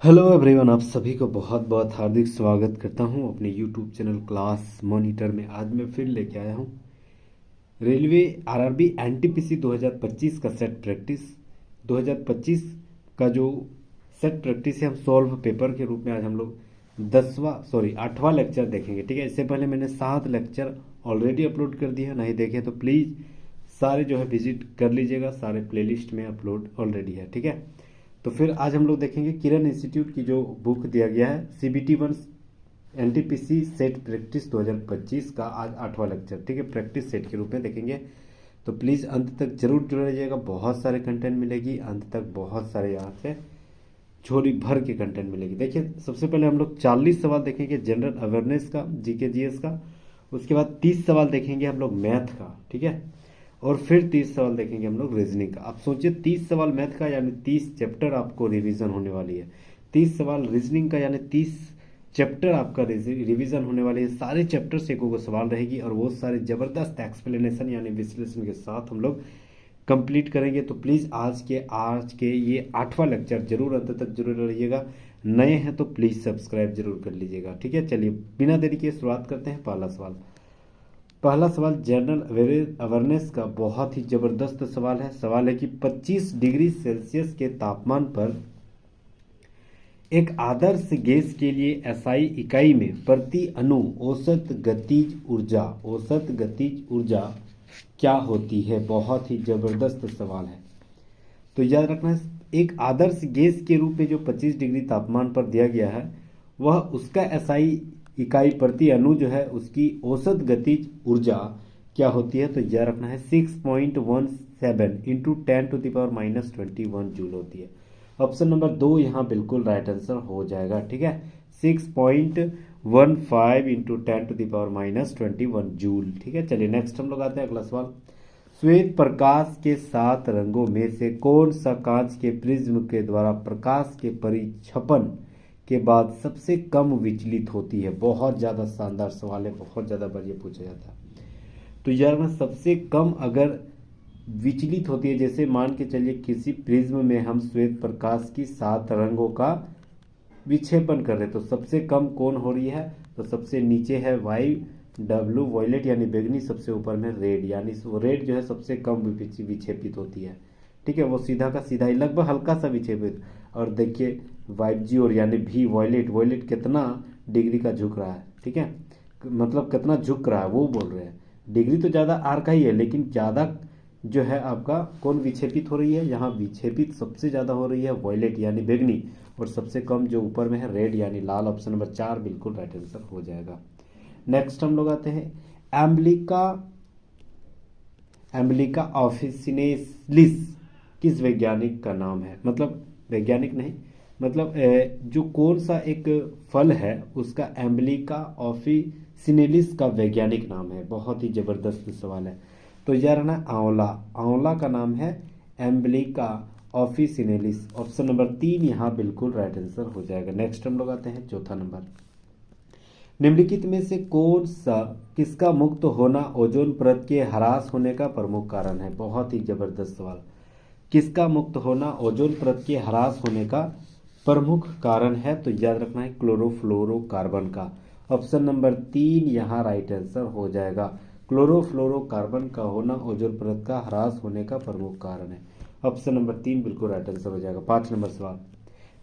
Hello everyone, आप सभी को बहुत बहुत हार्दिक स्वागत करता हूं अपने यूट्यूब चैनल क्लास मॉनिटर में। आज मैं फिर लेके आया हूं रेलवे आरआरबी एनटीपीसी 2025 का सेट प्रैक्टिस। 2025 का जो सेट प्रैक्टिस है, हम सॉल्व पेपर के रूप में आज हम लोग 8वां लेक्चर देखेंगे। ठीक है, इससे पहले मैंने 7 लेक्चर ऑलरेडी अपलोड कर दिए हैं, नहीं देखे तो प्लीज़ सारे जो है विजिट कर लीजिएगा, सारे प्लेलिस्ट में अपलोड ऑलरेडी है। ठीक है, तो फिर आज हम लोग देखेंगे किरण इंस्टीट्यूट की जो बुक दिया गया है CBT 1 एनटीपीसी सेट प्रैक्टिस 2025 का आज 8वां लेक्चर। ठीक है, प्रैक्टिस सेट के रूप में देखेंगे, तो प्लीज़ अंत तक जरूर जुड़े रहिएगा। बहुत सारे कंटेंट मिलेगी, अंत तक बहुत सारे यहाँ से झोली भर के कंटेंट मिलेगी। देखिए, सबसे पहले हम लोग 40 सवाल देखेंगे जनरल अवेयरनेस का, जीके जीएस का। उसके बाद 30 सवाल देखेंगे हम लोग मैथ का। ठीक है, और फिर 30 सवाल देखेंगे हम लोग रीजनिंग का। आप सोचिए 30 सवाल मैथ का यानी 30 चैप्टर आपको रिवीजन होने वाली है। 30 सवाल रीजनिंग का यानी 30 चैप्टर आपका रिवीजन होने वाली है। सारे चैप्टर से एक सवाल रहेगी और वो सारे ज़बरदस्त एक्सप्लेनेशन यानी विश्लेषण के साथ हम लोग कंप्लीट करेंगे। तो प्लीज़ आज के ये 8वां लेक्चर जरूर अंत तक जरूर रहिएगा। नए हैं तो प्लीज़ सब्सक्राइब जरूर कर लीजिएगा। ठीक है, चलिए बिना देरी के शुरुआत करते हैं। पहला सवाल जनरल अवेयरनेस का बहुत ही ज़बरदस्त सवाल है। सवाल है कि 25 डिग्री सेल्सियस के तापमान पर एक आदर्श गैस के लिए एसआई इकाई में प्रति अणु औसत गतिज ऊर्जा क्या होती है। बहुत ही ज़बरदस्त सवाल है, तो याद रखना है। एक आदर्श गैस के रूप में जो 25 डिग्री तापमान पर दिया गया है, वह उसका एसआई इकाई प्रति अणु जो है उसकी औसत गतिज ऊर्जा क्या होती है। तो याद रखना है 6.17 इंटू 10⁻⁻21 जूल होती है। ऑप्शन नंबर 2 यहाँ बिल्कुल राइट आंसर हो जाएगा। ठीक है, 6.15 इंटू 10⁻⁻21 जूल। ठीक है, चलिए नेक्स्ट हम लोग आते हैं अगला सवाल। श्वेत प्रकाश के 7 रंगों में से कौन सा कांच के प्रिज्म के द्वारा प्रकाश के परिक्षेपण के बाद सबसे कम विचलित होती है। बहुत ज़्यादा शानदार सवाल है, बहुत ज़्यादा बार ये पूछा जाता है। तो यार में सबसे कम अगर विचलित होती है, जैसे मान के चलिए किसी प्रिज्म में हम श्वेत प्रकाश की 7 रंगों का विक्षेपण कर रहे, तो सबसे कम कौन हो रही है। तो सबसे नीचे है वॉयलेट यानी बैंगनी, सबसे ऊपर में रेड यानी रेड जो है सबसे कम विक्षेपित होती है। ठीक है, वो सीधा का सीधा ही लगभग हल्का सा विक्षेपित। और देखिए वाइट और यानी भी वॉयलेट कितना डिग्री का झुक रहा है। ठीक है, मतलब कितना झुक रहा है वो बोल रहे हैं। डिग्री तो ज़्यादा आर का ही है, लेकिन ज़्यादा जो है आपका कौन विक्षेपित हो रही है। यहाँ विक्षेपित सबसे ज़्यादा हो रही है वॉयलेट यानी बैंगनी, और सबसे कम जो ऊपर में है रेड यानी लाल। ऑप्शन नंबर 4 बिल्कुल राइट आंसर हो जाएगा। नेक्स्ट हम लोग आते हैं एम्ब्लिका ऑफिसिनेलिस किस वैज्ञानिक का नाम है। मतलब वैज्ञानिक नहीं, मतलब जो कौन सा एक फल है उसका एम्ब्लिका ऑफिसिनेलिस का वैज्ञानिक नाम है। बहुत ही जबरदस्त सवाल है। तो यार ना आंवला का नाम है एम्ब्लिका ऑफिसिनेलिस। ऑप्शन नंबर 3 यहाँ बिल्कुल राइट आंसर हो जाएगा। नेक्स्ट हम लोग आते हैं चौथा नंबर। निम्नलिखित में से कौन सा किसका मुक्त होना ओजोन परत के ह्रास होने का प्रमुख कारण है। बहुत ही जबरदस्त सवाल। किसका मुक्त होना ओजोन परत के ह्रास होने का प्रमुख कारण है। तो याद रखना है क्लोरोफ्लोरोकार्बन का। ऑप्शन नंबर 3 यहाँ राइट आंसर हो जाएगा। क्लोरोफ्लोरोकार्बन का होना ओजोन परत का ह्रास होने का प्रमुख कारण है। ऑप्शन नंबर 3 बिल्कुल राइट आंसर हो जाएगा। 5 नंबर सवाल।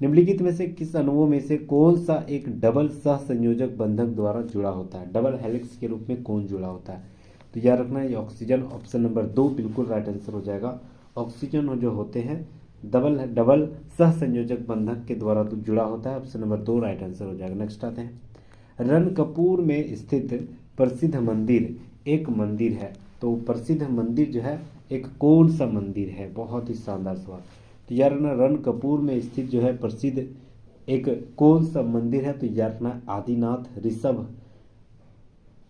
निम्नलिखित में से किस अणुओं में से कौन सा एक डबल सहसंयोजक बंधक द्वारा जुड़ा होता है। डबल हेलिक्स के रूप में कौन जुड़ा होता है। तो याद रखना है ऑक्सीजन। ऑप्शन नंबर 2 बिल्कुल राइट आंसर हो जाएगा। ऑक्सीजन जो होते हैं डबल सहसंयोजक बंधक के द्वारा तो जुड़ा होता है। ऑप्शन नंबर 2 राइट आंसर हो जाएगा। नेक्स्ट आते हैं, रणकपुर में स्थित प्रसिद्ध मंदिर एक मंदिर है। तो प्रसिद्ध मंदिर जो है एक कौन सा मंदिर है। बहुत ही शानदार सवाल। तो यार ना रणकपुर में स्थित जो है प्रसिद्ध एक कौन सा मंदिर है। तो यार ना आदिनाथ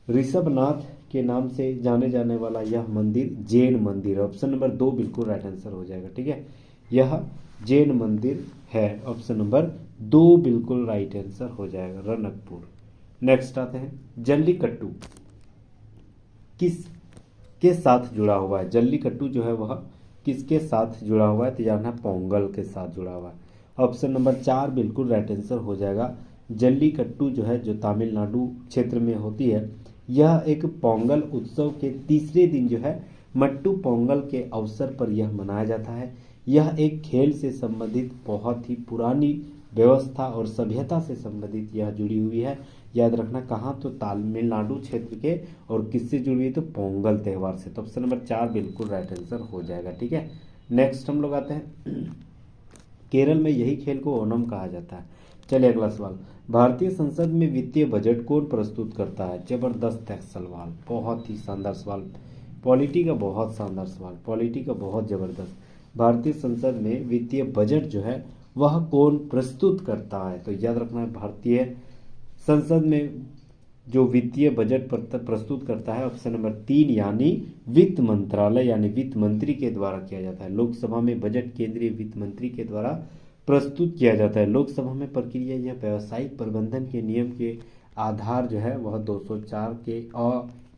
ऋषभनाथ के नाम से जाने जाने वाला यह मंदिर जैन मंदिर है। ऑप्शन नंबर 2 बिल्कुल राइट आंसर हो जाएगा। ठीक है, यह जैन मंदिर है। ऑप्शन नंबर 2 बिल्कुल राइट आंसर हो जाएगा, रणकपुर। नेक्स्ट आते हैं, जल्लीकट्टू किस के साथ जुड़ा हुआ है। जल्लीकट्टू जो है वह किसके साथ जुड़ा हुआ है। तो यार ना पोंगल के साथ जुड़ा हुआ है। ऑप्शन नंबर 4 बिल्कुल राइट आंसर हो जाएगा। जल्लीकट्टू जो है, जो तमिलनाडु क्षेत्र में होती है, यह एक पोंगल उत्सव के तीसरे दिन जो है मट्टू पोंगल के अवसर पर यह मनाया जाता है। यह एक खेल से संबंधित बहुत ही पुरानी व्यवस्था और सभ्यता से संबंधित यह जुड़ी हुई है। याद रखना कहाँ, तो तमिलनाडु क्षेत्र के, और किससे जुड़ी हुई, तो पोंगल त्यौहार से। तो ऑप्शन नंबर 4 बिल्कुल राइट आंसर हो जाएगा। ठीक है, नेक्स्ट हम लोग आते हैं, केरल में यही खेल को ओणम कहा जाता है। चलिए अगला सवाल, भारतीय संसद में वित्तीय बजट कौन प्रस्तुत करता है? जबरदस्त है सवाल, बहुत ही शानदार सवाल, पॉलिटी का बहुत शानदार सवाल, पॉलिटी का बहुत जबरदस्त। भारतीय संसद में वित्तीय बजट जो है वह कौन प्रस्तुत करता है? तो याद रखना है, भारतीय संसद में जो वित्तीय बजट प्रस्तुत करता है, ऑप्शन नंबर 3 यानी वित्त मंत्रालय यानी वित्त मंत्री के द्वारा किया जाता है। लोकसभा में बजट केंद्रीय वित्त मंत्री के द्वारा प्रस्तुत किया जाता है। लोकसभा में प्रक्रिया यह व्यावसायिक प्रबंधन के नियम के आधार जो है वह 204 के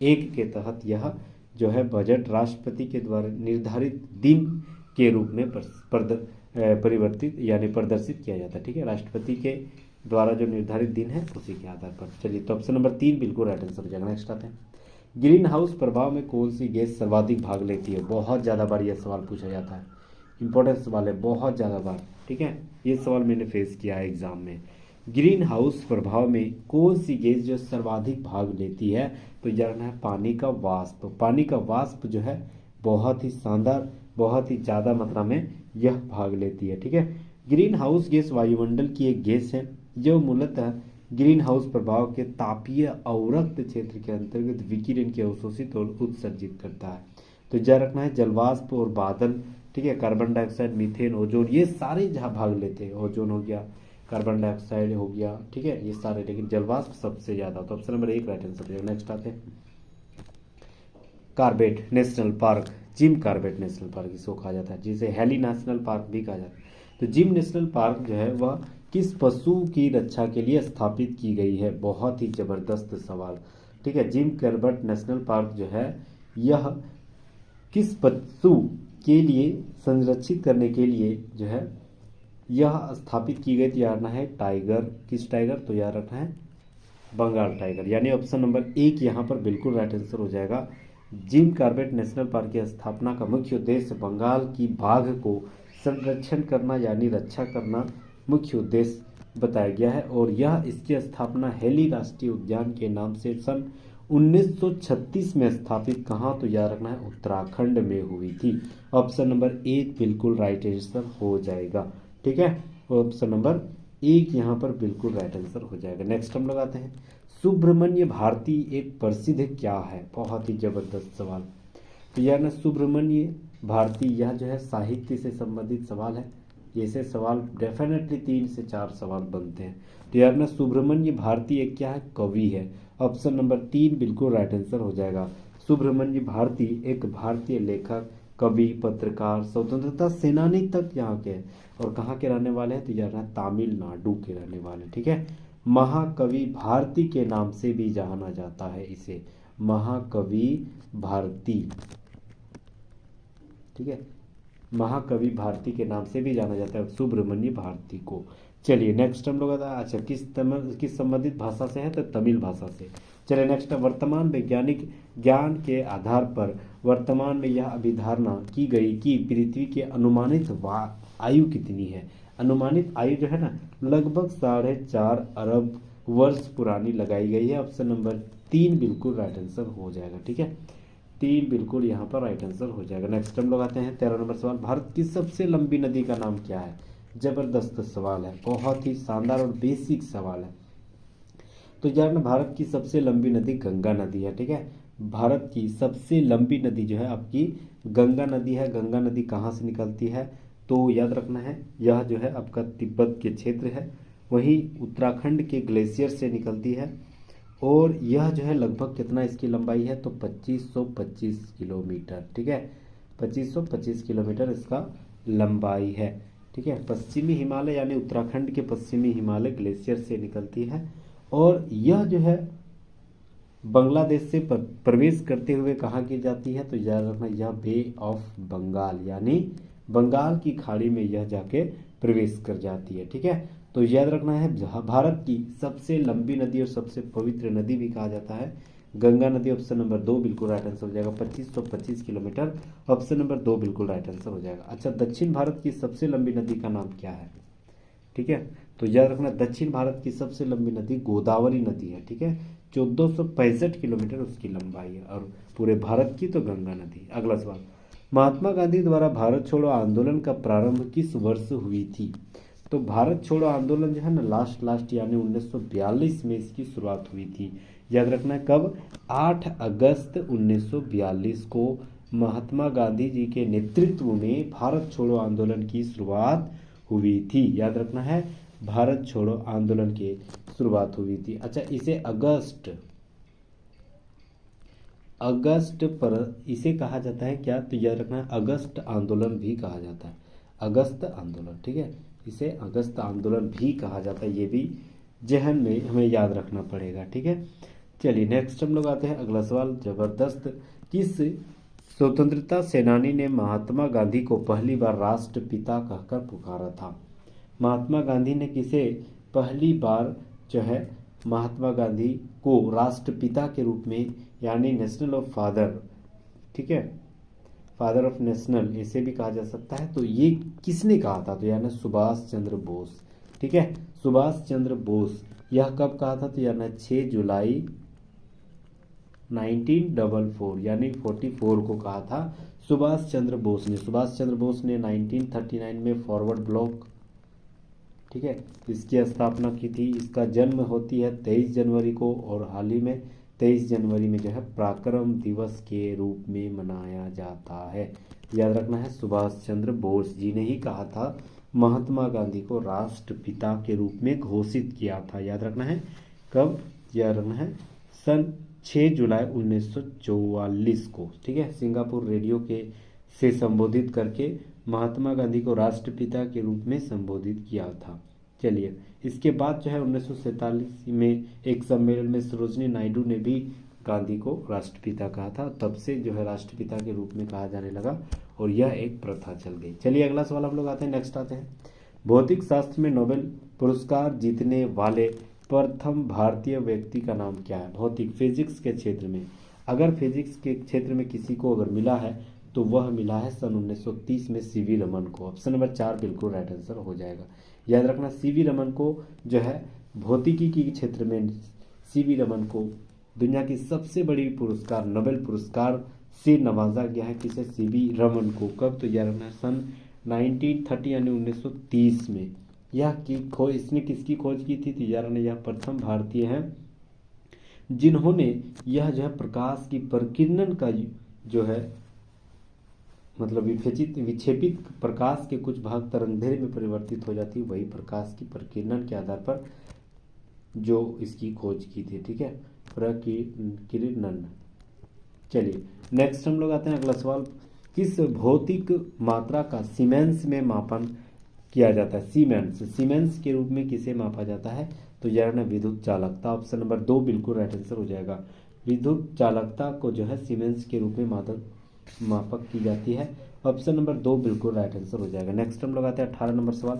एक के तहत यह जो है बजट राष्ट्रपति के द्वारा निर्धारित दिन के रूप में परिवर्तित यानी प्रदर्शित किया जाता है। ठीक है, राष्ट्रपति के द्वारा जो निर्धारित दिन है उसी के आधार पर। चलिए, तो ऑप्शन नंबर 3 बिल्कुल राइट आंसर हो जाएगा। नेक्स्ट आते हैं, ग्रीन हाउस प्रभाव में कौन सी गैस सर्वाधिक भाग लेती है? बहुत ज़्यादा बार यह सवाल पूछा जाता है, इंपॉर्टेंट सवाल है, बहुत ज़्यादा बार। ठीक है, ये सवाल मैंने फेस किया है एग्जाम में। ग्रीन हाउस प्रभाव में कौन सी गैस जो सर्वाधिक भाग लेती है? तो जानना है पानी का वाष्प। पानी का वाष्प जो है बहुत ही शानदार, बहुत ही ज़्यादा मात्रा में यह भाग लेती है। ठीक है, ग्रीन हाउस गैस वायुमंडल की एक गैस है जो मूलतः ग्रीन हाउस प्रभाव के तापीय अवरक्त क्षेत्र के अंतर्गत विकिरण के अवशोषित और उत्सर्जित करता है। तो याद रखना है जलवाष्प और बादल, ठीक है, कार्बन डाइऑक्साइड, मीथेन, ओजोन, ये सारे जहाँ भाग लेते हैं, ओजोन हो गया, कार्बन डाइऑक्साइड हो गया, ठीक है, ये सारे, लेकिन जलवाष्प सबसे ज्यादा। तो option number 1 right answer. Next आते हैं, Corbett National Park, Jim Corbett National Park इसको कहा जाता है, जिसे हेली नेशनल पार्क भी कहा जाता है। तो जिम नेशनल पार्क जो है वह किस पशु की रक्षा के लिए स्थापित की गई है? बहुत ही जबरदस्त सवाल। ठीक है, जिम कार्बेट नेशनल पार्क जो है यह किस पशु के लिए संरक्षित करने के लिए जो है यह स्थापित की गई? तो याद रखना है टाइगर, किस टाइगर? तो याद रखना है बंगाल टाइगर, यानी ऑप्शन नंबर 1 यहाँ पर बिल्कुल राइट आंसर हो जाएगा। जिम कार्बेट नेशनल पार्क की स्थापना का मुख्य उद्देश्य बंगाल की बाघ को संरक्षण करना यानी रक्षा करना मुख्य उद्देश्य बताया गया है, और यह इसकी स्थापना हेली राष्ट्रीय उद्यान के नाम से सन 1936 में स्थापित कहाँ? तो याद रखना है उत्तराखंड में हुई थी। ऑप्शन नंबर 1 बिल्कुल राइट आंसर हो जाएगा। ठीक है, ऑप्शन नंबर 1 यहाँ पर बिल्कुल राइट आंसर हो जाएगा। नेक्स्ट हम लोग आते हैं, सुब्रमण्य भारती एक प्रसिद्ध क्या है? बहुत ही जबरदस्त सवाल। तो यार ना सुब्रमण्य भारती यह जो है साहित्य से संबंधित सवाल है। ऐसे सवाल डेफिनेटली 3 से 4 सवाल बनते हैं। तो यार ना सुब्रमण्य भारती एक क्या है? कवि है। ऑप्शन नंबर 3 बिल्कुल राइट आंसर हो जाएगा। सुब्रमण्य भारती एक भारतीय लेखक, कवि, पत्रकार, स्वतंत्रता सेनानी तक यहाँ के, और कहाँ के रहने वाले हैं? तो यार तमिलनाडु के रहने वाले। ठीक है, महाकवि भारती के नाम से भी जाना जाता है इसे, महाकवि भारती। ठीक है, महाकवि भारती के नाम से भी जाना जाता है सुब्रमण्य भारती को। चलिए नेक्स्ट हम लोग आता है, अच्छा किस संबंधित भाषा से है? तो तमिल भाषा से। चलिए नेक्स्ट, वर्तमान वैज्ञानिक ज्ञान के आधार पर वर्तमान में यह अभिधारणा की गई कि पृथ्वी की अनुमानित आयु कितनी है? अनुमानित आयु जो है ना लगभग 4.5 अरब वर्ष पुरानी लगाई गई है। ऑप्शन नंबर 3 बिल्कुल राइट आंसर हो जाएगा। ठीक है, 3 बिल्कुल यहाँ पर राइट आंसर हो जाएगा। नेक्स्ट हम लोग आते हैं 13 नंबर सवाल, भारत की सबसे लंबी नदी का नाम क्या है? जबरदस्त सवाल है, बहुत ही शानदार और बेसिक सवाल है। तो यार भारत की सबसे लंबी नदी गंगा नदी है। ठीक है, भारत की सबसे लंबी नदी जो है आपकी गंगा नदी है। गंगा नदी कहाँ से निकलती है? तो याद रखना है यह जो है आपका तिब्बत के क्षेत्र है, वहीं उत्तराखंड के ग्लेशियर से निकलती है, और यह जो है लगभग कितना इसकी लंबाई है? तो 2525 किलोमीटर। ठीक है, 2525 किलोमीटर इसका लंबाई है। ठीक है, पश्चिमी हिमालय यानी उत्तराखंड के पश्चिमी हिमालय ग्लेशियर से निकलती है, और यह जो है बांग्लादेश से प्रवेश करते हुए कहाँ की जाती है? तो याद रखना यह बे ऑफ बंगाल यानी बंगाल की खाड़ी में यह जाके प्रवेश कर जाती है। ठीक है, तो याद रखना है भारत की सबसे लंबी नदी और सबसे पवित्र नदी भी कहा जाता है गंगा नदी। ऑप्शन नंबर 2 बिल्कुल राइट आंसर हो जाएगा, 2525 किलोमीटर। ऑप्शन नंबर 2 बिल्कुल राइट आंसर हो जाएगा। अच्छा, दक्षिण भारत की सबसे लंबी नदी का नाम क्या है? ठीक है, तो याद रखना दक्षिण भारत की सबसे लंबी नदी गोदावरी नदी है। ठीक है, 1465 किलोमीटर उसकी लंबाई है, और पूरे भारत की तो गंगा नदी। अगला सवाल, महात्मा गांधी द्वारा भारत छोड़ो आंदोलन का प्रारंभ किस वर्ष हुई थी? तो भारत छोड़ो आंदोलन जो है ना लास्ट यानी 1942 में इसकी शुरुआत हुई थी। याद रखना है कब? 8 अगस्त 1942 को महात्मा गांधी जी के नेतृत्व में भारत छोड़ो आंदोलन की शुरुआत हुई थी। याद रखना है भारत छोड़ो आंदोलन की शुरुआत हुई थी। अच्छा, इसे अगस्त पर इसे कहा जाता है क्या? तो याद रखना है अगस्त आंदोलन भी कहा जाता है, अगस्त आंदोलन। ठीक है, इसे अगस्त आंदोलन भी कहा जाता है, ये भी जहन में हमें याद रखना पड़ेगा। ठीक है, चलिए नेक्स्ट हम लोग आते हैं अगला सवाल जबरदस्त। किस स्वतंत्रता सेनानी ने महात्मा गांधी को पहली बार राष्ट्रपिता कहकर पुकारा था? महात्मा गांधी ने किसे पहली बार जो है महात्मा गांधी को राष्ट्रपिता के रूप में यानी नेशनल ऑफ फादर, ठीक है, फादर ऑफ नेशनल इसे भी कहा जा सकता है, तो ये किसने कहा था? तो यानी सुभाष चंद्र बोस। ठीक है, सुभाष चंद्र बोस। यह कब कहा था? तो यानी 6 जुलाई 1944 यानी 44 को कहा था सुभाष चंद्र बोस ने। सुभाष चंद्र बोस ने 1939 में फॉरवर्ड ब्लॉक, ठीक है, इसकी स्थापना की थी। इसका जन्म होती है 23 जनवरी को, और हाल ही में 23 जनवरी में जो है पराक्रम दिवस के रूप में मनाया जाता है। याद रखना है सुभाष चंद्र बोस जी ने ही कहा था, महात्मा गांधी को राष्ट्रपिता के रूप में घोषित किया था। याद रखना है कब? याद रखना है सन 6 जुलाई 1944 को। ठीक है, सिंगापुर रेडियो के से संबोधित करके महात्मा गांधी को राष्ट्रपिता के रूप में संबोधित किया था। चलिए, इसके बाद जो है 1947 में एक सम्मेलन में सरोजनी नायडू ने भी गांधी को राष्ट्रपिता कहा था, तब से जो है राष्ट्रपिता के रूप में कहा जाने लगा और यह एक प्रथा चल गई। चलिए अगला सवाल हम लोग आते हैं, नेक्स्ट आते हैं। भौतिक शास्त्र में नोबेल पुरस्कार जीतने वाले प्रथम भारतीय व्यक्ति का नाम क्या है? भौतिक फिजिक्स के क्षेत्र में, अगर फिजिक्स के क्षेत्र में किसी को अगर मिला है तो वह मिला है सन 1930 में सीवी रमन को। ऑप्शन नंबर 4 बिल्कुल राइट आंसर हो जाएगा। याद रखना सीवी रमन को जो है भौतिकी के क्षेत्र में सीवी रमन को दुनिया की सबसे बड़ी पुरस्कार नोबेल पुरस्कार से नवाजा गया है। किसे? सीवी रमन को। कब? तो याद रखना सन 1930 यानी 1930 में। यह की खोज इसने किसकी खोज की थी? तो याद रखना यह प्रथम भारतीय है जिन्होंने यह जो है प्रकाश की प्रकीर्णन का जो है मतलब विक्षेपित प्रकाश के कुछ भाग तरंगदैर्घ्य में परिवर्तित हो जाती है, वही प्रकाश की प्रकीर्णन के आधार पर जो इसकी खोज की थी। ठीक है, प्रकीर्णन। चलिए नेक्स्ट हम लोग आते हैं अगला सवाल। किस भौतिक मात्रा का सीमेंस में मापन किया जाता है? सीमेंस के रूप में किसे मापा जाता है? तो यह विद्युत चालकता। ऑप्शन नंबर 2 बिल्कुल राइट आंसर हो जाएगा। विद्युत चालकता को जो है सीमेंस के रूप में मापक की जाती है। ऑप्शन नंबर 2 बिल्कुल राइट आंसर हो जाएगा। नेक्स्ट हम लोग आते हैं 18 नंबर सवाल।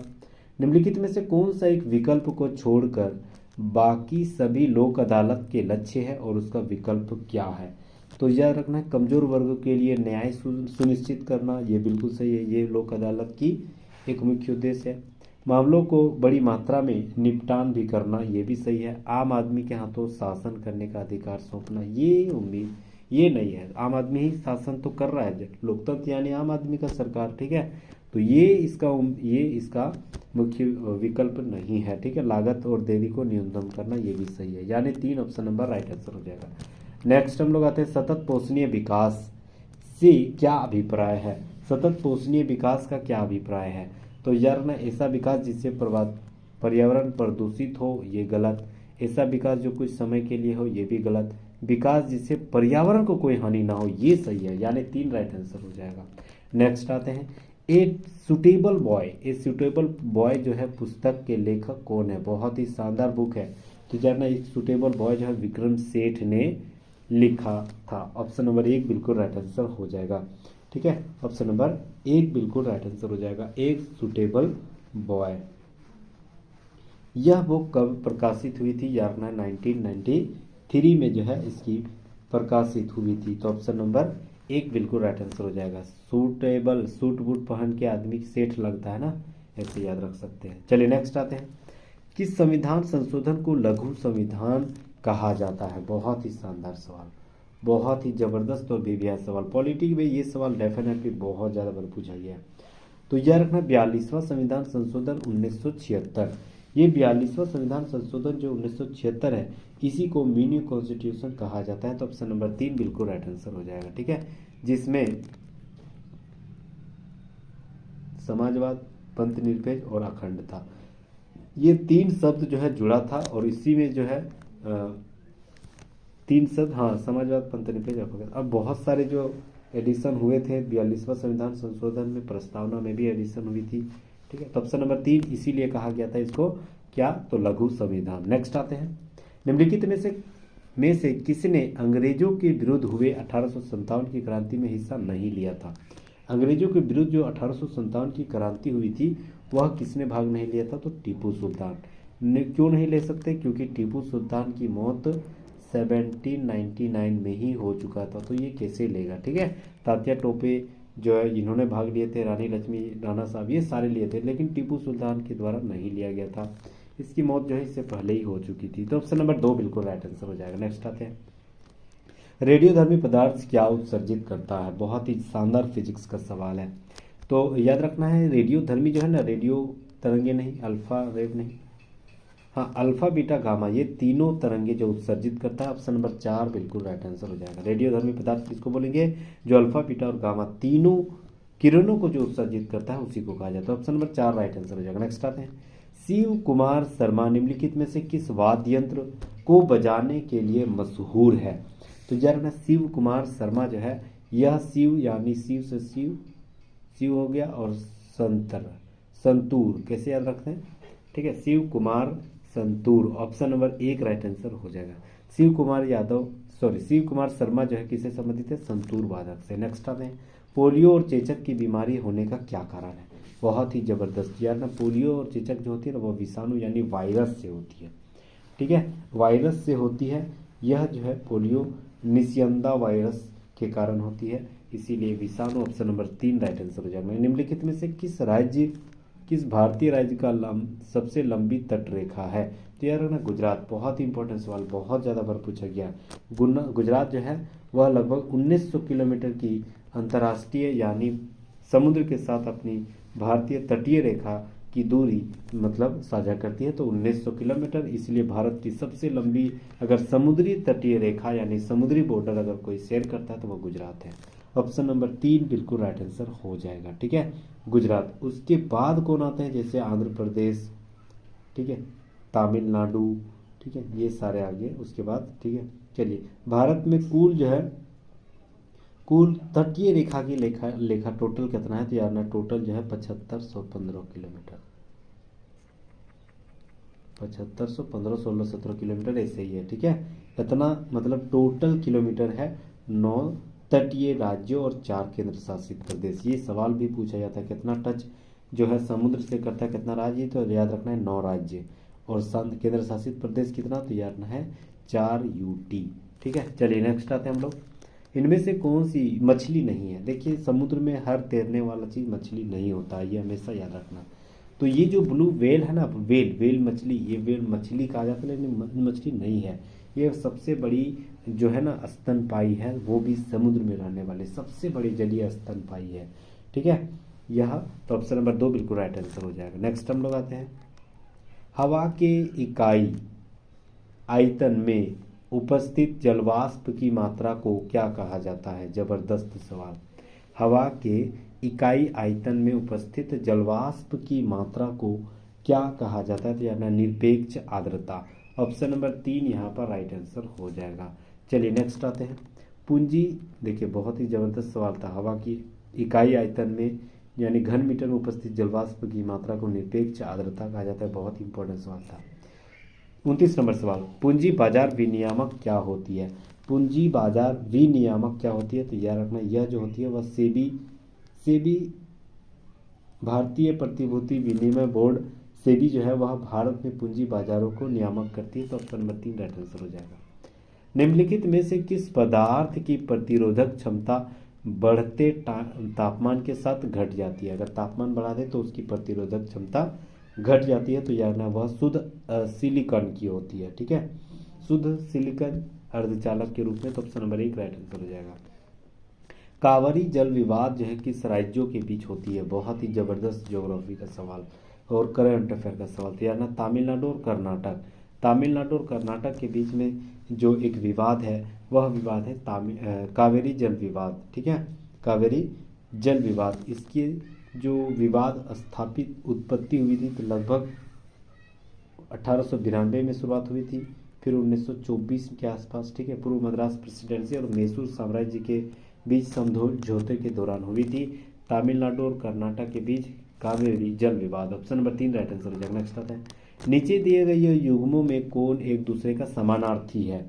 निम्नलिखित में से कौन सा एक विकल्प को छोड़कर बाकी सभी लोक अदालत के लक्ष्य है और उसका विकल्प क्या है? तो याद रखना है कमजोर वर्ग के लिए न्याय सुनिश्चित करना, ये बिल्कुल सही है, ये लोक अदालत की एक मुख्य उद्देश्य है। मामलों को बड़ी मात्रा में निपटान भी करना, ये भी सही है। आम आदमी के हाथों शासन करने का अधिकार सौंपना, ये नहीं है। आम आदमी ही शासन तो कर रहा है, लोकतंत्र यानी आम आदमी का सरकार। ठीक है, तो ये इसका मुख्य विकल्प नहीं है। ठीक है, लागत और देरी को न्यूनतम करना, ये भी सही है, यानी 3 ऑप्शन नंबर राइट आंसर हो जाएगा। नेक्स्ट हम लोग आते हैं सतत पोषणीय विकास से क्या अभिप्राय है? सतत पोषणीय विकास का क्या अभिप्राय है? तो यार ना ऐसा विकास जिससे पर्यावरण प्रदूषित हो, ये गलत। ऐसा विकास जो कुछ समय के लिए हो, ये भी गलत। विकास जिससे पर्यावरण को कोई हानि ना हो, ये सही है, यानी 3 राइट आंसर हो जाएगा। नेक्स्ट आते हैं ए सुटेबल बॉय जो है पुस्तक के लेखक कौन है? बहुत ही शानदार बुक है। तो जानना एक सुटेबल बॉय जो है विक्रम सेठ ने लिखा था। ऑप्शन नंबर 1 बिल्कुल राइट आंसर हो जाएगा। ठीक है, ऑप्शन नंबर 1 बिल्कुल राइट आंसर हो जाएगा। एक सुटेबल बॉय। यह बुक कब प्रकाशित हुई थी? यार ना 1993 में जो है इसकी प्रकाशित हुई थी। तो ऑप्शन नंबर 1 बिल्कुल राइट आंसर हो जाएगा। सूटेबल, सूट बूट पहन के आदमी सेठ लगता है ना, ऐसे याद रख सकते हैं। चलिए नेक्स्ट आते हैं। किस संविधान संशोधन को लघु संविधान कहा जाता है? बहुत ही शानदार सवाल, बहुत ही जबरदस्त और बेबिया सवाल। पॉलिटिक्स में ये सवाल डेफिनेटली बहुत ज़्यादा बार पूछा गया है। तो यह रखना 42वां संविधान संशोधन 1976। ये 42वां संविधान संशोधन जो 1976 है, इसी को मिनी कॉन्स्टिट्यूशन कहा जाता है। तो ऑप्शन नंबर 3 बिल्कुल राइट आंसर हो जाएगा। ठीक है, जिसमें समाजवाद, पंथ निरपेक्ष और अखंडता, ये 3 शब्द जो है जुड़ा था। और इसी में जो है 3 शब्द, हाँ, समाजवाद, पंथ निरपेक्ष, अखंडता। अब बहुत सारे जो एडिशन हुए थे 42वां संविधान संशोधन में, प्रस्तावना में भी एडिशन हुई थी। ठीक है, तो ऑप्शन नंबर 3 इसीलिए कहा गया था इसको क्या? तो लघु संविधान। नेक्स्ट आते हैं। निम्नलिखित में से किसने अंग्रेजों के विरुद्ध हुए 1857 की क्रांति में हिस्सा नहीं लिया था? अंग्रेजों के विरुद्ध जो 1857 की क्रांति हुई थी, वह किसने भाग नहीं लिया था? तो टीपू सुल्तान ने। क्यों नहीं ले सकते? क्योंकि टीपू सुल्तान की मौत 1799 में ही हो चुका था, तो ये कैसे लेगा? ठीक है, तात्या टोपे जो है इन्होंने भाग लिए थे, रानी लक्ष्मी, राणा साहब, ये सारे लिए थे, लेकिन टीपू सुल्तान के द्वारा नहीं लिया गया था। इसकी मौत जो है इससे पहले ही हो चुकी थी। तो ऑप्शन नंबर 2 बिल्कुल राइट आंसर हो जाएगा। नेक्स्ट आते हैं। रेडियोधर्मी पदार्थ क्या उत्सर्जित करता है? बहुत ही शानदार फिजिक्स का सवाल है। तो याद रखना है, रेडियोधर्मी जो है ना, रेडियो तरंगे नहीं, अल्फा वेव नहीं, हाँ, अल्फा बीटा गामा, ये तीनों तरंगे जो उत्सर्जित करता है। ऑप्शन नंबर 4 बिल्कुल राइट आंसर हो जाएगा। रेडियोधर्मी पदार्थ किसको बोलेंगे? जो अल्फा बीटा और गामा तीनों किरणों को जो उत्सर्जित करता है उसी को कहा जाता है। ऑप्शन नंबर 4 राइट आंसर हो जाएगा। नेक्स्ट आते हैं। शिव कुमार शर्मा निम्नलिखित में से किस वाद्य यंत्र को बजाने के लिए मशहूर है? तो यार ना, शिव कुमार शर्मा जो है, यह शिव यानी शिव से शिव हो गया, और संतूर कैसे याद रखते हैं? ठीक है, Shiv Kumar santoor, option number 1 right answer हो जाएगा। शिव कुमार शर्मा जो है किससे संबंधित है? संतूर वादक से। नेक्स्ट आते हैं। पोलियो और चेचक की बीमारी होने का क्या कारण है? बहुत ही जबरदस्त यार ना, पोलियो और चेचक जो होती है ना, वो विषाणु यानी वायरस से होती है। ठीक है, वायरस से होती है। यह जो है पोलियो निस्यंदा वायरस के कारण होती है, इसीलिए विषाणु। ऑप्शन नंबर 3 राइट आंसर हो जाएगा। निम्नलिखित में से किस भारतीय राज्य का सबसे लंबी तट रेखा है? तो यार ना, गुजरात। बहुत ही इंपॉर्टेंट सवाल, बहुत ज़्यादा बार पूछा गया। गुजरात जो है वह लगभग 1900 किलोमीटर की अंतर्राष्ट्रीय यानी समुद्र के साथ अपनी भारतीय तटीय रेखा की दूरी मतलब साझा करती है। तो 1900 किलोमीटर, इसलिए भारत की सबसे लंबी अगर समुद्री तटीय रेखा यानी समुद्री बॉर्डर अगर कोई शेयर करता है तो वह गुजरात है। ऑप्शन नंबर 3 बिल्कुल राइट आंसर हो जाएगा। ठीक है, गुजरात। उसके बाद कौन आते हैं? जैसे आंध्र प्रदेश, ठीक है, तमिलनाडु, ठीक है, ये सारे आगे उसके बाद। ठीक है, चलिए, भारत में कुल तटीय रेखा की लेखा टोटल कितना है? तो यार ना, टोटल जो है 7515 किलोमीटर, 7515, 16, 17 किलोमीटर ऐसे ही है। ठीक है, इतना मतलब टोटल किलोमीटर है। 9 तटीय राज्यों और 4 केंद्र शासित प्रदेश। ये सवाल भी पूछा जाता है, कितना टच जो है समुद्र से करता है, कितना राज्य? तो याद रखना है 9 राज्य, और केंद्र शासित प्रदेश कितना? तो याद रखना है 4 यूटी। ठीक है, चलिए नेक्स्ट आते हैं हम लोग। इनमें से कौन सी मछली नहीं है? देखिए, समुद्र में हर तैरने वाला चीज़ मछली नहीं होता, ये हमेशा याद रखना। तो ये जो ब्लू व्हेल है ना, वेल मछली, ये वेल मछली कहा जाता है, लेकिन मछली नहीं है। ये सबसे बड़ी जो है ना स्तनपायी है, वो भी समुद्र में रहने वाले सबसे बड़ी जलीय स्तनपायी है। ठीक है, यह तो ऑप्शन नंबर 2 बिल्कुल राइट आंसर हो जाएगा। नेक्स्ट हम लोग आते हैं। हवा के इकाई आयतन में उपस्थित जलवाष्प की मात्रा को क्या कहा जाता है? जबरदस्त सवाल। हवा के इकाई आयतन में उपस्थित जलवाष्प की मात्रा को क्या कहा जाता है? तो यानी निरपेक्ष आर्द्रता। ऑप्शन नंबर 3 यहाँ पर राइट आंसर हो जाएगा। चलिए नेक्स्ट आते हैं। पूंजी, देखिए बहुत ही जबरदस्त सवाल था। हवा की इकाई आयतन में यानी घन मीटर में उपस्थित जलवाष्प की मात्रा को निरपेक्ष आर्द्रता कहा जाता है। बहुत ही इंपॉर्टेंट सवाल था। 29 नंबर सवाल, पूंजी बाजार विनियामक क्या होती है? पूंजी बाजार विनियामक क्या होती है? तो याद रखना, यह जो होती है वह सेबी भारतीय प्रतिभूति विनिमय बोर्ड सेबी जो है वह भारत में पूंजी बाजारों को नियामक करती है। तो ऑप्शन नंबर 3 राइट आंसर हो जाएगा। निम्नलिखित में से किस पदार्थ की प्रतिरोधक क्षमता बढ़ते तापमान के साथ घट जाती है? अगर तापमान बढ़ा दे तो उसकी प्रतिरोधक क्षमता घट जाती है। तो यार ना वह शुद्ध सिलिकॉन की होती है। ठीक है, शुद्ध सिलिकॉन अर्धचालक के रूप में। तो ऑप्शन नंबर 1 राइट आंसर हो जाएगा। कावेरी जल विवाद जो है किस राज्यों के बीच होती है? बहुत ही जबरदस्त ज्योग्राफी का सवाल और करंट अफेयर का सवाल। तो यार ना तमिलनाडु और कर्नाटक, तमिलनाडु और कर्नाटक के बीच में जो एक विवाद है वह विवाद है कावेरी जल विवाद। ठीक है, कावेरी जल विवाद। इसकी जो विवाद स्थापित उत्पत्ति हुई थी तो लगभग 1892 में शुरुआत हुई थी, फिर 1924 के आसपास। ठीक है, पूर्व मद्रास प्रेसिडेंसी और मैसूर साम्राज्य के बीच समझौते के दौरान हुई थी। तमिलनाडु और कर्नाटक के बीच कावेरी जल विवाद। ऑप्शन नंबर 3 राइट आंसर हो जाएगा। नेक्स्ट आता है, नीचे दिए गए ये युग्मों में कौन एक दूसरे का समानार्थी है?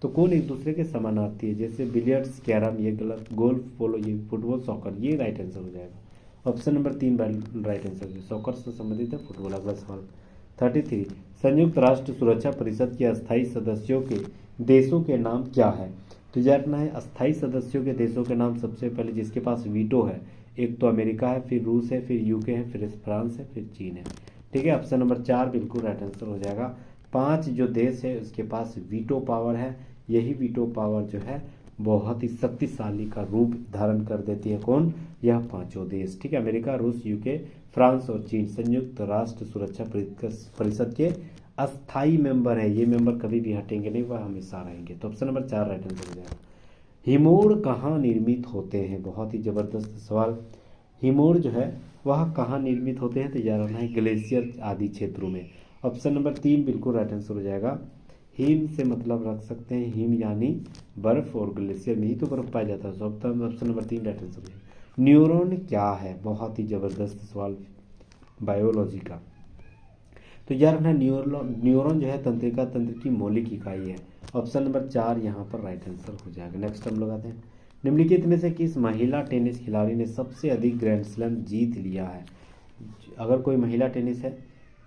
तो कौन एक दूसरे के समानार्थी है? जैसे बिलियर्ड्स, कैरम ये गलत, गोल्फ, पोलो ये, फुटबॉल, सॉकर ये राइट आंसर हो जाएगा। ऑप्शन नंबर 3 राइट आंसर है। सॉकर से संबंधित है फुटबॉल। अगला सवाल 33, संयुक्त राष्ट्र सुरक्षा परिषद के अस्थायी सदस्यों के देशों के नाम क्या है? तो जानना है अस्थायी सदस्यों के देशों के नाम। सबसे पहले जिसके पास वीटो है, एक तो अमेरिका है, फिर रूस है, फिर यूके है, फिर फ्रांस है, फिर चीन है। ठीक है, ऑप्शन नंबर 4 बिल्कुल राइट आंसर हो जाएगा। 5 जो देश है उसके पास वीटो पावर है। यही वीटो पावर जो है बहुत ही शक्तिशाली का रूप धारण कर देती है। कौन? यह 5 देश। ठीक है, अमेरिका, रूस, यूके, फ्रांस और चीन संयुक्त राष्ट्र सुरक्षा परिषद के अस्थाई मेंबर है। ये मेंबर कभी भी हटेंगे नहीं, वह हमेशा रहेंगे। तो ऑप्शन नंबर 4 राइट आंसर हो जाएगा। हिमोड़ कहाँ निर्मित होते हैं? बहुत ही जबरदस्त सवाल। हिमोड़ जो है वह कहाँ निर्मित होते हैं? तो याद रखना है ग्लेशियर आदि क्षेत्रों में। ऑप्शन नंबर 3 बिल्कुल राइट आंसर हो जाएगा। हिम से मतलब रख सकते हैं हिम यानी बर्फ, और ग्लेशियर में ही तो बर्फ पाया जाता है। तो ऑप्शन नंबर 3 राइट आंसर हो जाएगा। न्यूरॉन क्या है? बहुत ही जबरदस्त सवाल बायोलॉजी का। तो यार ना न्यूरॉन जो है तंत्रिका तंत्र की मौलिक इकाई है। ऑप्शन नंबर 4 यहाँ पर राइट आंसर हो जाएगा। नेक्स्ट हम लोग आते हैं, निम्नलिखित में से किस महिला टेनिस खिलाड़ी ने सबसे अधिक ग्रैंड स्लैम जीत लिया है? अगर कोई महिला टेनिस है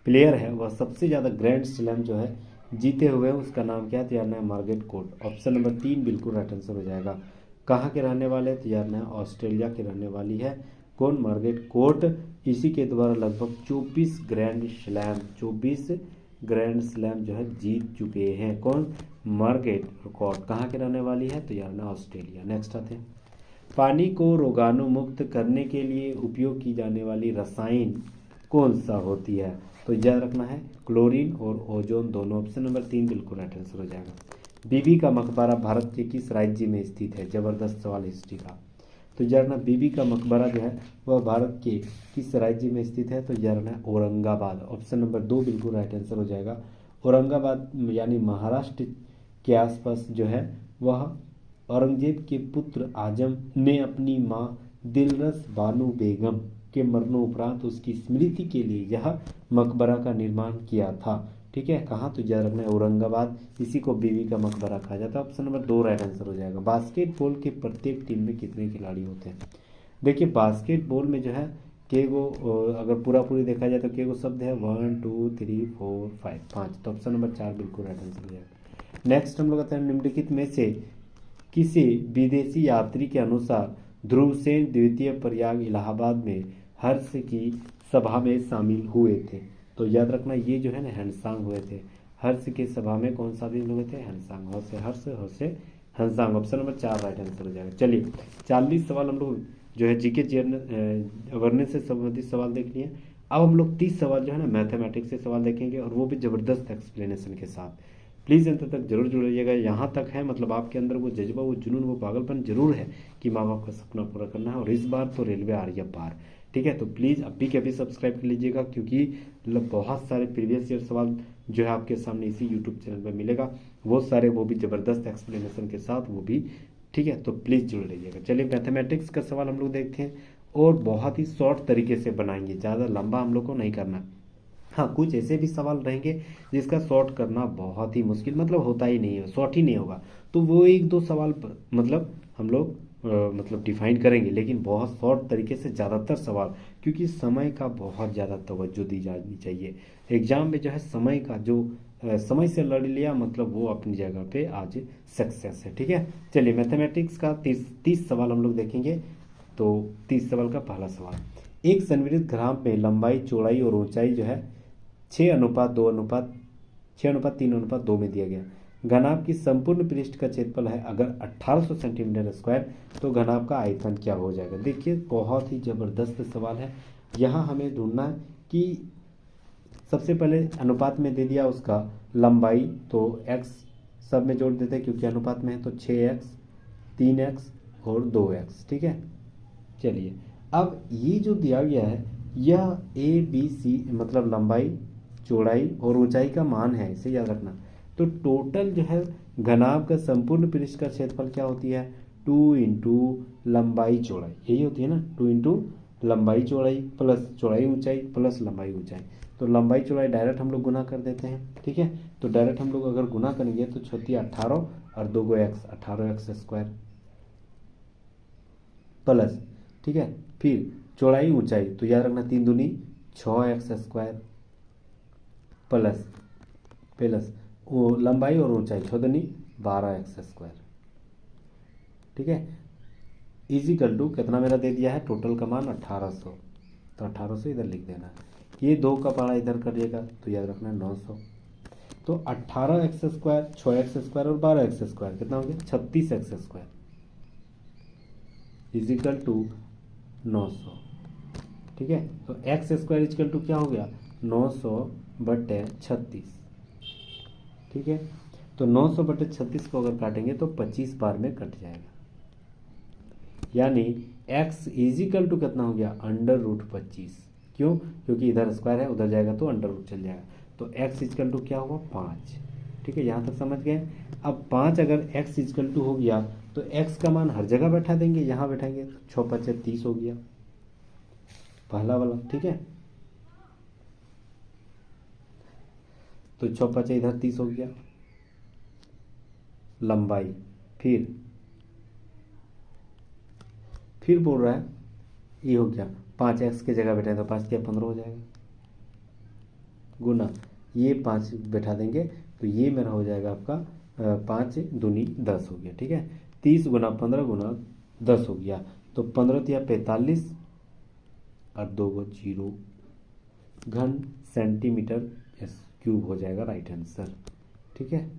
प्लेयर है वह सबसे ज़्यादा ग्रैंड स्लैम जो है जीते हुए हैं, उसका नाम क्या है? तो यार ना मार्गरेट कोर्ट। ऑप्शन नंबर 3 बिल्कुल राइट आंसर हो जाएगा। कहाँ के रहने वाले हैं? तो यार ना ऑस्ट्रेलिया के रहने वाली है। कौन? Margaret court. इसी के द्वारा लगभग 24 ग्रैंड स्लैम जो है जीत चुके हैं। कौन? Margaret court. कहाँ के रहने वाली है? तो यार ना ऑस्ट्रेलिया। नेक्स्ट आते हैं, पानी को रोगाणुमुक्त करने के लिए उपयोग की जाने वाली रसायन कौन सा होती है? तो याद रखना है क्लोरीन और ओजोन दोनों। ऑप्शन नंबर 3 बिल्कुल राइट आंसर हो जाएगा। बीबी का मकबरा भारत के किस राज्य में स्थित है? जबरदस्त सवाल हिस्ट्री का। तो जानना बीबी का मकबरा जो है वह भारत के किस राज्य में स्थित है? तो जानना है औरंगाबाद। ऑप्शन नंबर 2 बिल्कुल राइट आंसर हो जाएगा। औरंगाबाद यानी महाराष्ट्र के आसपास जो है वह औरंगजेब के पुत्र आजम ने अपनी माँ दिलरस बानो बेगम के मरणोपरांत उसकी स्मृति के लिए यह मकबरा का निर्माण किया था। ठीक है, कहाँ? तो याद रखना है औरंगाबाद। इसी को बीबी का मकबरा कहा जाता है। ऑप्शन नंबर 2 राइट आंसर हो जाएगा। बास्केटबॉल के प्रत्येक टीम में कितने खिलाड़ी होते हैं? देखिए बास्केटबॉल में जो है केगो, अगर पूरी देखा जाए तो केगो शब्द है 1 2 3 4 5 5। तो ऑप्शन नंबर 4 बिल्कुल राइट आंसर हो जाएगा। नेक्स्ट हम लोग आते हैं, निम्नलिखित में से किसी विदेशी यात्री के अनुसार ध्रुवसेन द्वितीय प्रयाग इलाहाबाद में हर्ष की सभा में शामिल हुए थे? तो याद रखना ये जो है ना हैंडसांग हुए थे। हर्ष के सभा में कौन शामिल हुए थे? हैंडसांग। हर्ष से हैंडसांग। ऑप्शन नंबर 4 राइट आंसर हो जाएगा। चलिए 40 सवाल हम लोग जो है जीके अवेयरनेस से संबंधित सवाल देख लिए। अब हम लोग 30 सवाल जो है ना मैथमेटिक्स से सवाल देखेंगे, और वो भी ज़बरदस्त एक्सप्लेनेशन के साथ। प्लीज़ अंत तक जरूर जुड़िएगा। यहाँ तक है मतलब आपके अंदर वो जज्बा, वो जुनून, वो पागलपन जरूर है कि माँ बाप का सपना पूरा करना है, और इस बार तो रेलवे आ रही है पार। ठीक है, तो प्लीज़ अभी के अभी सब्सक्राइब कर लीजिएगा, क्योंकि बहुत सारे प्रीवियस ईयर सवाल जो है आपके सामने इसी यूट्यूब चैनल पर मिलेगा, वो सारे, वो भी ज़बरदस्त एक्सप्लेनेशन के साथ, वो भी। ठीक है, तो प्लीज़ जुड़ रहिएगा। चलिए मैथमेटिक्स का सवाल हम लोग देखते हैं, और बहुत ही शॉर्ट तरीके से बनाएंगे, ज़्यादा लंबा हम लोग को नहीं करना। हाँ, कुछ ऐसे भी सवाल रहेंगे जिसका शॉर्ट करना बहुत ही मुश्किल, मतलब होता ही नहीं है, शॉर्ट ही नहीं होगा, तो वो 1-2 सवाल मतलब हम लोग मतलब डिफाइन करेंगे, लेकिन बहुत शॉर्ट तरीके से ज़्यादातर सवाल, क्योंकि समय का बहुत ज़्यादा तवज्जो दी जानी चाहिए। एग्जाम में जो है समय का जो समय से लड़ लिया मतलब वो अपनी जगह पे आज सक्सेस है। ठीक है, चलिए मैथमेटिक्स का 30 सवाल हम लोग देखेंगे। तो 30 सवाल का पहला सवाल, एक संवर्धित ग्राफ में लंबाई चौड़ाई और ऊंचाई जो है 6:3:2 में दिया गया। घनाभ की संपूर्ण पृष्ठ का क्षेत्रफल है अगर 1800 सेंटीमीटर स्क्वायर, तो घनाभ का आयतन क्या हो जाएगा। देखिए बहुत ही ज़बरदस्त सवाल है। यहाँ हमें ढूंढना है कि सबसे पहले अनुपात में दे दिया उसका लंबाई, तो x सब में जोड़ देते हैं क्योंकि अनुपात में है, तो 6x 3x और 2x। ठीक है, चलिए अब ये जो दिया गया है यह ABC मतलब लंबाई चौड़ाई और ऊंचाई का मान है, इसे याद रखना। तो टोटल जो है घनाभ का संपूर्ण पृष्ठ का क्षेत्रफल क्या होती है, 2 इंटू लंबाई चौड़ाई, यही होती है ना, 2 इंटू लंबाई चौड़ाई प्लस चौड़ाई ऊंचाई प्लस लंबाई ऊंचाई। तो लंबाई चौड़ाई डायरेक्ट हम लोग गुना कर देते हैं। ठीक है, तो डायरेक्ट हम लोग अगर गुना करेंगे तो 18 और 2 x 18x स्क्वायर प्लस, ठीक है, फिर चौड़ाई ऊंचाई, तो याद रखना 3 दूनी 6x स्क्वायर प्लस प्लस वो लंबाई और ऊंचाई 6 दूनी 12x स्क्वायर। ठीक है, इजिकल टू कितना मेरा दे दिया है टोटल का मान 1800, तो 1800 इधर लिख देना। ये 2 का पारा इधर करिएगा तो याद रखना 900। तो 18x स्क्वायर 6x स्क्वायर और 12x स्क्वायर कितना हो गया 36x स्क्वायर इजिकल टू 900। ठीक है, तो x स्क्वायर इजिकल टू क्या हो गया 900/36। ठीक है, तो 900/36 को अगर काटेंगे तो 25 बार में कट जाएगा, यानी x इजिकल टू कितना हो गया √25। क्यों, क्योंकि इधर स्क्वायर है उधर जाएगा तो अंडर रूट चल जाएगा। तो x इजिकल टू क्या हुआ 5। ठीक है, यहाँ तक समझ गए। अब 5 अगर x इजिकल टू हो गया तो x का मान हर जगह बैठा देंगे, यहाँ बैठाएंगे तो 6×5 = 30 हो गया पहला वाला। ठीक है, तो 6×5 इधर 30 हो गया लंबाई। फिर बोल रहा है ये हो गया 5x के जगह बैठा है तो 5 क्या 15 हो जाएगा, गुना ये 5 बैठा देंगे तो ये मेरा हो जाएगा आपका 5 दूनी 10 हो गया। ठीक है, 30 × 15 × 10 हो गया, तो 15 × 45 और 2 0 घन सेंटीमीटर क्यूब हो जाएगा राइट आंसर। ठीक है,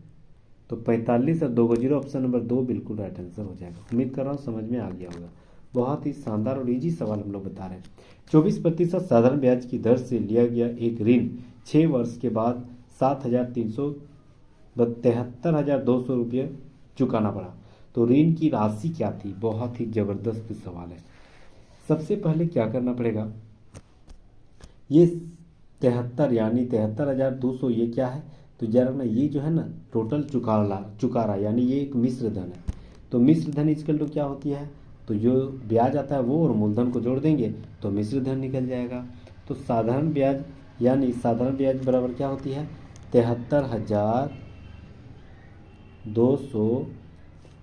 तो 45 और 2 0 ऑप्शन नंबर 2 बिल्कुल राइट आंसर हो जाएगा। उम्मीद कर रहा हूँ समझ में आ गया होगा। बहुत ही शानदार और इजी सवाल हम लोग बता रहे हैं। 24% साधारण ब्याज की दर से लिया गया एक ऋण 6 वर्ष के बाद 73,200 रुपये चुकाना पड़ा, तो ऋण की राशि क्या थी। बहुत ही जबरदस्त सवाल है। सबसे पहले क्या करना पड़ेगा, ये 73 यानी 73,200 ये क्या है, तो जरा ना ये जो है ना टोटल चुका रहा यानी ये एक मिश्र धन है। तो मिश्र धन इक्वल टू क्या होती है, तो जो ब्याज आता है वो और मूलधन को जोड़ देंगे तो मिश्र धन निकल जाएगा। तो साधारण ब्याज यानी साधारण ब्याज बराबर क्या होती है 73,200,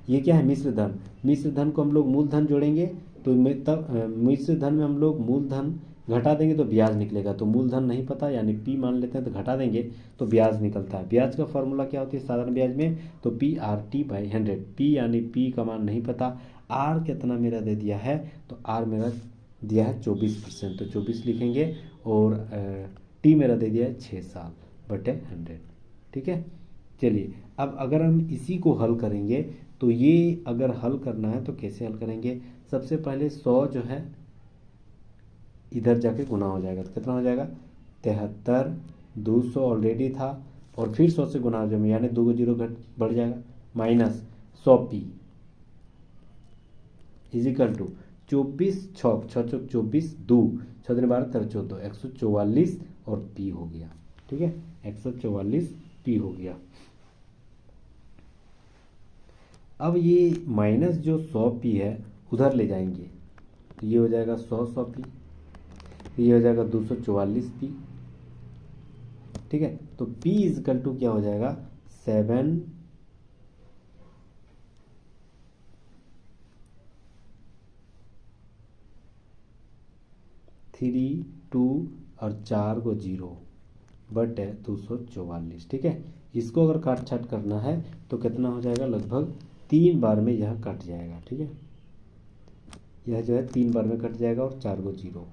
ये क्या है मिश्र धन। मिश्र धन को हम लोग मूलधन जोड़ेंगे तो तब मिश्र धन में हम लोग मूलधन घटा देंगे तो ब्याज निकलेगा। तो मूलधन नहीं पता यानी पी मान लेते हैं तो घटा देंगे तो ब्याज निकलता है। ब्याज का फॉर्मूला क्या होती है साधारण ब्याज में, तो PRT/100। पी यानी पी का मान नहीं पता, आर कितना मेरा दे दिया है, तो आर मेरा दिया है 24%, तो 24 लिखेंगे और टी मेरा दे दिया है 6 साल/100। ठीक है, चलिए अब अगर हम इसी को हल करेंगे तो ये अगर हल करना है तो कैसे हल करेंगे, सबसे पहले 100 जो है इधर जाके गुना हो जाएगा तो कितना हो जाएगा 73,200 ऑलरेडी था और फिर 100 से गुना हो जाएगा यानी 2 0 घट बढ़ जाएगा माइनस 100p इजिकल टू 24 6 6 24 2 6 12 13 14 144 और p हो गया। ठीक है, 144 p हो गया। अब ये माइनस जो 100p है उधर ले जाएंगे तो ये हो जाएगा 100p, ये हो जाएगा 244p। ठीक है, तो p इजकल टू क्या हो जाएगा 7 3 2 और 4 को 0 बटे 244। ठीक है, इसको अगर काट छाट करना है तो कितना हो जाएगा, लगभग 3 बार में यह कट जाएगा। ठीक है, यह जो है 3 बार में कट जाएगा और 4 को 0,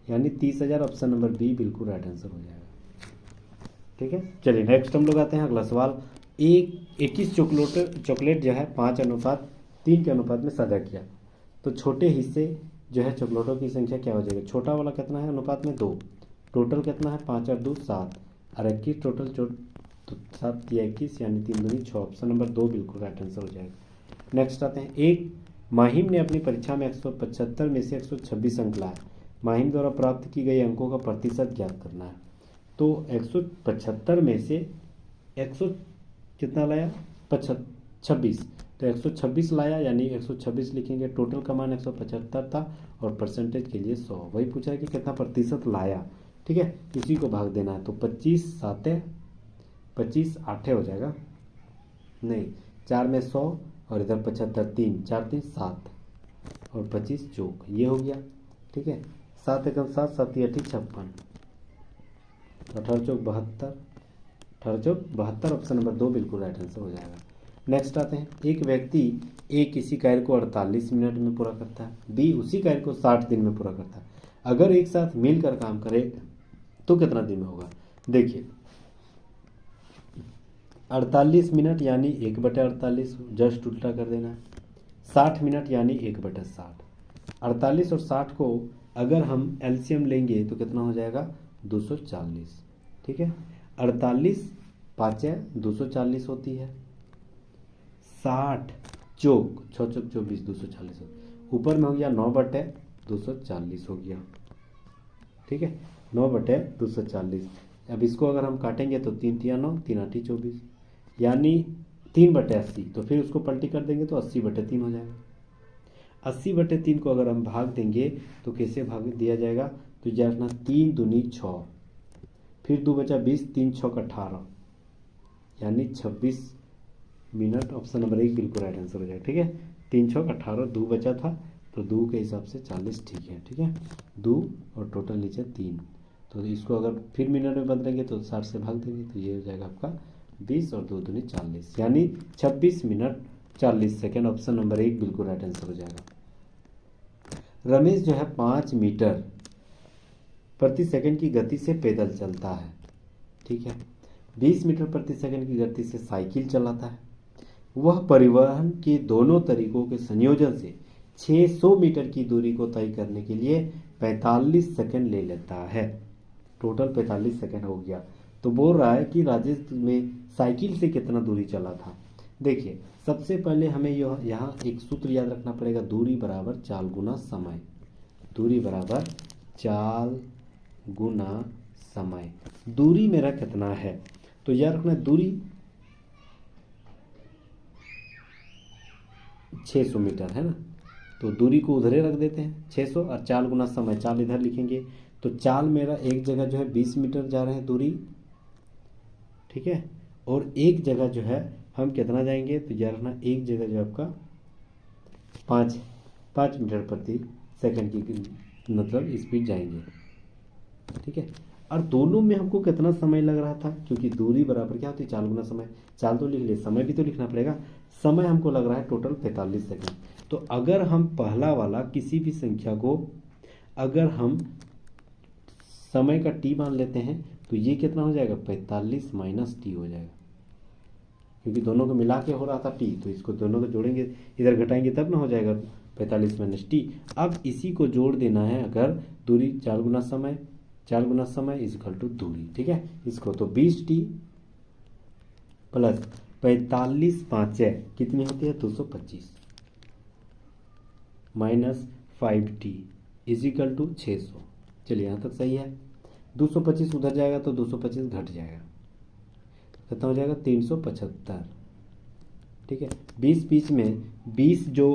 यानी 30,000। ऑप्शन नंबर बी बिल्कुल राइट आंसर हो जाएगा। ठीक है, चलिए नेक्स्ट हम लोग आते हैं अगला सवाल। 21 चॉकलेट जो है 5:3 के अनुपात में साझा किया, तो छोटे हिस्से जो है चॉकलेटों की संख्या क्या हो जाएगी। छोटा वाला कितना है अनुपात में 2, टोटल कितना है 5 और 2 7 और 21 टोटल तो 7 या 21 यानी 3 दूनी 6। ऑप्शन नंबर 2 बिल्कुल राइट आंसर हो जाएगा। नेक्स्ट आते हैं, एक माहिम ने अपनी परीक्षा में 175 में से 126 अंक लाए। माहिम द्वारा प्राप्त की गई अंकों का प्रतिशत ज्ञात करना है। तो 175 में से 100 कितना लाया, 26, तो 126 लाया यानी 126 लिखेंगे। टोटल का मान 175 था और परसेंटेज के लिए 100, वही पूछा है कि कितना प्रतिशत लाया। ठीक है, इसी को भाग देना है, तो 25 7 25 8 हो जाएगा, नहीं 4 में 100 और इधर 75 3 4 3 7 और 25 चौक, ये हो गया। ठीक है, 7 एकम 7 7 8 56, 18 चौक 72, 18 चौक 72। ऑप्शन नंबर 2 बिल्कुल राइट आंसर हो जाएगा। नेक्स्ट आते हैं, एक व्यक्ति ए किसी कार्य को 48 मिनट में पूरा करता है, बी उसी कार्य को 60 दिन में पूरा करता है। अगर एक साथ मिलकर काम करे तो कितना दिन में होगा। देखिए 48 मिनट यानी 1/48, जस्ट उल्टा कर देना है। 60 मिनट यानी 1/60। 48 और 60 को अगर हम एलसीएम लेंगे तो कितना हो जाएगा 240। ठीक है, 48 5 240 होती है, 60 चौक 6 चौक 24 240 ऊपर में हो गया 9/240 हो गया। ठीक है, 9/240। अब इसको अगर हम काटेंगे तो 3 3 9 3 8 24 यानी 3/80, तो फिर उसको पलटी कर देंगे तो 80/3 हो जाएगा। 80/3 को अगर हम भाग देंगे तो कैसे भाग दिया जाएगा, तो याद रखना 3 दूनी 6, फिर 2 बचा 20, 3 6 18 यानी 26 मिनट। ऑप्शन नंबर 1 बिल्कुल राइट आंसर हो जाएगा। ठीक है, 3 6 18, 2 बचा था तो 2 के हिसाब से 40। ठीक है, ठीक है, 2 और टोटल नीचे 3, तो इसको अगर फिर मिनट में बदलेंगे तो 60 से भाग देंगे तो ये हो जाएगा आपका 20 और 2 दूनी 40 यानी 26 मिनट 40 सेकेंड। ऑप्शन नंबर 1 बिल्कुल राइट आंसर हो जाएगा। रमेश जो है 5 मीटर प्रति सेकंड की गति से पैदल चलता है। ठीक है, 20 मीटर प्रति सेकंड की गति से साइकिल चलाता है। वह परिवहन के दोनों तरीकों के संयोजन से 600 मीटर की दूरी को तय करने के लिए 45 सेकंड ले लेता है। टोटल 45 सेकंड हो गया। तो बोल रहा है कि राजेश में साइकिल से कितना दूरी चला था। देखिए सबसे पहले हमें यहाँ एक सूत्र याद रखना पड़ेगा, दूरी बराबर चाल गुना समय। दूरी बराबर चाल गुना समय। दूरी मेरा कितना है तो याद रखना, दूरी 600 मीटर है ना, तो दूरी को उधरे रख देते हैं 600 और चाल गुना समय, चाल इधर लिखेंगे तो चाल मेरा एक जगह जो है 20 मीटर जा रहे हैं दूरी। ठीक है, और एक जगह जो है हम कितना जाएंगे तो याद रखना, एक जगह जो आपका 5 मीटर प्रति सेकंड की मतलब स्पीड जाएंगे। ठीक है, और दोनों में हमको कितना समय लग रहा था, क्योंकि दूरी बराबर क्या होती है चाल गुना समय। चाल तो लिख लिए, समय भी तो लिखना पड़ेगा। समय हमको लग रहा है टोटल 45 सेकंड। तो अगर हम पहला वाला किसी भी संख्या को अगर हम समय का टी मान लेते हैं तो ये कितना हो जाएगा 45 माइनस टी हो जाएगा, क्योंकि दोनों को मिला के हो रहा था टी, तो इसको दोनों को जोड़ेंगे इधर घटाएंगे तब ना हो जाएगा 45 माइनस टी। अब इसी को जोड़ देना है, अगर दूरी चाल गुना समय इज इक्वल टू दूरी। ठीक है, इसको तो 20 टी प्लस 45 5 कितनी होती है 225 minus 5 T is equal to 600। चलिए यहाँ तक सही है। 225 उधर जाएगा तो 225 घट जाएगा, कितना हो जाएगा 375। ठीक है, 20 बीच में 20 जो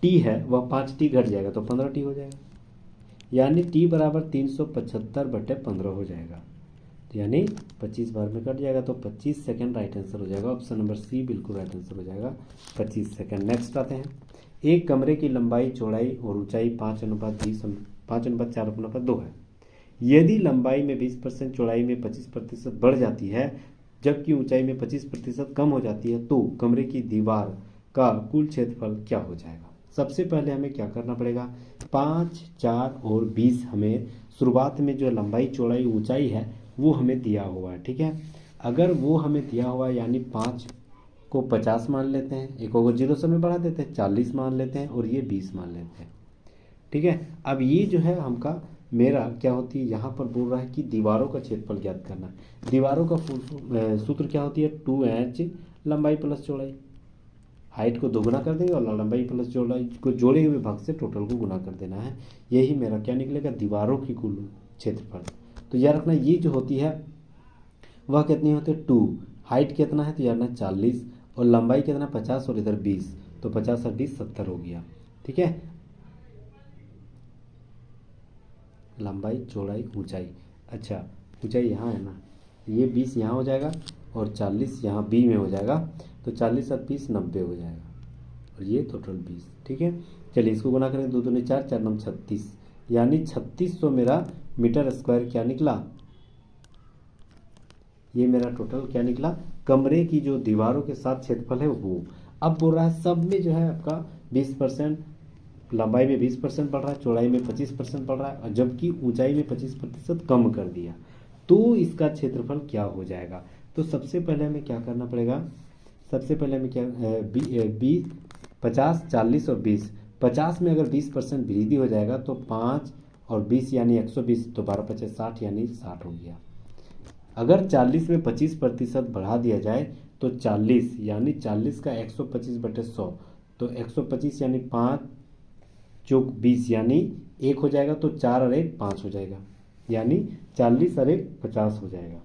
टी है वह 5 टी घट जाएगा तो 15 टी हो जाएगा, यानी टी बराबर 375/15 हो जाएगा। तो यानी 25 बार में कट जाएगा, तो 25 सेकंड राइट आंसर हो जाएगा। ऑप्शन नंबर सी बिल्कुल राइट आंसर हो जाएगा, 25 सेकंड। नेक्स्ट आते हैं, एक कमरे की लंबाई, चौड़ाई और ऊंचाई 5:4:2 है। यदि लंबाई में 20%, चौड़ाई में 25% बढ़ जाती है, जबकि ऊंचाई में 25% कम हो जाती है, तो कमरे की दीवार का कुल क्षेत्रफल क्या हो जाएगा। सबसे पहले हमें क्या करना पड़ेगा, 5, 4 और 20 हमें शुरुआत में जो लंबाई, चौड़ाई, ऊंचाई है वो हमें दिया हुआ है, ठीक है। अगर वो हमें दिया हुआ है यानी 5 को 50 मान लेते हैं, एक को 0 से में बढ़ा देते हैं, 40 मान लेते हैं और ये 20 मान लेते हैं, ठीक है। अब ये जो है हमका मेरा क्या होती है, यहाँ पर बोल रहा है कि दीवारों का क्षेत्रफल ज्ञात करना है। दीवारों का सूत्र क्या होती है, 2h लंबाई प्लस चौड़ाई। हाइट को दोगुना कर देंगे और लंबाई प्लस चौड़ाई को जोड़े हुए भाग से टोटल को गुना कर देना है। यही मेरा क्या निकलेगा, दीवारों की कुल क्षेत्रफल। तो याद रखना ये जो होती है वह कितनी होती है, 2। हाइट कितना है तो याद रखना 40 और लंबाई कितना 50 और इधर 20, तो 50 और 20 70 हो गया, ठीक है। लंबाई, चौड़ाई, ऊंचाई, अच्छा ऊंचाई यहाँ है ना, ये 20 यहाँ हो जाएगा और 40 यहाँ बी में हो जाएगा, तो 40 और 20 90 हो जाएगा और ये टोटल 20, ठीक है। चलिए इसको गुना करें, 2 दूनी 4, 4 9 36, यानी 3600 मेरा मीटर स्क्वायर क्या निकला, ये मेरा टोटल क्या निकला, कमरे की जो दीवारों के साथ क्षेत्रफल है वो। अब बोल रहा है सब में जो है आपका 20%, लंबाई में 20% बढ़ रहा है, चौड़ाई में 25% बढ़ रहा है और जबकि ऊंचाई में 25% कम कर दिया, तो इसका क्षेत्रफल क्या हो जाएगा। तो सबसे पहले हमें क्या करना पड़ेगा, सबसे पहले हमें क्या 50, 40 और 20, 50 में अगर 20% वृद्धि हो जाएगा तो 5 और 20 यानी 120, तो 12 5 60 यानी 60 हो गया। अगर 40 में 25% बढ़ा दिया जाए तो 40 यानी 40 का 125/100, तो 125 यानी 5 चौक 20 यानी 1 हो जाएगा, तो 4 और 1 5 हो जाएगा, यानी 40 और 1 50 हो जाएगा,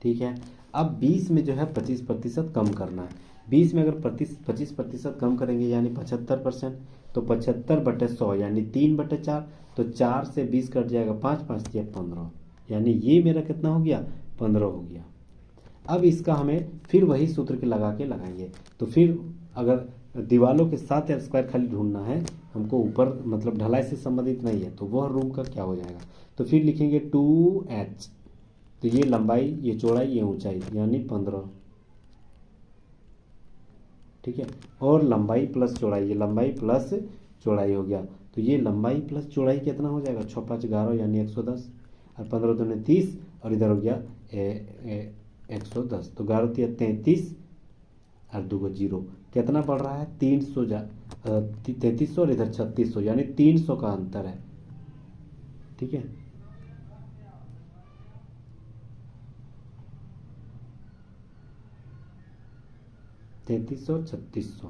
ठीक है। अब 20 में जो है 25% कम करना है। 20 में अगर 25% कम करेंगे यानी 75%, तो 75/100 यानी 3/4, तो 4 से 20 कट जाएगा, 5 5 या 15, यानी ये मेरा कितना हो गया, 15 हो गया। अब इसका हमें फिर वही सूत्र के लगाएंगे, तो फिर अगर दीवालों के साथ स्क्वायर खाली ढूंढना है हमको, ऊपर मतलब ढलाई से संबंधित नहीं है, तो वह रूम का क्या हो जाएगा, तो फिर लिखेंगे 2h, तो ये लंबाई, ये चौड़ाई, ये ऊंचाई यानी 15, ठीक है। और लंबाई प्लस चौड़ाई, ये लंबाई प्लस चौड़ाई हो गया, तो ये लंबाई प्लस चौड़ाई कितना हो जाएगा, 6 5 11 यानी 110 और 15 दूनी 30 और इधर हो गया 110, तो 11 3 33 और 2 0, कितना पड़ रहा है 300 3300 और इधर 3600 यानी 300 का अंतर है, ठीक है। तैंतीस सौ 3600,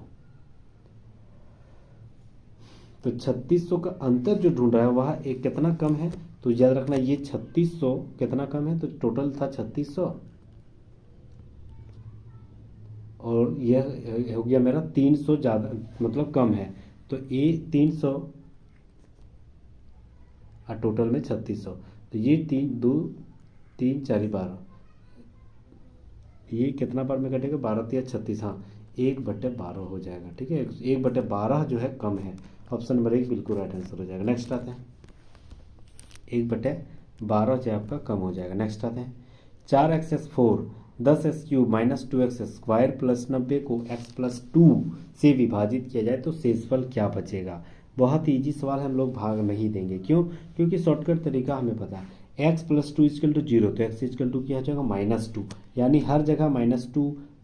तो 3600 का अंतर जो ढूंढ रहा है वह एक कितना कम है, तो याद रखना ये 3600 कितना कम है, तो टोटल था 3600 और यह हो गया मेरा 300 ज़्यादा मतलब कम है, तो ये 300 और टोटल में 3600, तो ये 3 2 3 4 12, ये कितना बार में कटेगा, 12 या 36, हाँ 1/12 हो जाएगा, ठीक है। 1/12 जो है कम है, ऑप्शन नंबर 1 बिल्कुल राइट आंसर हो जाएगा। नेक्स्ट आते हैं, 1/12 जो आपका कम हो जाएगा। नेक्स्ट आते हैं, 4x4 10x³ -2x² प्लस 90 को x+2 से विभाजित किया जाए तो शेषफल क्या बचेगा। बहुत ईजी सवाल है, हम लोग भाग नहीं देंगे, क्यों, क्योंकि शॉर्टकट तरीका हमें पता है। x+2 = 0, तो x = क्या हो जाएगा -2, यानी हर जगह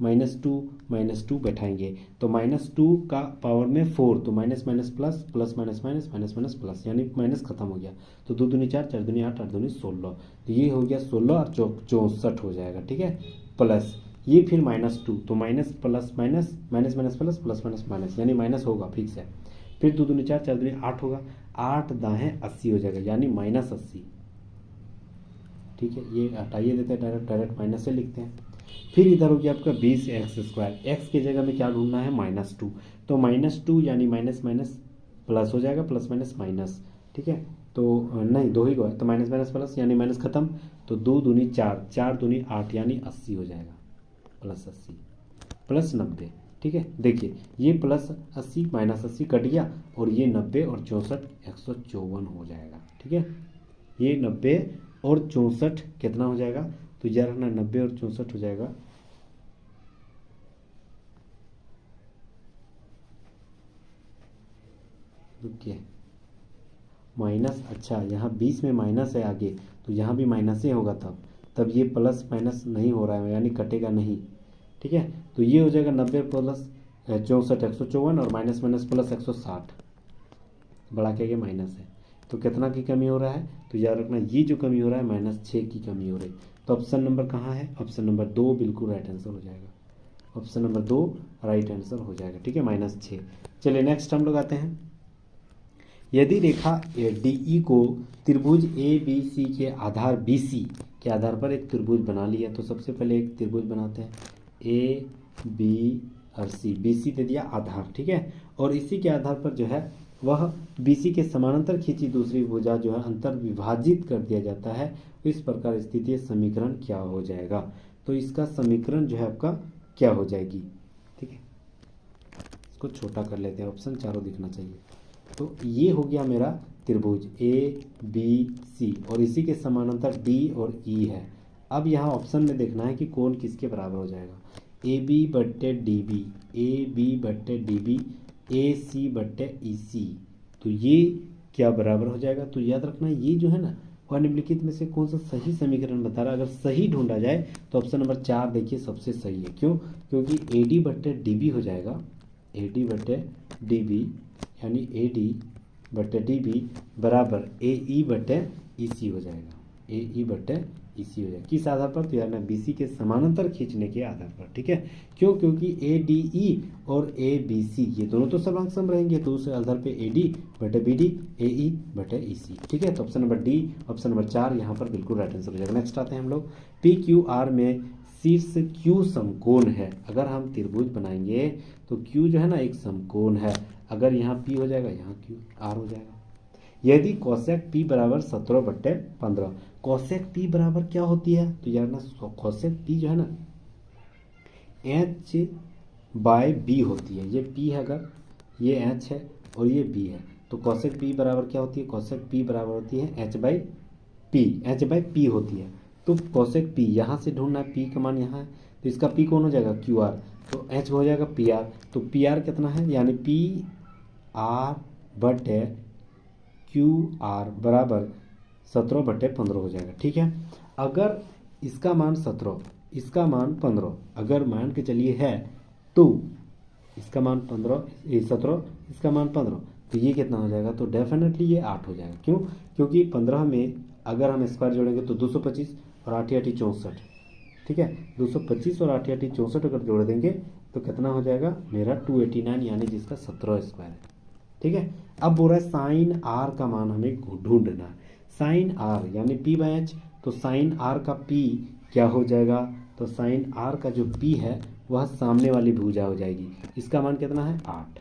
-2 बैठाएंगे, तो -2 का पावर में 4, तो minus minus plus plus minus minus minus minus plus, यानी माइनस खत्म हो गया, तो 2 दूनी 4 4 दूनी 8 8 दूनी 16, तो ये हो गया 16 और 64 हो जाएगा, ठीक है। प्लस ये फिर -2, तो minus plus minus minus minus plus plus minus minus, यानी माइनस होगा फिक्स है। फिर 2 दूनी 4 4 दूनी 8 होगा, 8 दाएं 80 हो जाएगा, यानी -80, ठीक है। ये हटाइए देते हैं, डायरेक्ट माइनस से लिखते हैं। फिर इधर हो गया आपका 20x², x की जगह में क्या ढूंढना है, -2, तो -2 यानी माइनस माइनस प्लस हो जाएगा, प्लस माइनस माइनस, ठीक है, तो नहीं 2 ही को है, तो माइनस माइनस प्लस यानी माइनस खत्म, तो 2 दूनी 4, 4 दूनी 8 यानी 80 हो जाएगा, प्लस 80 प्लस 90। ठीक है, देखिए ये प्लस 80 माइनस 80 कट गया, और ये 90 और 64 154 हो जाएगा। ठीक है, ये 90 और 64 कितना हो जाएगा, तो यार ना 90 और 64 हो जाएगा रुकिए माइनस, अच्छा यहाँ 20 में माइनस है आगे, तो यहाँ भी माइनस ही होगा, तब ये प्लस माइनस नहीं हो रहा है यानी कटेगा नहीं। ठीक है, तो ये हो जाएगा 90 प्लस 64 154 और माइनस माइनस प्लस 160, बढ़ा के आगे माइनस है, तो कितना की कमी हो रहा है, तो याद रखना ये जो कमी हो रहा है -6 की कमी हो रही है। तो ऑप्शन नंबर कहाँ है, ऑप्शन नंबर 2 बिल्कुल राइट आंसर हो जाएगा, ऑप्शन नंबर 2 राइट आंसर हो जाएगा। ठीक है, -6। चलिए नेक्स्ट हम लोग आते हैं, यदि रेखा DE को त्रिभुज ABC के आधार BC के आधार पर एक त्रिभुज बना लिया, तो सबसे पहले एक त्रिभुज बनाते हैं AB और C, BC दे दिया आधार। ठीक है, और इसी के आधार पर जो है वह BC के समानांतर खींची दूसरी भुजा जो है अंतर विभाजित कर दिया जाता है, इस प्रकार स्थिति समीकरण क्या हो जाएगा, तो इसका समीकरण जो है आपका क्या हो जाएगी। ठीक है, इसको छोटा कर लेते हैं, ऑप्शन चारों दिखना चाहिए। तो ये हो गया मेरा त्रिभुज ABC और इसी के समानांतर D और E है। अब यहाँ ऑप्शन में देखना है कि कौन किसके बराबर हो जाएगा, AB/DB, AB/DB, AC/EC, तो ये क्या बराबर हो जाएगा। तो याद रखना ये जो है ना वह निम्नलिखित में से कौन सा सही समीकरण बता रहा है, अगर सही ढूंढा जाए तो ऑप्शन नंबर 4 देखिए सबसे सही है। क्यों, क्योंकि AD/DB हो जाएगा, AD/DB यानी AD/DB बराबर AE/EC हो जाएगा, AE/EC हो जाएगा। किस आधार पर, तो यार ना BC के समानांतर खींचने के आधार पर। ठीक है, क्यों, क्योंकि ADE और ABC ये दोनों तो सर्वांग सम रहेंगे, तो उस आधार पे AD/BD AE/EC। ठीक है, तो option number D, option number 4 यहाँ पर बिल्कुल राइट आंसर हो जाएगा। नेक्स्ट आते हैं हम लोग, PQR में शीर्ष Q समकोण है। अगर हम त्रिभुज बनाएंगे तो Q जो है ना एक समकोण है, अगर यहाँ P हो जाएगा यहाँ QR हो जाएगा। यदि कोसेक P बराबर 17/15, कोसेक P बराबर क्या होती है, तो यार ना कोसेक P जो है ना H/B होती है, ये P है, अगर ये H है और ये B है, तो कोसेक P बराबर क्या होती है, कोसेक P बराबर होती है H/P होती है। तो कोसेक P यहाँ से ढूंढना है, P का मान यहाँ है, तो इसका P कौन हो जाएगा QR, तो H हो जाएगा PR, तो PR कितना है यानी PR/QR बराबर 17/15 हो जाएगा। ठीक है, अगर इसका मान 17 इसका मान 15 अगर मान के चलिए है, तो इसका मान 15 17 इसका मान 15, तो ये कितना हो जाएगा, तो डेफिनेटली ये 8 हो जाएगा। क्यों, क्योंकि 15 में अगर हम स्क्वायर जोड़ेंगे तो 225 और 8 8 64। ठीक है, 225 और 8 8 64 अगर जोड़ देंगे तो कितना हो जाएगा मेरा 289 यानी जिसका 17 स्क्वायर है। ठीक है, अब बोल रहा है साइन R का मान हमें ढूंढना है, साइन R यानी P/H, तो साइन R का P क्या हो जाएगा, तो साइन R का जो P है वह सामने वाली भुजा हो जाएगी, इसका मान कितना है 8,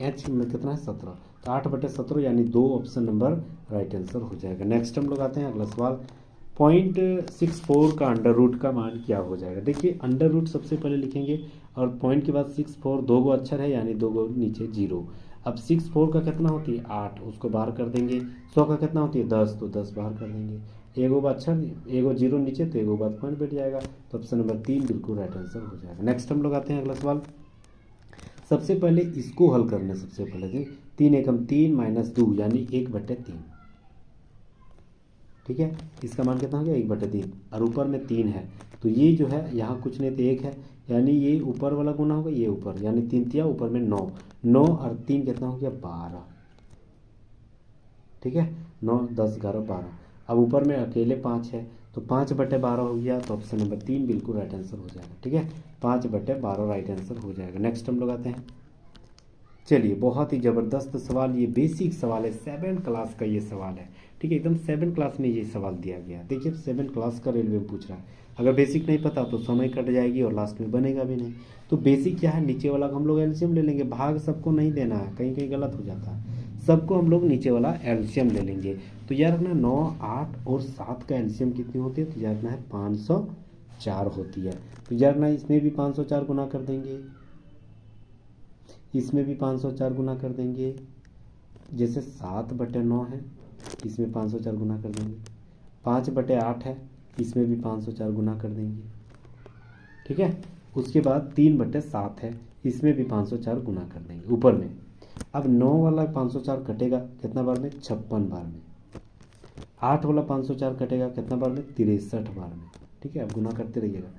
H में कितना है 17, तो 8/17 यानी 2 ऑप्शन नंबर राइट आंसर हो जाएगा। नेक्स्ट हम लोग आते हैं अगला सवाल, 0.64 का अंडर रूट का मान क्या हो जाएगा। देखिए अंडर रूट सबसे पहले लिखेंगे और पॉइंट के बाद 64 2 गो अक्षर है यानी 2 गो नीचे 0। अब 64 का कितना होती है 8, उसको बाहर कर देंगे। 100 का कितना होती है 10, तो 10 बाहर कर देंगे। एगो अक्षर एगो 0 नीचे तो एगो बाद पॉइंट बैठ जाएगा, तो ऑप्शन नंबर 3 बिल्कुल राइट आंसर हो जाएगा। नेक्स्ट हम लोग आते हैं अगला सवाल, सबसे पहले इसको हल करने, सबसे पहले 3 एकम 3 - 2 यानी 1/3। ठीक है, इसका मान कितना हो गया 1/3 और ऊपर में 3 है, तो ये जो है यहाँ कुछ नहीं तो 1 है यानी ये ऊपर वाला गुना होगा, ये ऊपर यानी 3 तिया ऊपर में 9, 9 और 3 कितना हो गया 12। ठीक है, 9 10 11 12, अब ऊपर में अकेले 5 है तो 5/12 हो गया, तो ऑप्शन नंबर 3 बिल्कुल राइट आंसर हो जाएगा। ठीक है, 5/12 राइट आंसर हो जाएगा। नेक्स्ट हम लोग आते हैं, चलिए बहुत ही ज़बरदस्त सवाल, ये बेसिक सवाल है, 7 क्लास का ये सवाल है। ठीक है, एकदम 7 क्लास में ये सवाल दिया गया। देखिए 7 क्लास का रेलवे में पूछ रहा है, अगर बेसिक नहीं पता तो समय कट जाएगी और लास्ट में बनेगा भी नहीं। तो बेसिक क्या है, नीचे वाला हम लोग एलसीएम ले लेंगे, भाग सबको नहीं देना है, कहीं कहीं गलत हो जाता है। सबको हम लोग नीचे वाला एलसीएम ले लेंगे। तो याद रखना 9, 8 और 7 का एलसीएम कितनी होती है, तो याद रखना है 504 होती है। तो याद रखना इसमें भी 504 गुना कर देंगे, इसमें भी 504 गुना कर देंगे। जैसे 7/9 है, इसमें 504 गुना कर देंगे। 5/8 है, इसमें भी 504 गुना कर देंगे। ठीक है, उसके बाद 3/7 है, इसमें भी 504 गुना कर देंगे ऊपर में। अब 9 वाला 504 कटेगा कितना बार में, 56 बार में। 8 वाला 504 कटेगा कितना बार में, 63 बार में। ठीक है, अब गुना करते रहिएगा।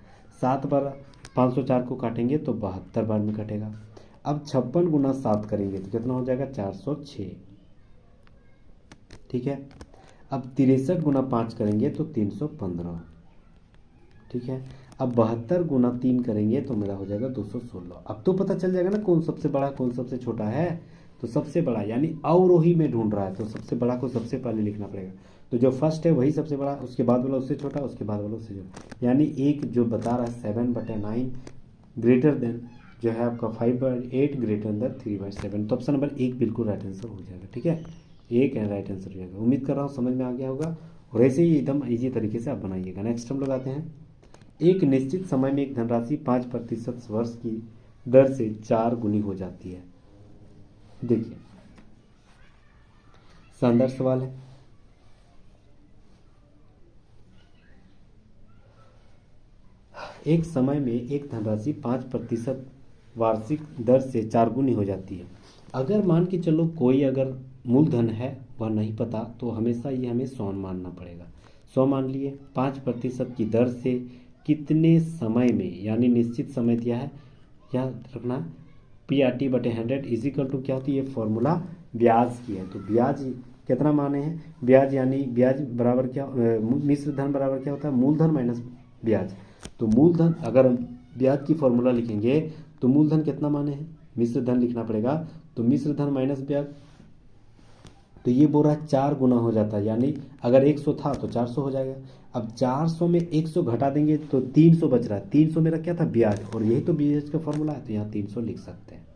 7 बार 504 को काटेंगे तो 72 बार में कटेगा। अब 56 गुना 7 करेंगे तो कितना हो जाएगा, 406। ठीक है, अब 63 गुना 5 करेंगे तो 315। ठीक है, अब 72 गुना 3 करेंगे तो मेरा हो जाएगा 216। अब तो पता चल जाएगा ना कौन सबसे बड़ा कौन सबसे छोटा है। तो सबसे बड़ा यानी अवरोही में ढूंढ रहा है, तो सबसे बड़ा को सबसे पहले लिखना पड़ेगा। तो जो फर्स्ट है वही सबसे बड़ा, उसके बाद वाला उससे छोटा, उसके बाद वाला उससे छोटा। यानी एक जो बता रहा है 7/9 ग्रेटर देन जो है आपका 5/8 ग्रेटर देन 3/7। तो ऑप्शन नंबर 1 बिल्कुल राइट आंसर हो जाएगा। ठीक है, एक है राइट आंसर हो जाएगा। उम्मीद कर रहा हूँ समझ में आ गया होगा, और ऐसे ही एकदम ईजी तरीके से आप बनाइएगा। नेक्स्ट हम लोग आते हैं, एक निश्चित समय में एक धनराशि 5% वर्ष की दर से 4 गुनी हो जाती है। देखिए शानदार सवाल है। एक समय में एक धनराशि 5% वार्षिक दर से 4 गुनी हो जाती है। अगर मान के चलो कोई अगर मूलधन है वह नहीं पता, तो हमेशा ये हमें 100 मानना पड़ेगा। 100 मान लिए, 5% की दर से कितने समय में, यानी निश्चित समय दिया है, याद रखना PRT/100 इजिकल टू क्या होती है, फॉर्मूला ब्याज की है। तो ब्याज कितना माने हैं, ब्याज यानी ब्याज बराबर क्या, मिश्र धन बराबर क्या होता है, मूलधन माइनस ब्याज। तो मूलधन अगर हम ब्याज की फॉर्मूला लिखेंगे तो मूलधन कितना माने हैं, मिश्र धन लिखना पड़ेगा। तो मिश्र धन माइनस ब्याज, तो ये बोल रहा है 4 गुना हो जाता है, यानी अगर 100 था तो 400 हो जाएगा। अब 400 में 100 घटा देंगे तो 300 बच रहा है। 300 मेरा क्या था, ब्याज, और यही तो ब्याज का फॉर्मूला है, तो यहाँ 300 लिख सकते हैं।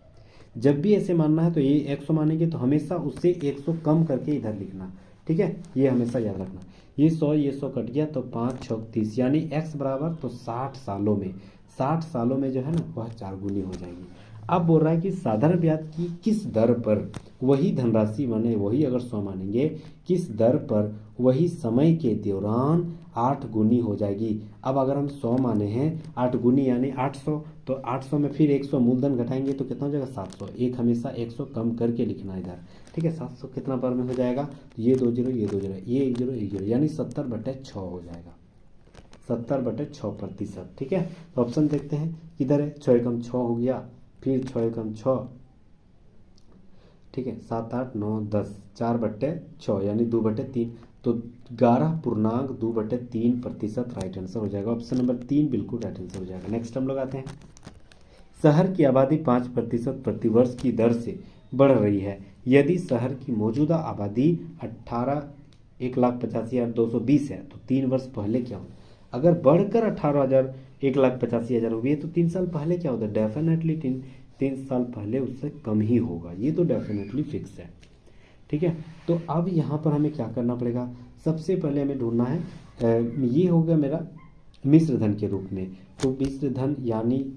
जब भी ऐसे मानना है तो ये 100 मानेंगे तो हमेशा उससे 100 कम करके इधर लिखना। ठीक है, ये हमेशा याद रखना। ये 100 कट गया तो 5 6 30, यानी x बराबर तो 60 सालों में, 60 सालों में जो है ना वह 4 गुनी हो जाएगी। अब बोल रहा है कि साधारण ब्याज की किस दर पर वही धनराशि, माने वही अगर 100 मानेंगे, किस दर पर वही समय के दौरान 8 गुनी हो जाएगी। अब अगर हम 100 माने हैं, 8 गुनी यानी 800, तो 800 में फिर 100 मूलधन घटाएंगे तो कितना हो जाएगा, 700। एक हमेशा 100 कम करके लिखना इधर। ठीक है, 700 कितना बार में हो जाएगा, तो ये 2 0 ये 2 0 ये 1 0 1 0, यानी 70/6 हो जाएगा, 70/6%। ठीक है, तो ऑप्शन देखते हैं किधर है, 6 एकम 6 हो गया, फिर 6 एकम 6, ठीक है, 7 8 9 10, 4/6 यानी 2/3, तो 11.2/3% राइट आंसर हो जाएगा। ऑप्शन नंबर 3 बिल्कुल राइट आंसर हो जाएगा। नेक्स्ट हम लोग आते हैं, शहर की आबादी 5% प्रतिवर्ष की दर से बढ़ रही है। यदि शहर की मौजूदा आबादी 1,85,220 है तो 3 वर्ष पहले क्या होता, अगर बढ़कर 1,85,000 हुई है तो 3 साल पहले क्या होता है, डेफिनेटली 3 साल पहले उससे कम ही होगा, ये तो डेफिनेटली फिक्स है। ठीक है, तो अब यहाँ पर हमें क्या करना पड़ेगा, सबसे पहले हमें ढूंढना है, ये हो गया मेरा मिश्र धन के रूप में। तो मिश्र धन यानी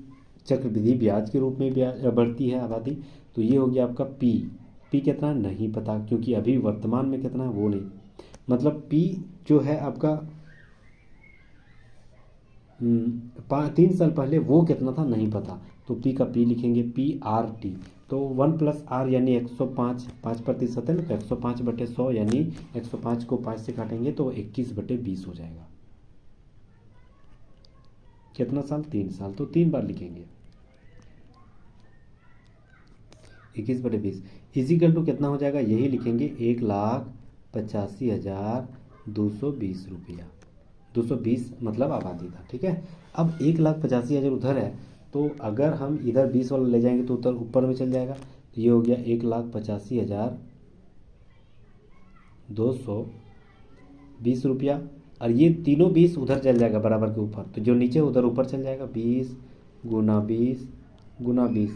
चक्रवृद्धि ब्याज के रूप में ब्याज बढ़ती है आबादी, तो ये हो गया आपका पी कितना नहीं पता, क्योंकि अभी वर्तमान में कितना है वो नहीं, मतलब पी जो है आपका 3 साल पहले वो कितना था नहीं पता, तो पी का पी लिखेंगे, PRT। तो 1 + R यानी 105, 5% है ना, तो 105/100 यानी 105 को 5 से काटेंगे तो 21/20 हो जाएगा। कितना साल, 3 साल, तो 3 बार लिखेंगे, 21/20 इजिकल टू कितना हो जाएगा, यही लिखेंगे 1,85,220 रुपया। 220 मतलब आबादी था। ठीक है, अब 1,85,000 उधर है, तो अगर हम इधर 20 वाला ले जाएंगे तो उधर ऊपर में चल जाएगा, तो ये हो गया 1,85,220 रुपया, और ये तीनों 20 उधर चल जाएगा बराबर के ऊपर, तो जो नीचे उधर ऊपर चल जाएगा, 20 × 20 × 20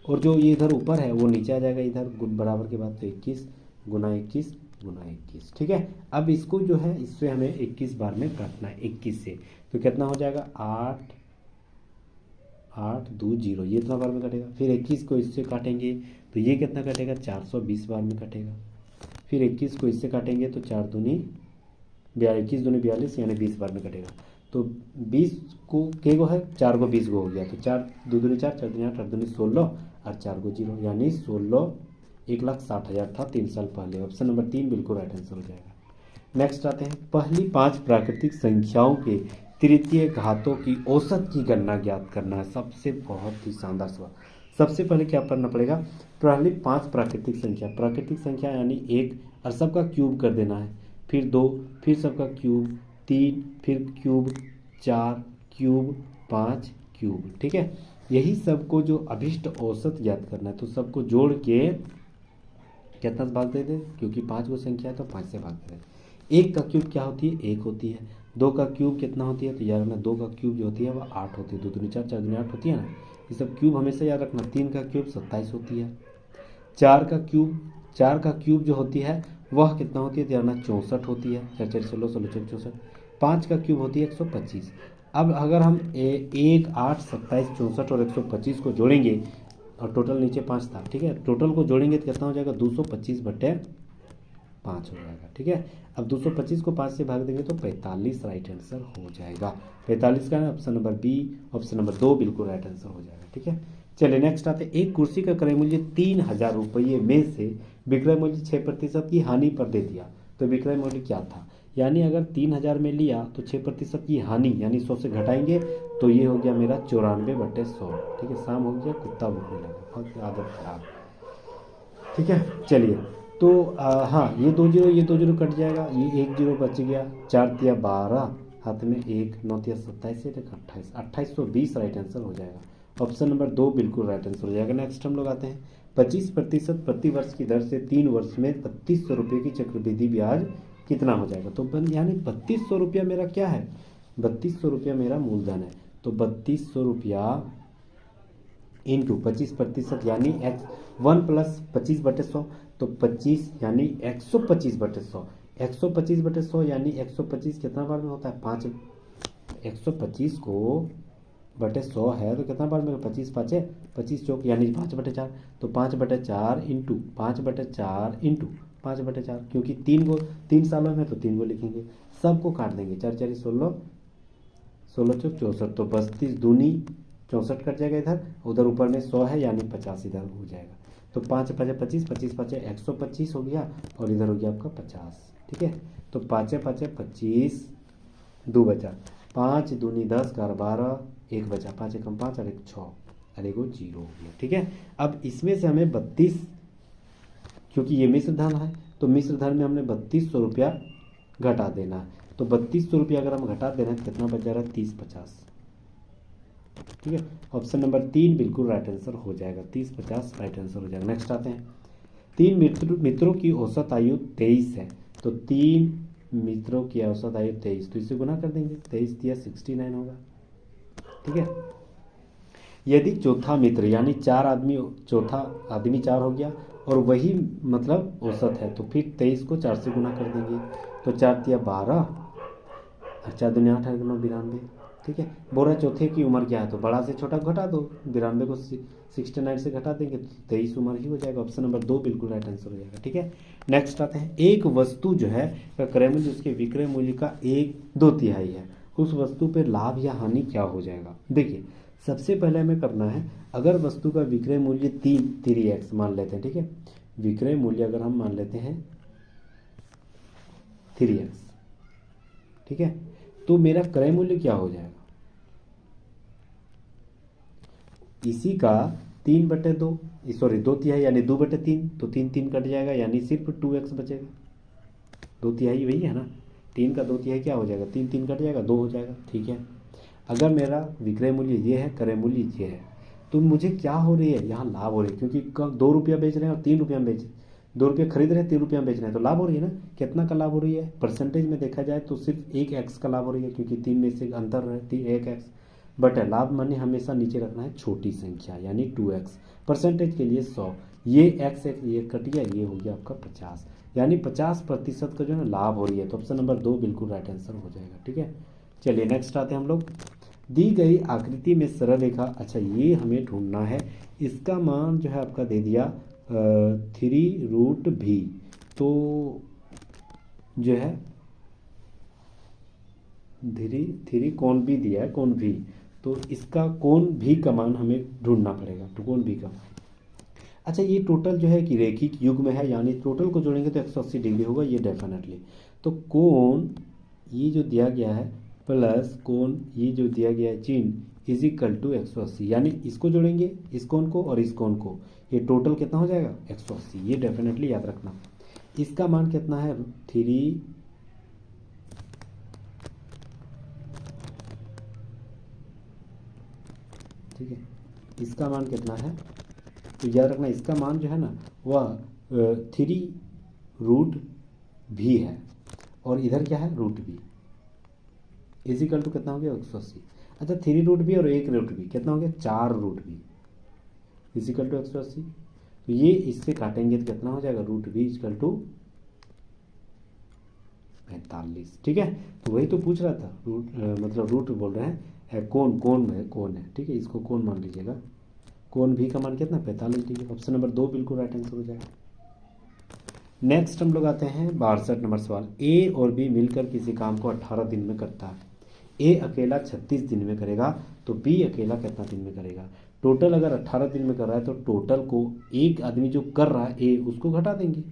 और जो ये इधर ऊपर है वो नीचे आ जाएगा इधर बराबर के बाद, तो 21 गुना 21 गुना 21। ठीक है, अब इसको जो है इससे हमें 21 बार में काटना है 21 से, तो कितना हो जाएगा 8 8 2 0, ये इतना बार में कटेगा। फिर 21 को इससे काटेंगे तो ये कितना कटेगा 420 बार में कटेगा। फिर 21 को इससे काटेंगे तो 4 दूनी 21 दूनी 42 यानी 20 बार में कटेगा। तो 20 को के गो है 4 को 20 गो हो गया, तो 4 2 दूनी 4 4 दूनी 8 8 दूनी 16 और 4 को 0 यानी 16 1,60,000 था 3 साल पहले। ऑप्शन नंबर 3 बिल्कुल राइट आंसर हो जाएगा। नेक्स्ट आते हैं, पहली 5 प्राकृतिक संख्याओं के तृतीय घातों की औसत की गणना ज्ञात करना है। सबसे बहुत ही शानदार सवाल। सबसे पहले क्या करना पड़ेगा, पहली 5 प्राकृतिक संख्या यानी 1 और सबका क्यूब कर देना है, फिर 2, फिर सबका क्यूब 3, फिर क्यूब 4, क्यूब 5, क्यूब। ठीक है, यही सबको जो अभिष्ट औसत ज्ञात करना है, तो सबको जोड़ के कितना भाग दे दे, क्योंकि 5 को संख्या है तो 5 से भाग दे। 1 का क्यूब क्या होती है 1 होती है। 2 का क्यूब कितना होती है, तो याद रखना 2 का क्यूब जो होती है वह 8 होती है। 2 दूनी 4 4 दूनी 8 होती है ना, ये सब क्यूब हमेशा याद रखना। 3 का क्यूब 27 होती है। 4 का क्यूब जो होती है वह कितना होती है, याद रखना 64 होती है। 4 4 16 16 4 64। 5 का क्यूब होती है 125। अब अगर हम 1 8 27 64 और 125 को जोड़ेंगे और टोटल नीचे 5 था, ठीक है, टोटल को जोड़ेंगे तो कितना हो जाएगा 225/5 हो जाएगा। ठीक है, अब 225 को 5 से भाग देंगे तो 45 राइट आंसर हो जाएगा। 45 का option number B, option number 2 बिल्कुल राइट आंसर हो जाएगा। ठीक है, चलिए नेक्स्ट आते हैं, एक कुर्सी का क्रय मूल्य 3,000 रुपये में से विक्रय मूल्य 6% की हानि पर दे दिया, तो विक्रय मूल्य क्या था। यानी अगर 3,000 में लिया तो 6% की हानि यानी 100 से घटाएंगे तो ये हो गया मेरा 94/100। ठीक है, शाम हो गया, कुत्ता भूखने लगा, बहुत आदत खराब। ठीक है, चलिए तो हाँ, ये 2 जीरो कट जाएगा, ये 1 जीरो बच गया। 4 तिया 12, हाथ में 1, 9 तिया 27 से 28, 2820 राइट आंसर हो जाएगा। ऑप्शन नंबर 2 बिल्कुल राइट आंसर हो जाएगा। नेक्स्ट हम लोग आते हैं, 25% प्रति वर्ष की दर से 3 वर्ष में 3200 रुपये की चक्रवृद्धि ब्याज कितना हो जाएगा। तो यानी 3200 रुपया मेरा क्या है, 3200 रुपया मेरा मूलधन है, तो 3200 रुपया इंटू 25% यानी 1 + 25/100, तो 25 यानी 125/100। 125/100 यानी 125 कितना बार में होता है 5। 125 को बटे 100 है तो कितना बार में 25 5 25 चौक यानी 5/4, तो 5/4 इंटू 5/4 इंटू 5/4, क्योंकि 3 सालों में तो 3 को लिखेंगे, सबको काट देंगे। 4 4 16 16 चौक 64, तो 32 दूनी 64 कट जाएगा इधर, उधर ऊपर में 100 है यानी 50 इधर हो जाएगा। तो 5 5 25 25 5 125 हो गया और इधर हो गया आपका 50। ठीक है, तो 5 5 25, 2 बचा, 5 दूनी 10 का 12, 1 बचा, 5 1 5 और 1 6 और 1 0 हो गया। ठीक है, अब इसमें से हमें 32, क्योंकि ये मिश्र धन है तो मिश्र धन में हमने 3200 रुपया घटा देना है, तो 3200 रुपया अगर हम घटा दे रहे हैं तो कितना बच जा रहा है 30 50। ठीक है, ऑप्शन नंबर 3 बिल्कुल राइट आंसर हो जाएगा, 30 50 राइट आंसर हो जाएगा। नेक्स्ट आते हैं, 3 मित्रों की औसत आयु 23 है, तो 3 मित्रों की औसत आयु 23, तो इसे गुना कर देंगे, 23 दिया 69 होगा। ठीक है, यदि चौथा मित्र यानी चौथा आदमी 4 हो गया और वही मतलब औसत है, तो फिर 23 को 4 से गुना कर देंगे, तो 4 तिया 12 और 4 दूनी 8 9 92। ठीक है, बोल रहा चौथे की उम्र क्या है, तो बड़ा से छोटा घटा दो, 92 को 69 से घटा देंगे तो 23 उम्र ही हो जाएगा। ऑप्शन नंबर 2 बिल्कुल राइट आंसर हो जाएगा। ठीक है, नेक्स्ट आते हैं, एक वस्तु जो है का क्रय मूल्य उसके विक्रय मूल्य का 1/2 है, उस वस्तु पर लाभ या हानि क्या हो जाएगा। देखिए, सबसे पहले हमें करना है, अगर वस्तु का विक्रय मूल्य 3x मान लेते हैं। ठीक है, विक्रय मूल्य अगर हम मान लेते हैं 3x, ठीक है, तो मेरा क्रय मूल्य क्या हो जाएगा, इसी का 3/2, सॉरी 2/3 यानी 2/3, तो 3 3 कट जाएगा यानी सिर्फ 2x बचेगा। 2/3 वही है ना, 3 का 2/3 क्या हो जाएगा, 3 3 कट जाएगा 2 हो जाएगा। ठीक है, अगर मेरा विक्रय मूल्य ये है, क्रय मूल्य ये है, तो मुझे क्या हो रही है, यहाँ लाभ हो रही है, क्योंकि 2 रुपया बेच रहे हैं और 3 रुपया में बेच, 2 रुपये खरीद रहे हैं 3 रुपया में बेच रहे हैं, तो लाभ हो रही है ना। कितना का लाभ हो रही है, परसेंटेज में देखा जाए तो सिर्फ 1x का लाभ हो रही है, क्योंकि 3 में से अंतर है 1x, बटे लाभ माने हमेशा नीचे रखना है छोटी संख्या यानी 2x, परसेंटेज के लिए 100, ये x ये कट गया, ये हो गया आपका 50, यानी 50% का जो है लाभ हो रही है। तो ऑप्शन नंबर 2 बिल्कुल राइट आंसर हो जाएगा। ठीक है, चलिए नेक्स्ट आते हैं हम लोग। दी गई आकृति में सरल रेखा, अच्छा ये हमें ढूंढना है, इसका मान जो है आपका दे दिया 3√v, तो जो है थ्री कोण भी दिया है, कोण भी, तो इसका कोण भी का मान हमें ढूंढना पड़ेगा। तो कोण भी का, अच्छा ये टोटल जो है कि रैखिक युग्म है, यानी टोटल को जोड़ेंगे तो 180 डिग्री होगा, ये डेफिनेटली। तो कोण ये जो दिया गया है प्लस कोण ये जो दिया गया है चिन्ह इज इक्वल टू 180, यानी इसको जोड़ेंगे इस कोण को और इस कोण को, ये टोटल कितना हो जाएगा 180, ये डेफिनेटली याद रखना। इसका मान कितना है 3, ठीक है, इसका मान कितना है, तो याद रखना इसका मान जो है ना वह 3√v है, और इधर क्या है √v, इजिकल टू कितना हो गया 180। अच्छा 3√v और 1√v कितना हो गया 4√v, इजिकल टू 180। तो ये इससे काटेंगे तो कितना हो जाएगा √v इजिकल टू 45। ठीक है, तो वही तो पूछ रहा था, मतलब रूट बोल रहे हैं, कोण कोण है, कोण है, ठीक है, इसको कोण मान लीजिएगा। कोण भी का मान कितना 45 डिग्री, ऑप्शन नंबर 2 बिल्कुल राइट आंसर हो जाएगा। नेक्स्ट हम लोग आते हैं 62 नंबर सवाल। ए और बी मिलकर किसी काम को 18 दिन में करता है। ए अकेला 36 दिन में करेगा, तो बी अकेला कितना दिन में करेगा। टोटल अगर 18 दिन में कर रहा है तो टोटल को एक आदमी जो कर रहा है ए उसको घटा देंगे,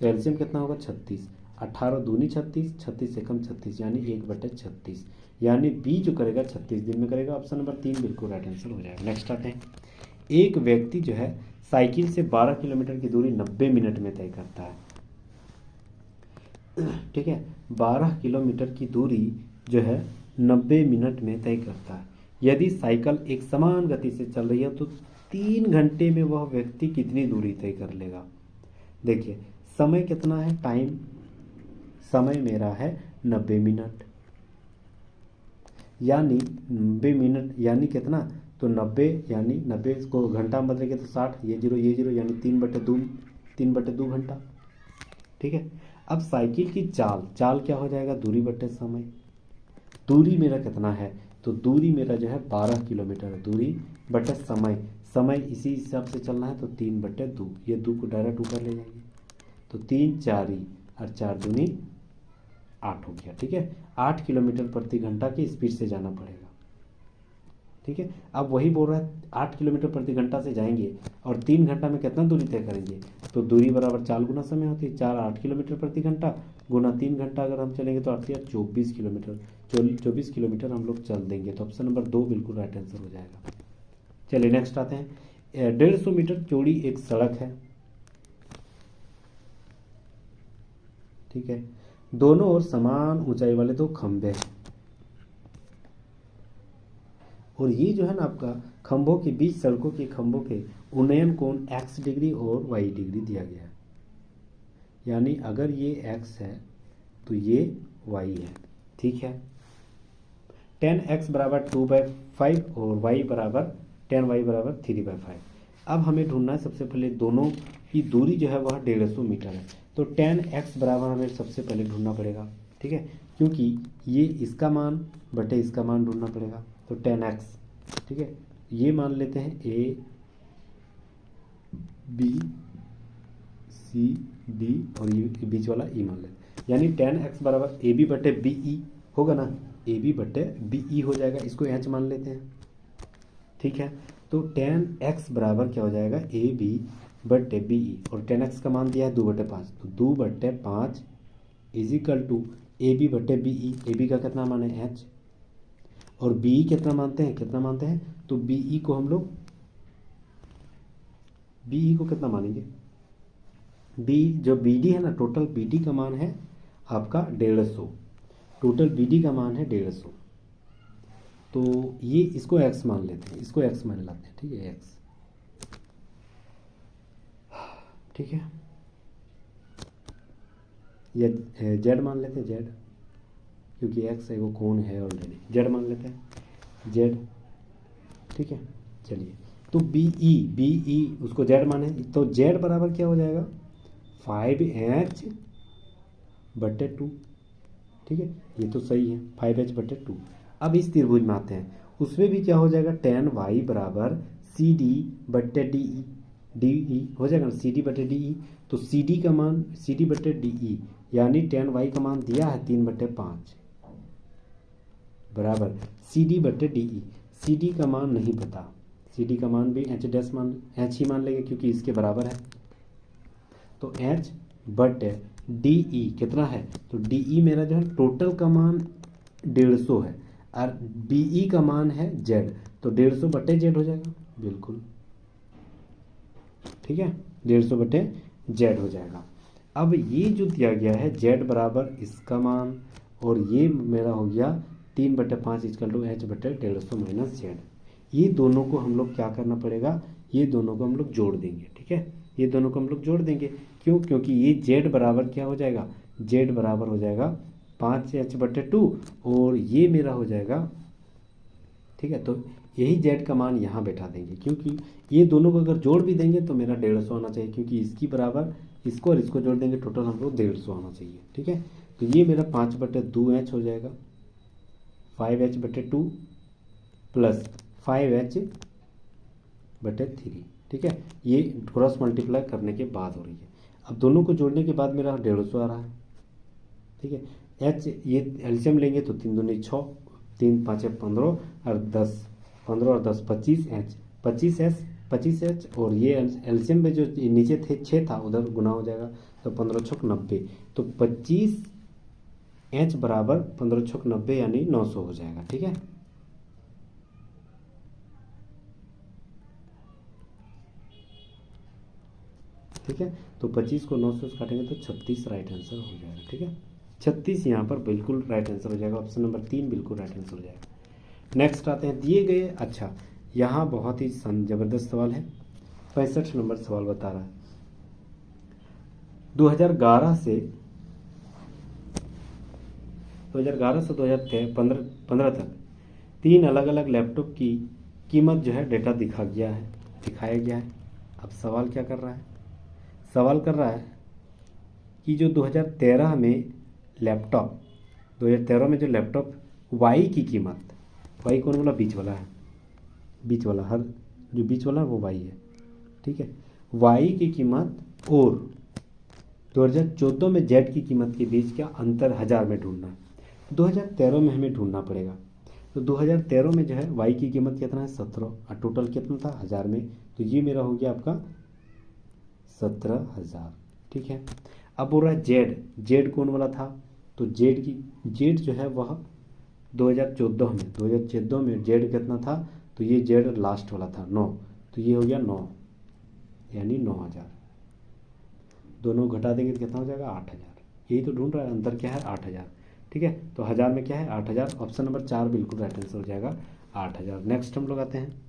तो एलसीएम कितना होगा 36, 18 दूनी 36, 36 से कम 36 यानी 1/36, यानी बी जो करेगा 36 दिन में करेगा। ऑप्शन नंबर 3 बिल्कुल राइट आंसर हो जाएगा। नेक्स्ट आते हैं, एक व्यक्ति जो है साइकिल से 12 किलोमीटर की दूरी 90 मिनट में तय करता है। ठीक है, 12 किलोमीटर की दूरी जो है 90 मिनट में तय करता है। यदि साइकिल एक समान गति से चल रही है तो 3 घंटे में वह व्यक्ति कितनी दूरी तय कर लेगा। देखिए समय कितना है, टाइम समय मेरा है 90 मिनट, यानी 90 मिनट यानी कितना, तो 90 यानी 90 को घंटा में बदलेंगे तो 60, ये जीरो यानी 3/2 घंटा। ठीक है, अब साइकिल की चाल क्या हो जाएगा, दूरी बटे समय। दूरी मेरा कितना है, तो दूरी मेरा जो है 12 किलोमीटर है, दूरी बटे समय इसी हिसाब से चलना है, तो 3/2, ये 2 को डायरेक्ट ऊपर ले जाएंगे, तो 3 4 और 4 दूनी 8 हो गया। ठीक है, 8 किलोमीटर प्रति घंटा की स्पीड से जाना पड़ेगा। ठीक है, अब वही बोल रहा है 8 किलोमीटर प्रति घंटा से जाएंगे और 3 घंटा में कितना दूरी तय करेंगे, तो दूरी बराबर 4 गुना समय होती है, 4 8 किलोमीटर प्रति घंटा गुना 3 घंटा अगर हम चलेंगे तो 8 या 24 किलोमीटर, 24 किलोमीटर हम लोग चल देंगे। तो ऑप्शन नंबर 2 बिल्कुल राइट आंसर हो जाएगा। चलिए नेक्स्ट आते हैं, 150 मीटर चौड़ी एक सड़क है। ठीक है, दोनों ओर समान ऊंचाई वाले 2 खंभे हैं, और ये जो है ना आपका खंभों के बीच सड़कों के खंभों के उन्नयन कोण x डिग्री और y डिग्री दिया गया है, यानी अगर ये x है तो ये y है। ठीक है, 10x बराबर 2/5 और y बराबर 10y बराबर 3/5। अब हमें ढूंढना है सबसे पहले दोनों की दूरी जो है वह 150 मीटर है, तो 10x बराबर हमें सबसे पहले ढूंढना पड़ेगा। ठीक है, क्योंकि ये इसका मान बटे इसका मान ढूंढना पड़ेगा, तो 10x। ठीक है, ये मान लेते हैं a b c d और ये बीच वाला e मान लेते हैं, यानी 10x बराबर ab बटे be होगा ना, ab बटे be हो जाएगा, इसको h मान लेते हैं। ठीक है, तो 10x बराबर क्या हो जाएगा ab बटे be, और 10x का मान दिया है 2/5, तो 2/5 इज इक्वल टू ab बटे be। ab का कितना मान है h, और be कितना मानते हैं, तो be को हम लोग be को कितना मानेंगे, b जो bd है ना, टोटल bd का मान है आपका 150, टोटल bd का मान है 150, तो ये इसको x मान लेते हैं, इसको x मान लेते हैं। ठीक है, x। ठीक है, ये z मान लेते हैं, z, क्योंकि x है वो कोण है ऑलरेडी, z मान लेते हैं। जेड। ठीक है, चलिए, तो बी ई उसको जेड माने, तो जेड बराबर क्या हो जाएगा 5h/2। ठीक है, ये तो सही है 5h/2। अब इस त्रिभुज में आते हैं, उसमें भी क्या हो जाएगा tan y बराबर CD/DE। डी हो जाएगा ना, CD/DE। तो CD का मान CD/DE यानी tan y का मान दिया है 3/5 बराबर CD/DE। CD का मान नहीं पता, CD का मान भी h डैश मान h ही मान लेंगे क्योंकि इसके बराबर है। तो h/DE कितना है, तो DE मेरा जो है टोटल का मान 150 है और BE का मान है Z, तो 150/Z हो जाएगा बिल्कुल। ठीक है, 150/Z हो जाएगा। अब ये जो दिया गया है Z बराबर इसका मान और ये मेरा हो गया 3/5 = h/150 - Z। ये दोनों को हम लोग क्या करना पड़ेगा, ये दोनों को हम लोग जोड़ देंगे। ठीक है, ये दोनों को हम लोग जोड़ देंगे, क्यों, क्योंकि ये Z बराबर क्या हो जाएगा, Z बराबर हो जाएगा 5h/2 और ये मेरा हो जाएगा। ठीक है, तो यही Z का मान यहाँ बैठा देंगे, क्योंकि ये दोनों को अगर जोड़ भी देंगे तो मेरा 150 आना चाहिए, क्योंकि इसकी बराबर इसको और इसको जोड़ देंगे टोटल हम लोग 150 आना चाहिए। ठीक है, तो ये मेरा 5/2h हो जाएगा 5h/2 प्लस 5h/3। ठीक है, ये क्रॉस मल्टीप्लाई करने के बाद हो रही है। अब दोनों को जोड़ने के बाद मेरा 150 आ रहा है। ठीक है, h ये एलसीएम लेंगे तो 3 दूनी 6, 3 5 15 और 10 15 और 10 25h 25h और ये एलसीएम में जो नीचे थे 6 था उधर गुना हो जाएगा, तो 15 छक 90, तो 25h बराबर 15 छक 90 यानी 900 हो जाएगा। ठीक है, ठीक है, तो 25 को 900 से काटेंगे तो 36 राइट आंसर हो जाएगा। ठीक है, 36 यहाँ पर बिल्कुल राइट आंसर हो जाएगा, ऑप्शन नंबर 3 बिल्कुल राइट आंसर हो जाएगा। नेक्स्ट आते हैं दिए गए, अच्छा यहाँ बहुत ही ज़बरदस्त सवाल है, 65 नंबर सवाल बता रहा है 2011 से 2015 तक 3 अलग अलग लैपटॉप की कीमत जो है डेटा दिखाया गया है। अब सवाल क्या कर रहा है, सवाल कर रहा है कि जो 2013 में लैपटॉप 2013 में जो लैपटॉप वाई की कीमत, वाई कौन वाला, बीच वाला है, बीच वाला, हर जो बीच वाला है वो वाई है। ठीक है, वाई की कीमत और 2014 में जेड की कीमत के बीच क्या अंतर हज़ार में ढूंढना है। 2013 में हमें ढूंढना पड़ेगा, तो 2013 में जो है वाई की कीमत कितना है 17 और टोटल कितना था हज़ार में, तो ये मेरा हो गया आपका 17,000। ठीक है, अब बोल रहा है जेड कौन वाला था, तो जेड जो है वह 2014 में जेड कितना था, तो ये जेड लास्ट वाला था 9, तो ये हो गया 9 यानी 9,000। दोनों घटा देंगे तो कितना हो जाएगा 8,000। यही तो ढूंढ रहा है, अंतर क्या है 8,000। ठीक है, तो हज़ार में क्या है 8,000, ऑप्शन नंबर 4 बिल्कुल राइट आंसर हो जाएगा 8,000। नेक्स्ट हम लोग आते हैं,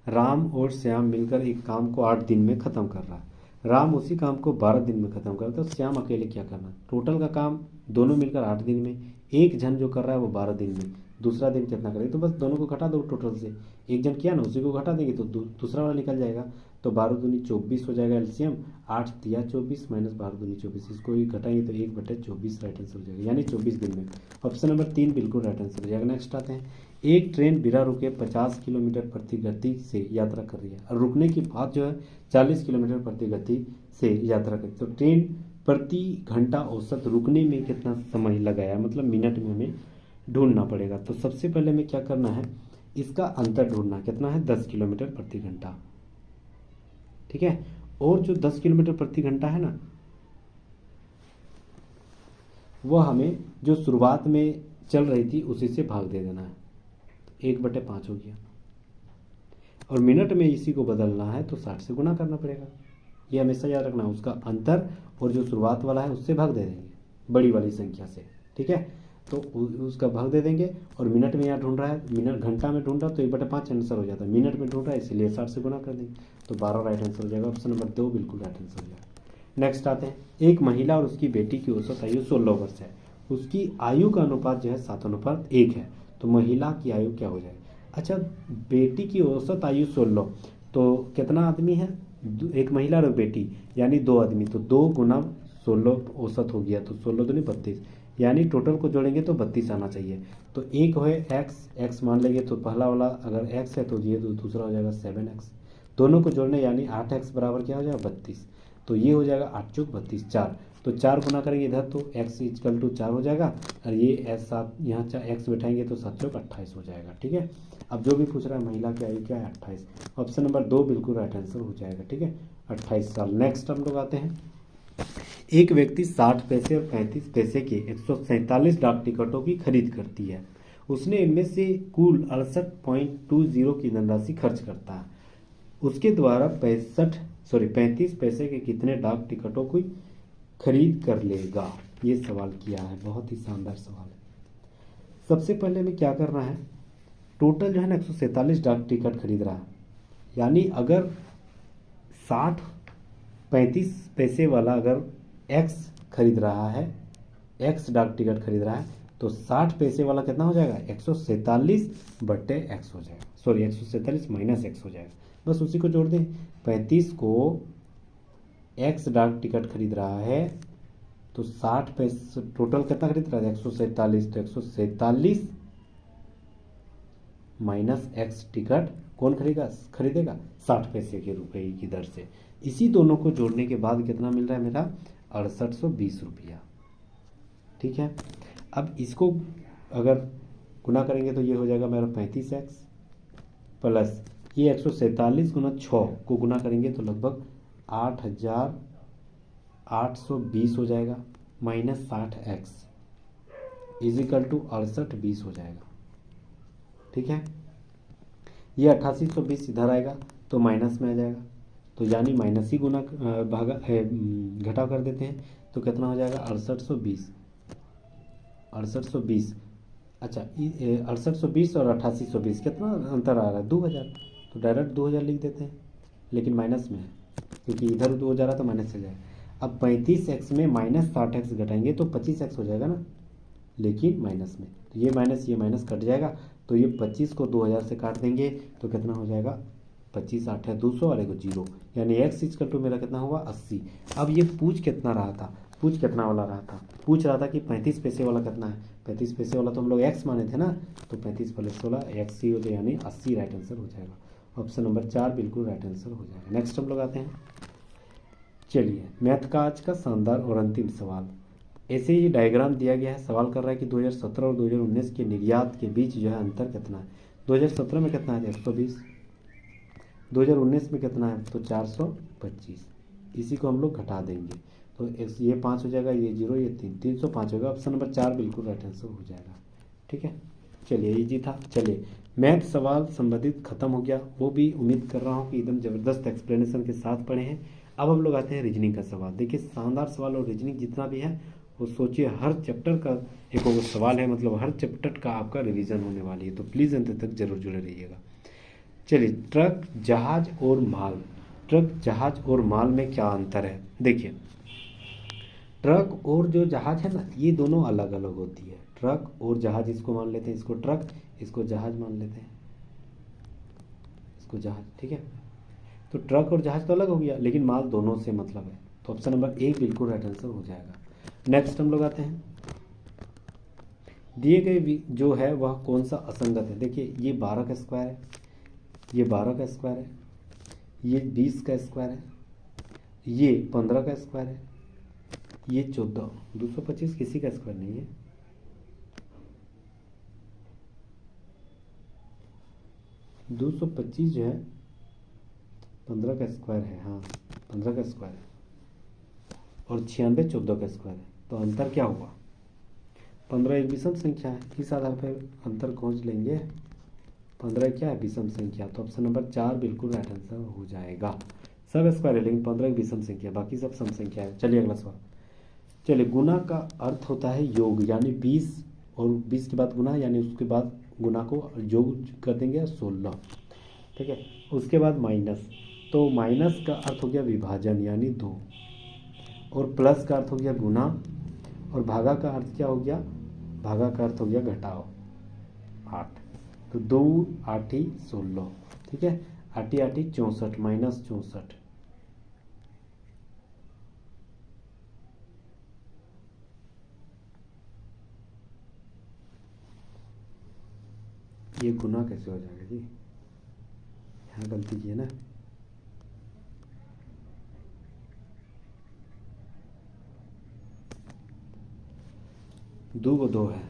राम और श्याम मिलकर एक काम को 8 दिन में ख़त्म कर रहा है। राम उसी काम को 12 दिन में ख़त्म करता है, तो श्याम अकेले क्या करना, टोटल का काम दोनों मिलकर 8 दिन में, एक जन जो कर रहा है वो 12 दिन में, दूसरा दिन कितना करेगा, तो बस दोनों को घटा दो टोटल से, एक जन किया ना उसी को घटा देंगे तो दूसरा वाला निकल जाएगा, तो 12 दूनी 24 हो जाएगा एलसीएम, 8 दिया 24 माइनस 12 दूनी 24, इसको ही घटाएंगे तो 1/24 राइट आंसर हो जाएगा, यानी 24 दिन में, ऑप्शन नंबर 3 बिल्कुल राइट आंसर हो जाएगा। नेक्स्ट आते हैं, एक ट्रेन बिना रुके 50 किलोमीटर प्रति गति से यात्रा कर रही है और रुकने के बाद जो है 40 किलोमीटर प्रति गति से यात्रा करती है, तो ट्रेन प्रति घंटा औसत रुकने में कितना समय लगाया, मतलब मिनट में हमें ढूंढना पड़ेगा। तो सबसे पहले हमें क्या करना है, इसका अंतर ढूंढना, कितना है 10 किलोमीटर प्रति घंटा। ठीक है, और जो 10 किलोमीटर प्रति घंटा है ना, वह हमें जो शुरुआत में चल रही थी उसी से भाग दे देना है, 1/5 हो गया, और मिनट में इसी को बदलना है तो 60 से गुना करना पड़ेगा। ये हमेशा याद रखना, उसका अंतर और जो शुरुआत वाला है उससे भाग दे देंगे बड़ी वाली संख्या से। ठीक है, तो उसका भाग दे देंगे, और मिनट में यहाँ ढूंढ रहा है, मिनट घंटा में ढूंढ रहा तो 1/5 आंसर हो जाता है, मिनट में ढूंढ रहा है इसलिए 60 से गुना कर देंगे, तो 12 राइट आंसर हो जाएगा, ऑप्शन नंबर 2 बिल्कुल राइट आंसर हो जाएगा। नेक्स्ट आते हैं, एक महिला और उसकी बेटी की औसत आयु 16 वर्ष है, उसकी आयु का अनुपात जो है 7:1 है, तो महिला की आयु क्या हो जाएगी? अच्छा, बेटी की औसत आयु 16, तो कितना आदमी है? एक महिला और एक बेटी, यानी 2 आदमी, तो 2 गुना 16 औसत हो गया, तो 16 दूनी 32, यानी टोटल को जोड़ेंगे तो 32 आना चाहिए। तो एक है एक्स, एक्स मान लेंगे तो पहला वाला अगर एक्स है तो ये तो दूसरा हो जाएगा 7x, दोनों को जोड़ने यानी 8x बराबर क्या हो जाएगा? 32। तो ये हो जाएगा 8 चौक 32, 4, तो 4 गुना करेंगे इधर तो x इक्वल टू 4 हो जाएगा, और ये एस 7 यहाँ x बैठाएंगे तो 7 चौक 28 हो जाएगा। ठीक है, अब जो भी पूछ रहा है महिला की आयु क्या है? 28। ऑप्शन नंबर 2 बिल्कुल राइट आंसर हो जाएगा। ठीक है, 28 साल। नेक्स्ट हम लोग आते हैं, एक व्यक्ति 60 पैसे और 35 पैसे के 147 डाक टिकटों की खरीद करती है। उसने इनमें से कुल 68.20 की धनराशि खर्च करता है। उसके द्वारा 35 पैसे के कितने डाक टिकटों की खरीद कर लेगा? ये सवाल किया है, बहुत ही शानदार सवाल है। सबसे पहले में क्या करना है, टोटल जो है ना 147 डाक टिकट खरीद रहा है, यानी अगर 35 पैसे वाला अगर x खरीद रहा है, x डाक टिकट खरीद रहा है, तो 60 पैसे वाला कितना हो जाएगा? 147 बट्टे x हो जाएगा, सॉरी 147 माइनस x हो जाएगा, बस उसी को जोड़ दें। 35 को x डाक टिकट खरीद रहा है, तो 60 पैसे टोटल कितना खरीद रहा है? 147, तो 147 माइनस x टिकट कौन खरीदेगा? 60 पैसे के रुपए की दर से। इसी दोनों को जोड़ने के बाद कितना मिल रहा है मेरा? 6820 रुपया। ठीक है, अब इसको अगर गुना करेंगे तो ये हो जाएगा मेरा 35x प्लस ये 147 गुना 6 को गुना करेंगे तो लगभग 8820 हो जाएगा, माइनस 60x इजिकल टू 6820 हो जाएगा। ठीक है, ये 8820 इधर आएगा तो माइनस में आ जाएगा, तो यानी माइनस ही गुना भागा घटाव कर देते हैं, तो कितना हो जाएगा? 6820। अच्छा, 6820 और 8820 कितना अंतर आ रहा है? 2000, तो डायरेक्ट 2000 लिख देते हैं, लेकिन माइनस में है क्योंकि इधर 2 जा रहा तो माइनस से जाएगा। अब 35x में माइनस 60x घटाएंगे तो 25x हो जाएगा ना, लेकिन माइनस में, तो ये माइनस कट जाएगा, तो ये 25 को 2000 से काट देंगे तो कितना हो जाएगा? 25 8 है 200 और एक 0, यानी x इक्वल टू मेरा कितना हुआ? 80। अब ये पूछ कितना रहा था? पूछ कितना वाला रहा था? पूछ रहा था कि 35 पैसे वाला कितना है? 35 पैसे वाला तो हम लोग x माने थे ना, तो 35 प्लस 16 x ही हो जाए, यानी 80 राइट आंसर हो जाएगा। ऑप्शन नंबर 4 बिल्कुल राइट आंसर हो जाएगा। नेक्स्ट हम लोग आते हैं, चलिए मैथ का आज का शानदार और अंतिम सवाल। ऐसे ही डायग्राम दिया गया है, सवाल कर रहा है कि 2017 और 2019 के निर्यात के बीच जो है अंतर कितना है? 2017 में कितना है? 120। 2019 में कितना है? तो 425। इसी को हम लोग घटा देंगे तो ये 5 हो जाएगा, ये 0, ये 3, 305 होगा। ऑप्शन नंबर 4 बिल्कुल राइट आंसर हो जाएगा। ठीक है, चलिए इजी था। चलिए मैथ सवाल संबंधित खत्म हो गया, वो भी उम्मीद कर रहा हूँ कि एकदम ज़बरदस्त एक्सप्लेनेशन के साथ पढ़े हैं। अब हम लोग आते हैं रीजनिंग का सवाल। देखिए शानदार सवाल, और रीजनिंग जितना भी है वो सोचिए हर चैप्टर का एक वो सवाल है, मतलब हर चैप्टर का आपका रिवीजन होने वाली है, तो प्लीज़ अंत तक जरूर जुड़े रहिएगा। चलिए ट्रक जहाज और माल, ट्रक जहाज और माल में क्या अंतर है? देखिए ट्रक और जो जहाज है ना, ये दोनों अलग अलग होती है। ट्रक और जहाज, इसको मान लेते हैं, इसको ट्रक, इसको जहाज मान लेते हैं, इसको जहाज। ठीक है, तो ट्रक और जहाज तो अलग हो गया, लेकिन माल दोनों से मतलब है, तो ऑप्शन नंबर 1 बिल्कुल राइट आंसर हो जाएगा। नेक्स्ट हम लोग आते हैं, दिए गए जो है वह कौन सा असंगत है? देखिए ये 12 का स्क्वायर है, ये 12 का स्क्वायर है, ये 20 का स्क्वायर है, ये 15 का स्क्वायर है, ये 14, 225 किसी का स्क्वायर नहीं है। दो 225 जो है 15 का स्क्वायर है, हाँ 15 का स्क्वायर है, और 96 14 का स्क्वायर है, तो अंतर क्या हुआ? 15 एक विषम संख्या है, इस आधार पर अंतर खोज लेंगे। 15 क्या है? विषम संख्या, तो ऑप्शन नंबर 4 बिल्कुल राइट आंसर हो जाएगा। सब स्क्वायर है लेकिन 15 एक विषम संख्या, बाकी सब सम संख्या है। चलिए अगला सवाल। चलिए गुना का अर्थ होता है योग, यानी 20 और 20 के बाद गुना, यानी उसके बाद गुना को योग कर देंगे 16। ठीक है, उसके बाद माइनस, तो माइनस का अर्थ हो गया विभाजन यानी 2, और प्लस का अर्थ हो गया गुना, और भागा का अर्थ क्या हो गया? भागा का अर्थ हो गया घटाव। 8। तो 2 8 16, ठीक है। 8 8 64 माइनस 64। ये गुना कैसे हो जाएगा जी, यहाँ गलती की है ना। दो को दो है,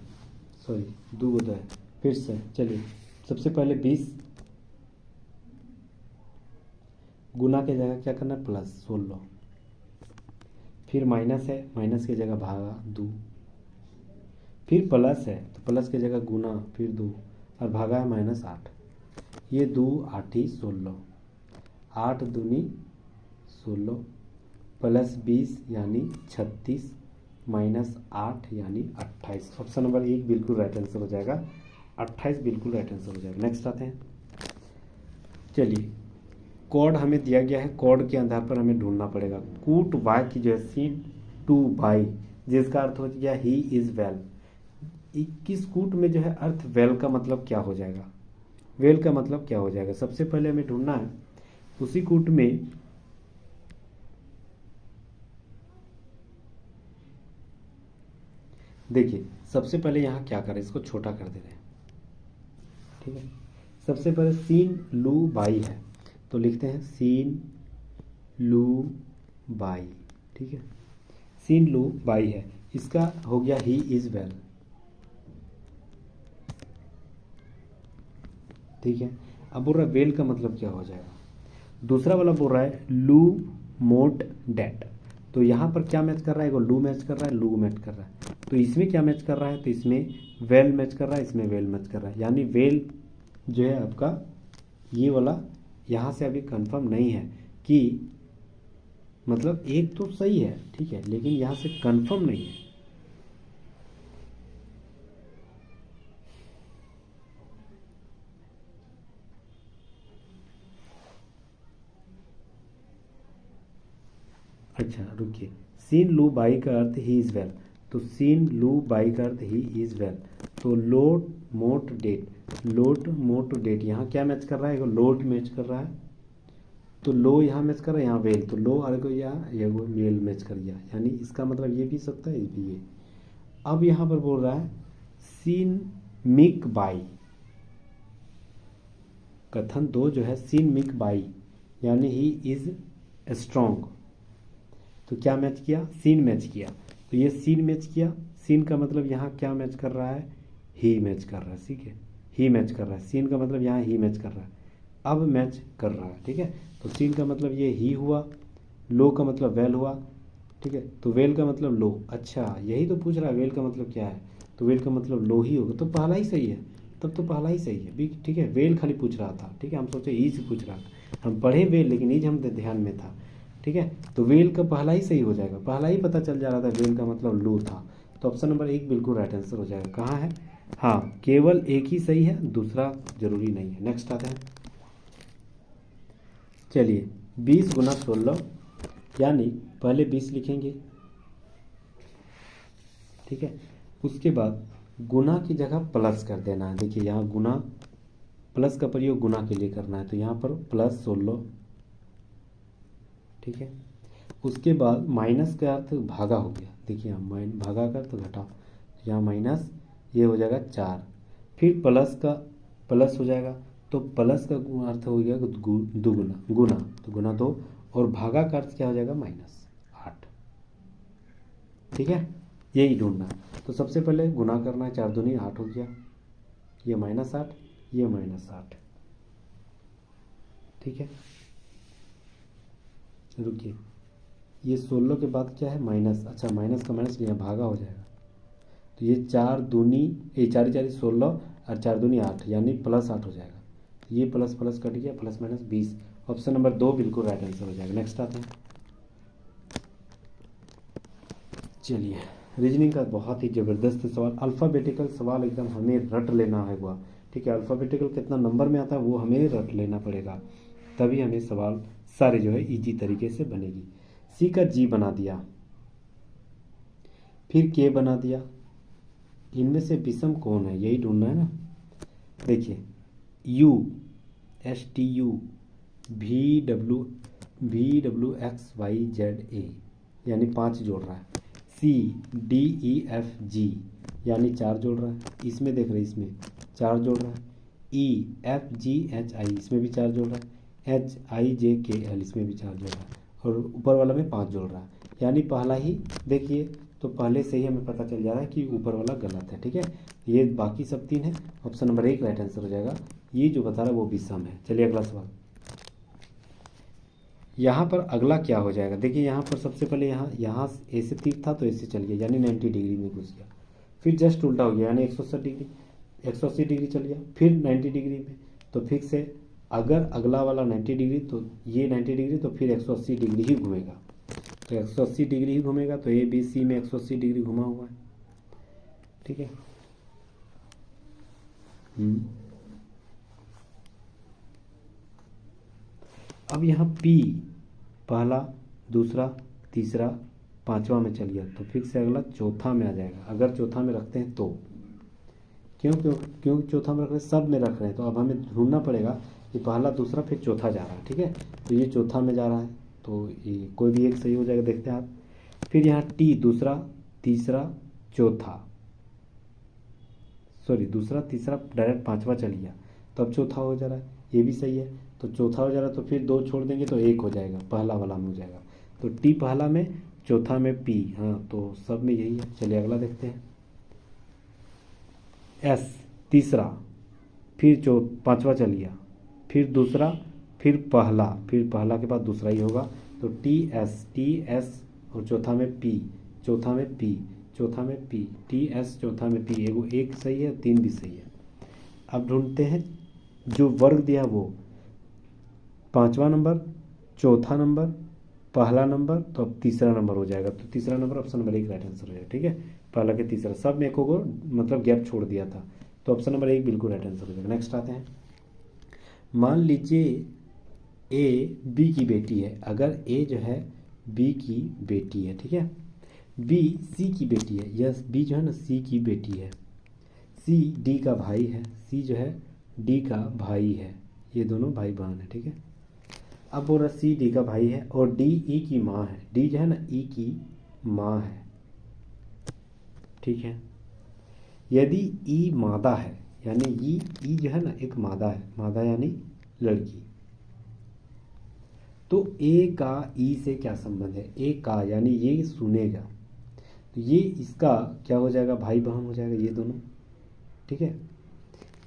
सॉरी, दो को दो है। फिर से चलिए, सबसे पहले 20 गुना के जगह क्या करना है, प्लस 16। फिर माइनस है, माइनस की जगह भागा 2। फिर प्लस है तो प्लस की जगह गुना, फिर 2 और भागा है -8। ये 2 8 16, 8 दूनी 16 प्लस 20 यानी 36 -8 यानी 28। ऑप्शन नंबर 1 बिल्कुल राइट आंसर हो जाएगा, 28 बिल्कुल राइट आंसर हो जाएगा। नेक्स्ट आते हैं। चलिए, कोड हमें दिया गया है, कोड के आधार पर हमें ढूंढना पड़ेगा। कूट वाई की जो है C2 जिसका अर्थ हो गया ही इज वेल। 21 कूट में जो है अर्थ वेल का मतलब क्या हो जाएगा, वेल का मतलब क्या हो जाएगा। सबसे पहले हमें ढूंढना है उसी कूट में देखिए, सबसे पहले यहाँ क्या करें, इसको छोटा कर दे रहे हैं, ठीक है। सबसे पहले सीन लू बाई है तो लिखते हैं सीन लू बाई, ठीक है। सीन लू बाई है, इसका हो गया ही इज वेल, ठीक है। अब बोल रहा है वेल का मतलब क्या हो जाएगा। दूसरा वाला बोल रहा है लू मोट डेट, तो यहाँ पर क्या मैच कर रहा है, एगो लू मैच कर रहा है, लू मैच कर रहा है। तो इसमें क्या मैच कर रहा है, तो इसमें वेल मैच कर रहा है, इसमें वेल मैच कर रहा है। यानी वेल जो है आपका ये वाला यहाँ से अभी कंफर्म नहीं है कि, मतलब एक तो सही है, ठीक है, लेकिन यहाँ से कंफर्म नहीं है। अच्छा रुकिए, सीन लू बाई का अर्थ ही इज वेल, तो सीन लू बाई का अर्थ ही इज वेल। तो लोड मोट डेट, लोड मोट डेट यहाँ क्या मैच कर रहा है, लोड मैच कर रहा है, तो लो यहाँ मैच कर रहा है, यहाँ वेल, तो लो और को यहाँ ये मेल मैच कर दिया, यानी इसका मतलब ये भी सकता है, ये भी ये। अब यहाँ पर बोल रहा है सीन मिक बाई, कथन 2 जो है सीन मिक बाई यानी ही इज स्ट्रॉन्ग। तो क्या मैच किया, सीन मैच किया, तो ये सीन मैच किया। सीन का मतलब यहाँ क्या मैच कर रहा है, ही मैच कर रहा है, ठीक है, ही मैच कर रहा है। सीन का मतलब यहाँ ही मैच कर रहा है, अब मैच कर रहा है, ठीक है। तो सीन का मतलब ये ही हुआ, लो का मतलब वेल हुआ, ठीक है। तो वेल का मतलब लो, अच्छा यही तो पूछ रहा है वेल का मतलब क्या है, तो वेल का मतलब लो ही होगा, तो पहला ही सही है, तब तो पहला ही सही है, ठीक है। वेल खाली पूछ रहा था, ठीक है, हम सोचे ईज पूछ रहा था, हम पढ़े वेल लेकिन ईज हम ध्यान में था, ठीक है। तो वेल का पहला ही सही हो जाएगा, पहला ही पता चल जा रहा था, वेल का मतलब लो था। तो ऑप्शन नंबर 1 बिल्कुल राइट आंसर हो जाएगा। कहाँ है, हाँ केवल एक ही सही है, दूसरा जरूरी नहीं है। नेक्स्ट आता है। चलिए 20 गुना 16, यानी पहले 20 लिखेंगे, ठीक है, उसके बाद गुना की जगह प्लस कर देना है। देखिए यहाँ गुना, प्लस का प्रयोग गुना के लिए करना है, तो यहाँ पर प्लस 16, ठीक है। उसके बाद माइनस का अर्थ भागा हो गया, देखिए यहाँ भागा का अर्थ घटा, यहाँ माइनस, ये हो जाएगा 4। फिर प्लस का प्लस हो जाएगा, तो प्लस का अर्थ हो गया दुगुना, गुना, तो गुना 2, और भागा का अर्थ क्या हो जाएगा, -8, ठीक है। यही ढूंढना, तो सबसे पहले गुना करना है, 4 दूनी 8 हो गया, ये -8, ये -8, ठीक है। रुकिए, ये 16 के बाद क्या है, माइनस, अच्छा माइनस का माइनस यहाँ भागा हो जाएगा, तो ये 4 दूनी, ये 4 4 16 और 4 दूनी 8, यानी +8 हो जाएगा। ये प्लस प्लस कट गया, प्लस माइनस 20। ऑप्शन नंबर 2 बिल्कुल राइट आंसर हो जाएगा। नेक्स्ट आते हैं। चलिए, रीजनिंग का बहुत ही ज़बरदस्त सवाल, अल्फ़ाबेटिकल सवाल एकदम हमें रट लेना है हुआ, ठीक है। अल्फ़ाबेटिकल कितना नंबर में आता है वो हमें रट लेना पड़ेगा, तभी हमें सवाल सारे जो है इजी तरीके से बनेगी। सी का जी बना दिया, फिर के बना दिया, इनमें से विषम कौन है, यही ढूंढना है ना। देखिए STU VWXYZA यानी 5 जोड़ रहा है। CDEFG यानी 4 जोड़ रहा है। इसमें देख रहे हैं, इसमें 4 जोड़ रहा है। EFGHI इसमें भी 4 जोड़ रहा है। HIJKL इसमें भी 4 जोड़ रहा है और ऊपर वाला में 5 जोड़ रहा है। यानी पहला ही देखिए, तो पहले से ही हमें पता चल जा रहा है कि ऊपर वाला गलत है। ठीक है, ये बाकी सब 3 है। ऑप्शन नंबर 1 राइट आंसर हो जाएगा। ये जो बता रहा है वो भी सम है। चलिए अगला सवाल। यहाँ पर अगला क्या हो जाएगा, देखिए यहाँ पर सबसे पहले यहाँ ऐसे तीर था तो ऐसे चल गया यानी 90 डिग्री में घुस गया। फिर जस्ट उल्टा हो गया यानी 180 डिग्री चल गया। फिर 90 डिग्री में, तो फिर से अगर अगला वाला 90 डिग्री तो ये 90 डिग्री, तो फिर 180 डिग्री ही घूमेगा। तो 180 डिग्री ही घूमेगा, तो ABC में 180 डिग्री घुमा हुआ है। ठीक है। अब यहाँ P पहला, दूसरा, तीसरा, 5वां में चल गया, तो फिर से अगला चौथा में आ जाएगा। अगर चौथा में रखते हैं तो क्यों चौथा में रख रहे हैं, सब में रख रहे हैं, तो अब हमें ढूंढना पड़ेगा कि पहला, दूसरा, फिर चौथा जा रहा है। ठीक है, तो ये चौथा में जा रहा है, तो ये कोई भी एक सही हो जाएगा। देखते हैं आप। फिर यहाँ T दूसरा, तीसरा, चौथा, सॉरी दूसरा, तीसरा, डायरेक्ट 5वां चल गया, तो अब चौथा हो जा रहा है। ये भी सही है, तो चौथा हो जा रहा है, तो फिर 2 छोड़ देंगे तो 1 हो जाएगा, पहला वाला में हो जाएगा। तो T पहला में, चौथा में P। हाँ, तो सब में यही है। चलिए अगला देखते हैं। S तीसरा, फिर 5वां चल गया, फिर दूसरा, फिर पहला के बाद दूसरा ही होगा, तो TS और चौथा में P, चौथा में P, TS चौथा में P। एक सही है, 3 भी सही है। अब ढूंढते हैं जो वर्ग दिया वो 5वां नंबर, चौथा नंबर, पहला नंबर, तो अब तीसरा नंबर हो जाएगा। तो तीसरा number option number 1 right answer हो जाएगा। ठीक है, पहला के तीसरा, सब में एक को मतलब गैप छोड़ दिया था, तो ऑप्शन नंबर 1 बिल्कुल राइट आंसर हो जाएगा। नेक्स्ट आते हैं। मान लीजिए A B की बेटी है। अगर A जो है B की बेटी है, ठीक है, B C की बेटी है, यस B जो है ना C की बेटी है, C D का भाई है, C जो है D का भाई है, ये दोनों भाई बहन है। ठीक है, अब बोल रहा C D का भाई है और D E की माँ है। D जो है ना E की माँ है। ठीक है, यदि E मादा है, यानी E जो है ना एक मादा है, मादा यानी लड़की, तो A का E से क्या संबंध है, A का यानी ये सुनेगा, तो ये इसका क्या हो जाएगा, भाई बहन हो जाएगा, ये दोनों। ठीक है,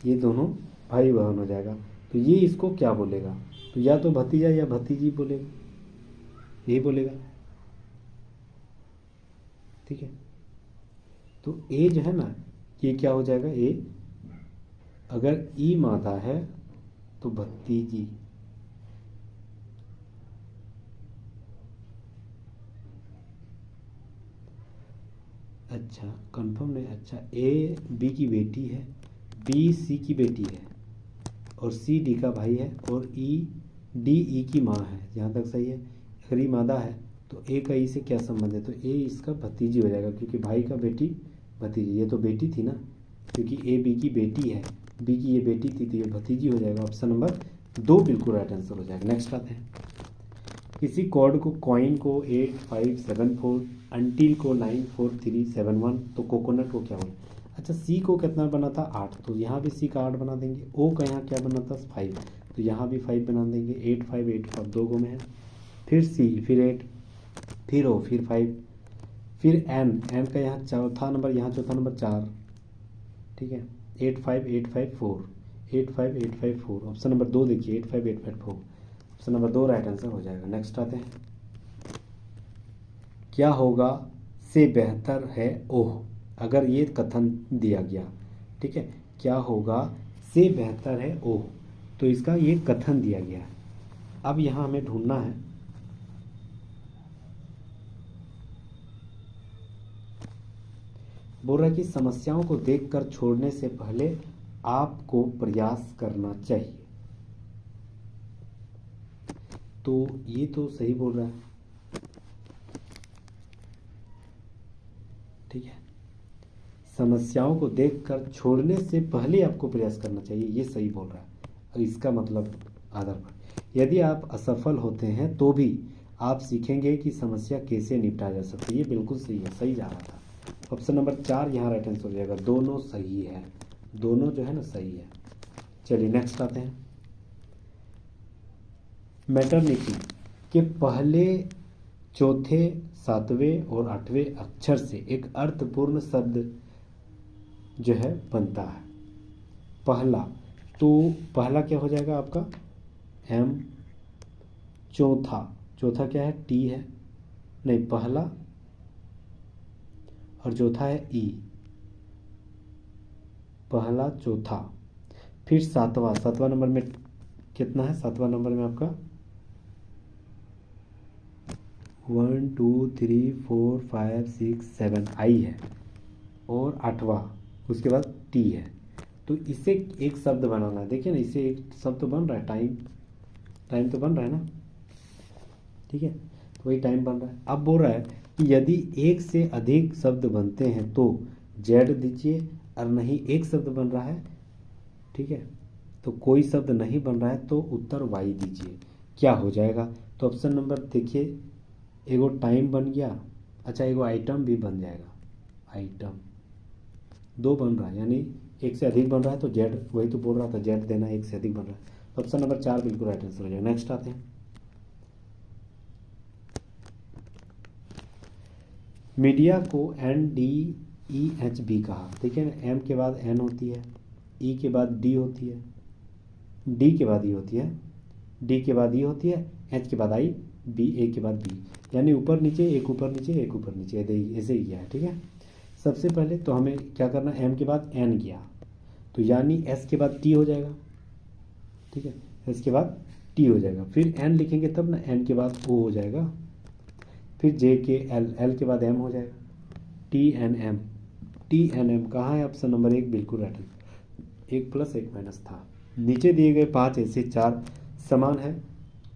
ये दोनों भाई बहन हो जाएगा, तो ये इसको क्या बोलेगा, तो या तो भतीजा या भतीजी बोलेगा, यही बोलेगा। ठीक है, तो A जो है ना ये क्या हो जाएगा, A अगर E मादा है तो भतीजी, अच्छा कंफर्म नहीं, अच्छा A B की बेटी है, B C की बेटी है और C D का भाई है और D E की माँ है, जहाँ तक सही है। अगर E मादा है तो A का E से क्या संबंध है, तो A इसका भतीजी हो जाएगा, क्योंकि भाई का बेटी भतीजी, ये तो बेटी थी ना, क्योंकि A B की बेटी है, B की ये बेटी थी, तो ये भतीजी हो जाएगा। ऑप्शन नंबर 2 बिल्कुल राइट आंसर हो जाएगा। नेक्स्ट आते हैं। किसी कॉइन को 8574, अंटिल को 94371, तो कोकोनट को क्या बोले। अच्छा C को कितना बना था 8, तो यहाँ भी C का 8 बना देंगे। O का यहाँ क्या बना था 5, तो यहाँ भी 5 बना देंगे। 8585 दो गो में है, फिर C, फिर 8, फिर O, फिर 5, फिर N का यहाँ चौथा नंबर, यहाँ चौथा नंबर 4। ठीक है, 85854, 85854, ऑप्शन नंबर 2 देखिए 85854, ऑप्शन नंबर 2 राइट आंसर हो जाएगा। नेक्स्ट आते हैं। क्या होगा से बेहतर है ओह, अगर ये कथन दिया गया। ठीक है, क्या होगा से बेहतर है ओह, तो इसका ये कथन दिया गया है। अब यहाँ हमें ढूंढना है बोल रहा है कि समस्याओं को देखकर छोड़ने से पहले आपको प्रयास करना चाहिए, तो ये तो सही बोल रहा है। ठीक है, समस्याओं को देखकर छोड़ने से पहले आपको प्रयास करना चाहिए, ये सही बोल रहा है। और इसका मतलब आधार पर यदि आप असफल होते हैं तो भी आप सीखेंगे कि समस्या कैसे निपटा जा सकती है। ये बिल्कुल सही है, सही जा रहा था। ऑप्शन नंबर 4 यहाँ राइट आंसर हो जाएगा। दोनों सही है, दोनों जो है ना सही है। चलिए नेक्स्ट आते हैं। मैटरनिटी के पहले, चौथे, सातवें और आठवें अक्षर से एक अर्थपूर्ण शब्द जो है बनता है। पहला, तो पहला क्या हो जाएगा आपका एम। चौथा, चौथा क्या है टी है, नहीं पहला, और चौथा है ई। पहला चौथा, फिर सातवां, सातवां नंबर में कितना है, सातवां नंबर में आपका 1 2 3 4 5 6 7 आई है, और आठवां उसके बाद टी है। तो इसे एक शब्द बनाना है। देखिए ना, इसे एक शब्द बन रहा है, टाइम, टाइम तो बन रहा है ना, ठीक है, तो वही टाइम बन रहा है। अब बोल रहा है कि यदि एक से अधिक शब्द बनते हैं तो जेड दीजिए, और नहीं एक शब्द बन रहा है, ठीक है, तो कोई शब्द नहीं बन रहा है तो उत्तर वाई दीजिए। क्या हो जाएगा, तो ऑप्शन नंबर देखिए, एगो टाइम बन गया, अच्छा एगो आइटम भी बन जाएगा। आइटम दो बन रहा है, यानी एक से अधिक बन रहा है तो जेड, वही तो बोल रहा था जेड देना, एक से अधिक बन रहा है, तो ऑप्शन नंबर 4 बिल्कुल राइट आंसर हो जाएगा। नेक्स्ट आते हैं। मीडिया को NDEHB कहा। देखिए ना, एम के बाद एन होती है, ई के बाद डी होती है, डी के बाद ई होती है, डी के बाद ई होती है, एच के बाद आई, बी, ए के बाद बी, यानी ऊपर नीचे, एक ऊपर नीचे, एक ऊपर नीचे, ऐसे ही गया है, ठीक है। सबसे पहले तो हमें क्या करना, एम के बाद एन गया, तो यानी एस के बाद टी हो जाएगा, ठीक है, एस के बाद टी हो जाएगा, फिर एन लिखेंगे तब ना, एन के बाद ओ हो जाएगा, फिर जे के एल, एल के बाद एम हो जाएगा, TNM, TNM कहाँ है, ऑप्शन नंबर 1 बिल्कुल राइट है। 1 प्लस 1 माइनस था। नीचे दिए गए 5 ऐसे 4 समान है,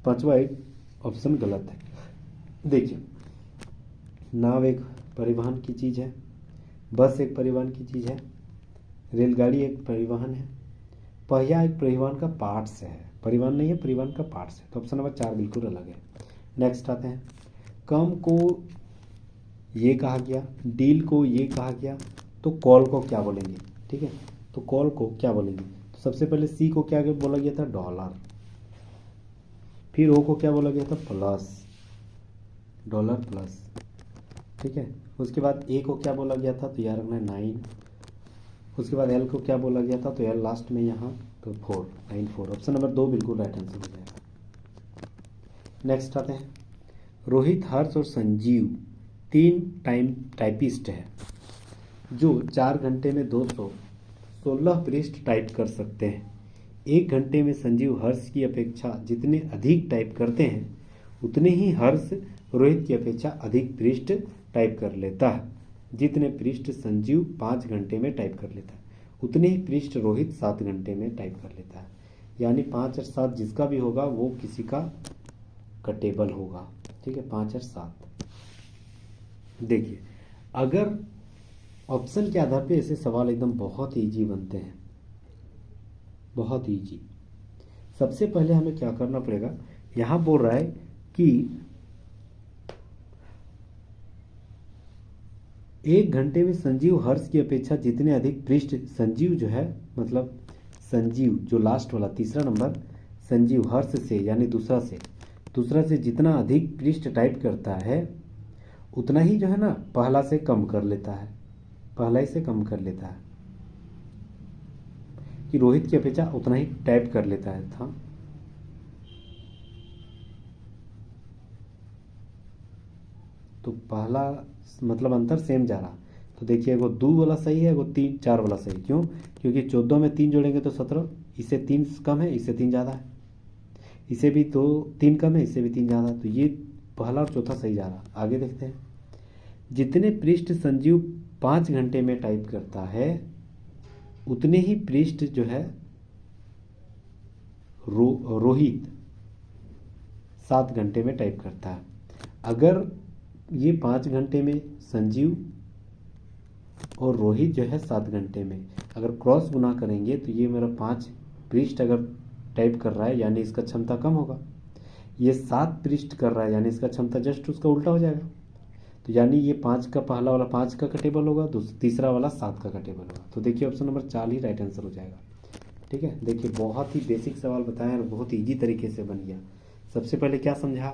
पांचवा एक ऑप्शन गलत है। देखिए, नाव एक परिवहन की चीज़ है, बस एक परिवहन की चीज़ है, रेलगाड़ी एक परिवहन है, पहिया एक परिवहन का पार्ट्स है, परिवहन नहीं है, परिवहन का पार्ट्स है, तो ऑप्शन नंबर 4 बिल्कुल अलग है। नेक्स्ट आते हैं। कम को ये कहा गया, डील को ये कहा गया, तो कॉल को क्या बोलेंगे, ठीक है, तो कॉल को क्या बोलेंगे, तो सबसे पहले सी को क्या बोला गया था, $, फिर ओ को क्या बोला गया था, प्लस, $+, ठीक है, उसके बाद ए को क्या बोला गया था, तो यार रखना है 9, उसके बाद एल को क्या बोला गया था, तो एल लास्ट में यहाँ, तो 4, 9 4, ऑप्शन नंबर 2 बिल्कुल राइट आंसर हो जाएगा। नेक्स्ट आते हैं। रोहित, हर्ष और संजीव 3 टाइपिस्ट है जो 4 घंटे में 216 पृष्ठ टाइप कर सकते हैं। 1 घंटे में संजीव हर्ष की अपेक्षा जितने अधिक टाइप करते हैं, उतने ही हर्ष रोहित की अपेक्षा अधिक पृष्ठ टाइप कर लेता है। जितने पृष्ठ संजीव 5 घंटे में टाइप कर लेता है, उतने ही पृष्ठ रोहित 7 घंटे में टाइप कर लेता है। यानी 5 और 7 जिसका भी होगा वो किसी का कटेबल होगा, ठीक है, 5 और 7। देखिए, अगर ऑप्शन के आधार पे ऐसे सवाल एकदम बहुत ईजी बनते हैं, बहुत ईजी। सबसे पहले हमें क्या करना पड़ेगा, यहाँ बोल रहा है कि 1 घंटे में संजीव हर्ष की अपेक्षा जितने अधिक पृष्ठ, संजीव जो है मतलब संजीव जो लास्ट वाला तीसरा नंबर, संजीव हर्ष से यानी दूसरा से जितना अधिक पृष्ठ टाइप करता है, उतना ही जो है ना पहला से कम कर लेता है, पहला ही से कम कर लेता है, कि रोहित की अपेक्षा उतना ही टाइप कर लेता है था। तो पहला मतलब अंतर सेम जा रहा, तो देखिए एगो 2 वाला सही है, एगो 3 4 वाला सही। क्यों, क्योंकि 14 में 3 जोड़ेंगे तो 17, इससे 3 कम है, इससे 3 ज़्यादा है, इसे भी तो 3 कम है, इससे भी 3 ज़्यादा है, तो ये पहला और चौथा सही जा रहा। आगे देखते हैं। जितने पृष्ठ संजीव 5 घंटे में टाइप करता है, उतने ही पृष्ठ जो है रोहित 7 घंटे में टाइप करता है। अगर ये 5 घंटे में संजीव और रोहित जो है 7 घंटे में। अगर क्रॉस गुना करेंगे तो ये मेरा 5 पृष्ठ अगर टाइप कर रहा है यानी इसका क्षमता कम होगा। ये 7 पृष्ठ कर रहा है यानी इसका क्षमता जस्ट उसका उल्टा हो जाएगा। तो यानी ये 5 का पहला वाला 5 का टेबल होगा, तीसरा वाला 7 का टेबल होगा। तो देखिए ऑप्शन नंबर 4 ही राइट आंसर हो जाएगा। ठीक है, देखिए बहुत ही बेसिक सवाल बताया और बहुत ईजी तरीके से बन गया। सबसे पहले क्या समझा,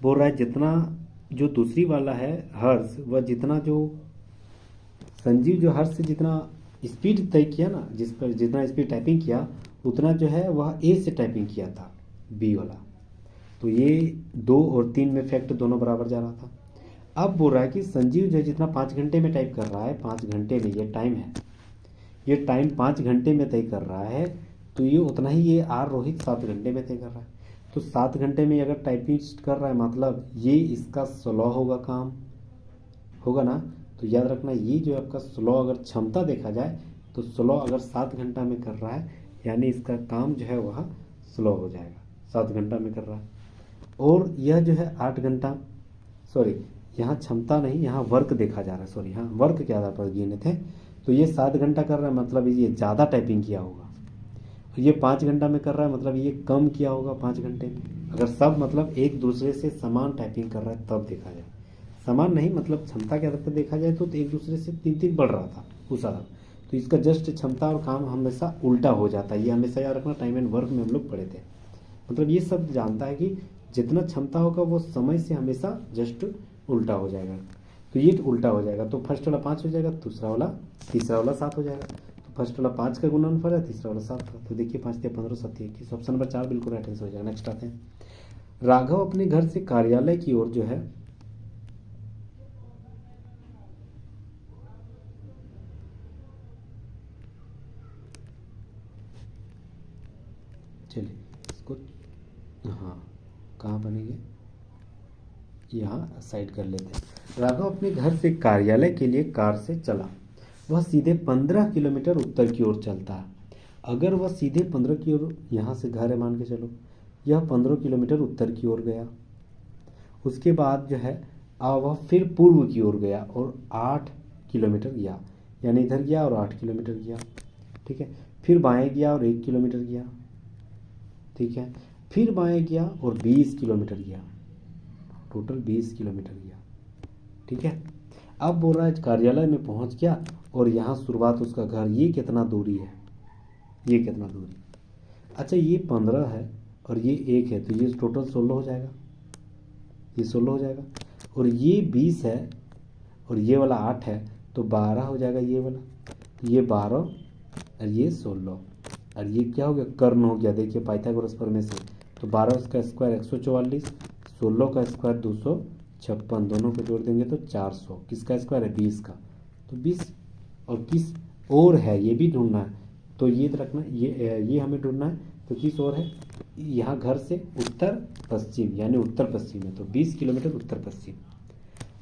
बोल रहा है जितना जो दूसरी वाला है हर्ष, वह जितना जो संजीव जो हर्ष से जितना स्पीड तय किया ना, जिस पर जितना स्पीड टाइपिंग किया उतना जो है वह ए से टाइपिंग किया था, बी वाला। तो ये 2 और 3 में फैक्ट दोनों बराबर जा रहा था। अब बोल रहा है कि संजीव जो जितना 5 घंटे में टाइप कर रहा है, 5 घंटे में ये टाइम है, ये टाइम 5 घंटे में तय कर रहा है, तो ये उतना ही ये आर रोहित 7 घंटे में तय कर रहा है। तो 7 घंटे में अगर टाइपिंग कर रहा है मतलब ये इसका स्लो होगा, काम होगा ना। तो याद रखना ये जो आपका स्लो अगर क्षमता देखा जाए तो स्लो अगर 7 घंटा में कर रहा है यानी इसका काम जो है वह स्लो हो जाएगा, 7 घंटा में कर रहा है। और यह जो है 8 घंटा, सॉरी यहाँ क्षमता नहीं, यहाँ वर्क देखा जा रहा है, सॉरी यहाँ वर्क के आधार पर गिने थे। तो ये 7 घंटा कर रहा है मतलब ये ज़्यादा टाइपिंग किया होगा। ये 5 घंटा में कर रहा है मतलब ये कम किया होगा 5 घंटे में। अगर सब मतलब एक दूसरे से समान टाइपिंग कर रहा है तब देखा जाए, समान नहीं मतलब क्षमता के आधार पर देखा जाए तो एक दूसरे से 3-3 बढ़ रहा था उस आधार। तो इसका जस्ट क्षमता और काम हमेशा उल्टा हो जाता है। ये हमेशा याद रखना, टाइम एंड वर्क में हम लोग पढ़े थे। मतलब ये सब जानता है कि जितना क्षमता होगा वो समय से हमेशा जस्ट उल्टा हो जाएगा। तो ये उल्टा हो जाएगा तो फर्स्ट वाला 5 हो जाएगा, तीसरा वाला 7 हो जाएगा। तो फर्स्ट वाला 5 का गुणनफल है, तीसरा वाला 7 का। तो देखिए 5 × 15 = 21। ऑप्शन नंबर 4 बिल्कुल राइट आंसर हो जाएगा। नेक्स्ट आते हैं, राघव अपने घर से कार्यालय की ओर जो है चलिए इसको, हाँ कहाँ बनेंगे, यहाँ साइड कर लेते हैं। राघव अपने घर से कार्यालय के लिए कार से चला। वह सीधे 15 किलोमीटर उत्तर की ओर चलता है। अगर वह सीधे 15 की ओर, यहाँ से घर है मान के चलो, यह 15 किलोमीटर उत्तर की ओर गया। उसके बाद जो है वह फिर पूर्व की ओर गया और 8 किलोमीटर गया, यानी इधर गया और 8 किलोमीटर गया। ठीक है, फिर बाएं गया और 1 किलोमीटर गया। ठीक है, फिर बाएं गया और 20 किलोमीटर गया, टोटल 20 किलोमीटर गया। ठीक है, अब बोल रहा है कार्यालय में पहुंच गया और यहाँ शुरुआत उसका घर, ये कितना दूरी है, ये कितना दूरी, अच्छा ये 15 है और ये 1 है तो ये टोटल 16 हो जाएगा, ये 16 हो जाएगा। और ये 20 है और ये वाला 8 है तो 12 हो जाएगा ये वाला। तो ये 12 और ये 16 और ये क्या हो गया, कर्ण हो गया। देखिए पाइथागोरस प्रमेय से, तो 12 का स्क्वायर 144, 16 का स्क्वायर 256, दोनों को जोड़ देंगे तो 400। किसका स्क्वायर है, 20 का। तो 20 और किस और है ये भी ढूंढना है, तो ये रखना, ये हमें ढूंढना है। तो किस और है, यहाँ घर से उत्तर पश्चिम यानी उत्तर पश्चिम है, तो 20 किलोमीटर उत्तर पश्चिम।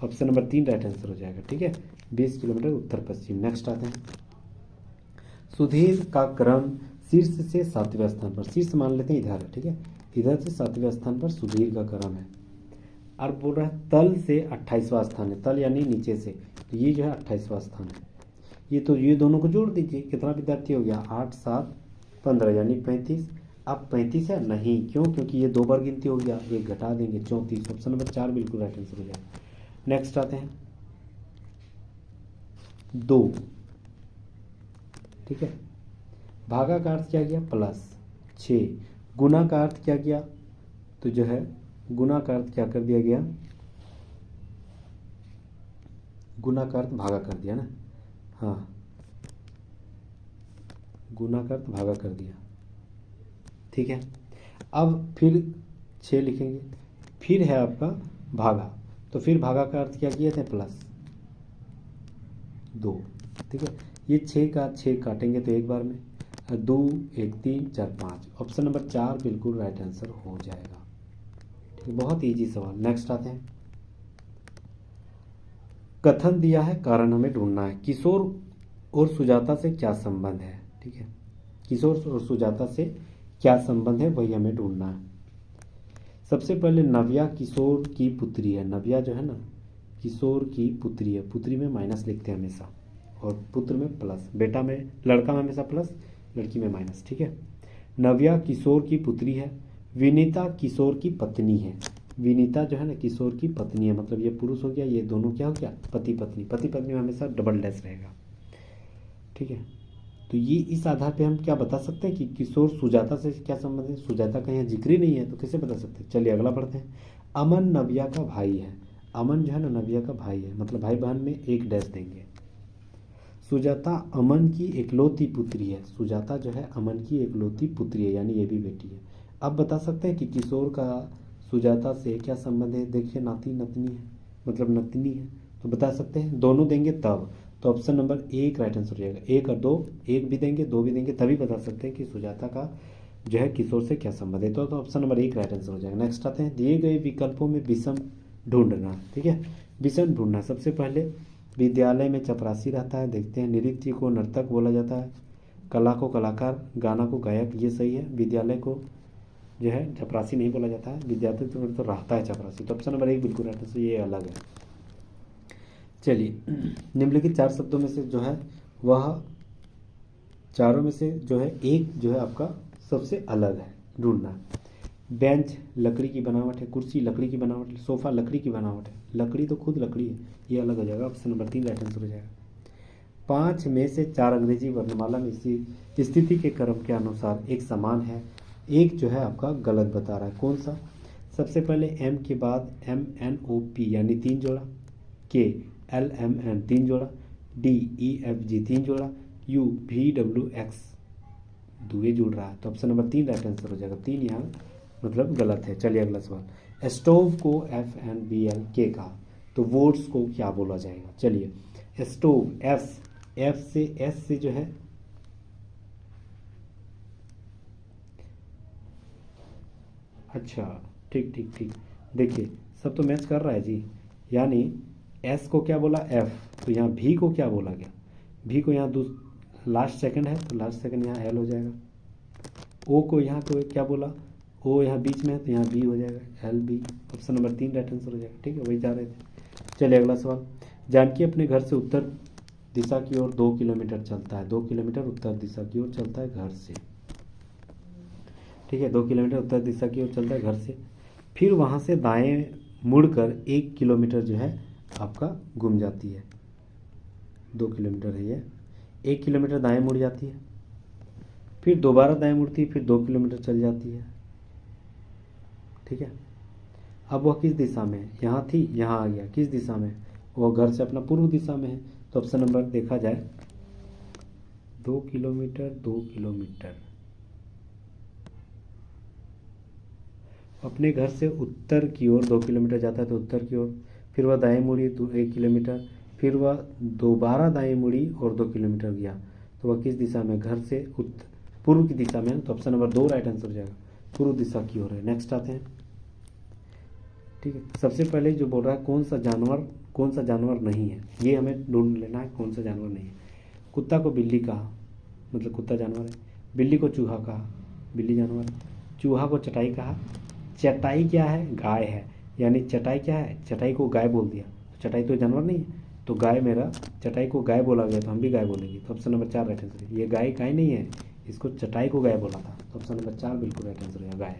ऑप्शन नंबर 3 राइट आंसर हो जाएगा। ठीक है, 20 किलोमीटर उत्तर पश्चिम। नेक्स्ट आते हैं, सुधीर का क्रम शीर्ष से 7वें स्थान पर, शीर्ष मान लेते हैं इधर है। ठीक है, इधर से 7वें स्थान पर सुधीर का क्रम है। और बोल रहा है तल से 28वां स्थान है, तल यानी नीचे से, तो ये जो है 28वां स्थान है। ये तो ये दोनों को जोड़ दीजिए, कितना विद्यार्थी हो गया, 8 7 15 यानी 35। अब 35 है नहीं, क्यों, क्योंकि ये 2 बार गिनती हो गया, एक घटा देंगे 34। ऑप्शन नंबर 4 बिल्कुल राइट आंसर हो जाएगा। नेक्स्ट आते हैं 2। ठीक है, भागा का अर्थ क्या किया, +6। गुना का अर्थ क्या किया, तो जो है गुना का अर्थ क्या कर दिया गया, गुना का अर्थ भागा कर दिया ना, हाँ गुना का अर्थ भागा कर दिया। ठीक है, अब फिर 6 लिखेंगे, फिर है आपका भागा, तो फिर भागा का अर्थ क्या किए थे, +2। ठीक है, ये 6 का 6 काटेंगे तो एक बार में, 2 1 3 4 5। ऑप्शन नंबर 4 बिल्कुल राइट आंसर हो जाएगा। ठीक है, बहुत इजी सवाल। नेक्स्ट आते हैं, कथन दिया है, कारण हमें ढूंढना है। किशोर और सुजाता से क्या संबंध है। ठीक है, किशोर और सुजाता से क्या संबंध है वही हमें ढूंढना है। सबसे पहले नव्या किशोर की पुत्री है, नव्या जो है ना किशोर की पुत्री है, पुत्री में माइनस लिखते हैं हमेशा। और पुत्र में प्लस, बेटा में, लड़का में हमेशा प्लस, लड़की में माइनस। ठीक है। नव्या किशोर की पुत्री है, विनीता किशोर की पत्नी है। विनीता जो है ना किशोर की पत्नी है, मतलब ये पुरुष हो गया, ये दोनों क्या हो गया, पति पत्नी। पति पत्नी में हमेशा डबल डैश रहेगा। ठीक है। तो ये इस आधार पे हम क्या बता सकते हैं कि किशोर सुजाता से क्या संबंध है। सुजाता का यहाँ जिक्र ही नहीं है तो कैसे बता सकते हैं। चलिए अगला पढ़ते हैं। अमन नव्या का भाई है। अमन जो है ना नव्या का भाई है, मतलब भाई बहन में एक डैश देंगे। सुजाता अमन की इकलौती पुत्री है। सुजाता जो है अमन की इकलौती पुत्री है, यानी ये भी बेटी है। अब बता सकते हैं कि किशोर का सुजाता से क्या संबंध है। देखिए नाती नतनी है, मतलब नतनी है, तो बता सकते हैं। दोनों देंगे तब, तो ऑप्शन नंबर एक राइट आंसर हो जाएगा। एक और दो, एक भी देंगे दो भी देंगे तभी बता सकते हैं कि सुजाता का जो है किशोर से क्या संबंध है। तो ऑप्शन नंबर एक राइट आंसर हो जाएगा। नेक्स्ट आते हैं, दिए गए विकल्पों में विषम ढूंढना। ठीक है, विषम ढूंढना। सबसे पहले विद्यालय में चपरासी रहता है, देखते हैं। नृत्य को नर्तक बोला जाता है, कला को कलाकार, गाना को गायक, ये सही है। विद्यालय को जो है चपरासी नहीं बोला जाता है, विद्यार्थी तो रहता है चपरासी। तो ऑप्शन नंबर एक बिल्कुल राइट आंसर, ये अलग है। चलिए निम्नलिखित चार शब्दों में से जो है वह चारों में से जो है एक जो है आपका सबसे अलग है, ढूंढना। बेंच लकड़ी की बनावट है, कुर्सी लकड़ी की बनावट है, सोफा लकड़ी की बनावट है। लकड़ी तो खुद लकड़ी है, ये अलग हो जाएगा। ऑप्शन नंबर तीन राइट आंसर हो जाएगा। 5 में से 4 अंग्रेजी वर्णमाला में इसी स्थिति के क्रम के अनुसार एक समान है, एक जो है आपका गलत बता रहा है। कौन सा। सबसे पहले एम के बाद MNOP यानी 3 जोड़ा, के LMN 3 जोड़ा, DEFG 3 जोड़ा, UVWX दुए जुड़ रहा है। तो ऑप्शन नंबर 3 राइट आंसर हो जाएगा। 3 यहाँ मतलब गलत है। चलिए अगला सवाल। स्टोव को FNBLK कहा तो वोट्स को क्या बोला जाएगा। चलिए स्टोव F से S से जो है अच्छा ठीक ठीक ठीक, देखिए सब तो मैच कर रहा है जी। यानी S को क्या बोला F, तो यहाँ V को क्या बोला गया। V को यहाँ लास्ट सेकंड है तो लास्ट सेकंड यहाँ L हो जाएगा। O को यहाँ को क्या बोला, O यहाँ बीच में है तो यहाँ B हो जाएगा, LB। Option number 3 right answer हो जाएगा। ठीक है, वही जा रहे थे। चलिए अगला सवाल। जानकी अपने घर से उत्तर दिशा की ओर 2 किलोमीटर चलता है। 2 किलोमीटर उत्तर दिशा की ओर चलता है घर से। ठीक है, 2 किलोमीटर उत्तर दिशा की ओर चलता है घर से। फिर वहाँ से दाएं मुड़कर 1 किलोमीटर जो है आपका घूम जाती है। 2 किलोमीटर है ये, 1 किलोमीटर दाएं मुड़ जाती है, फिर दोबारा दाएं मुड़ती है, फिर 2 किलोमीटर चल जाती है। ठीक है, अब वह किस दिशा में है। यहाँ थी, यहाँ आ गया, किस दिशा में, वह घर से अपना पूर्व दिशा में है। तो ऑप्शन नंबर देखा जाए 2 किलोमीटर 2 किलोमीटर अपने घर से उत्तर की ओर 2 किलोमीटर जाता है तो उत्तर की ओर, फिर वह दाएं मुड़ी तो 1 किलोमीटर, फिर वह दोबारा दाएं मुड़ी और 2 किलोमीटर गया। तो वह किस दिशा में, घर से पूर्व की दिशा में है। तो ऑप्शन नंबर 2 राइट आंसर हो जाएगा, पूर्व दिशा की ओर है। नेक्स्ट आते हैं। ठीक है, सबसे पहले जो बोल रहा है कौन सा जानवर नहीं है, ये हमें ढूंढ लेना है कौन सा जानवर नहीं है। कुत्ता को बिल्ली कहा, मतलब कुत्ता जानवर है। बिल्ली को चूहा कहा, बिल्ली जानवर है। चूहा को चटाई कहा, चटाई क्या है, गाय है। यानी चटाई क्या है, चटाई को गाय बोल दिया, तो चटाई तो जानवर नहीं है, तो गाय मेरा, चटाई को गाय बोला गया तो हम भी गाय बोलेंगे। तो ऑप्शन नंबर 4 राइट आंसर है। ये गाय नहीं है, इसको चटाई को गाय बोला था। तो ऑप्शन नंबर 4 बिल्कुल राइट आंसर है, गाय।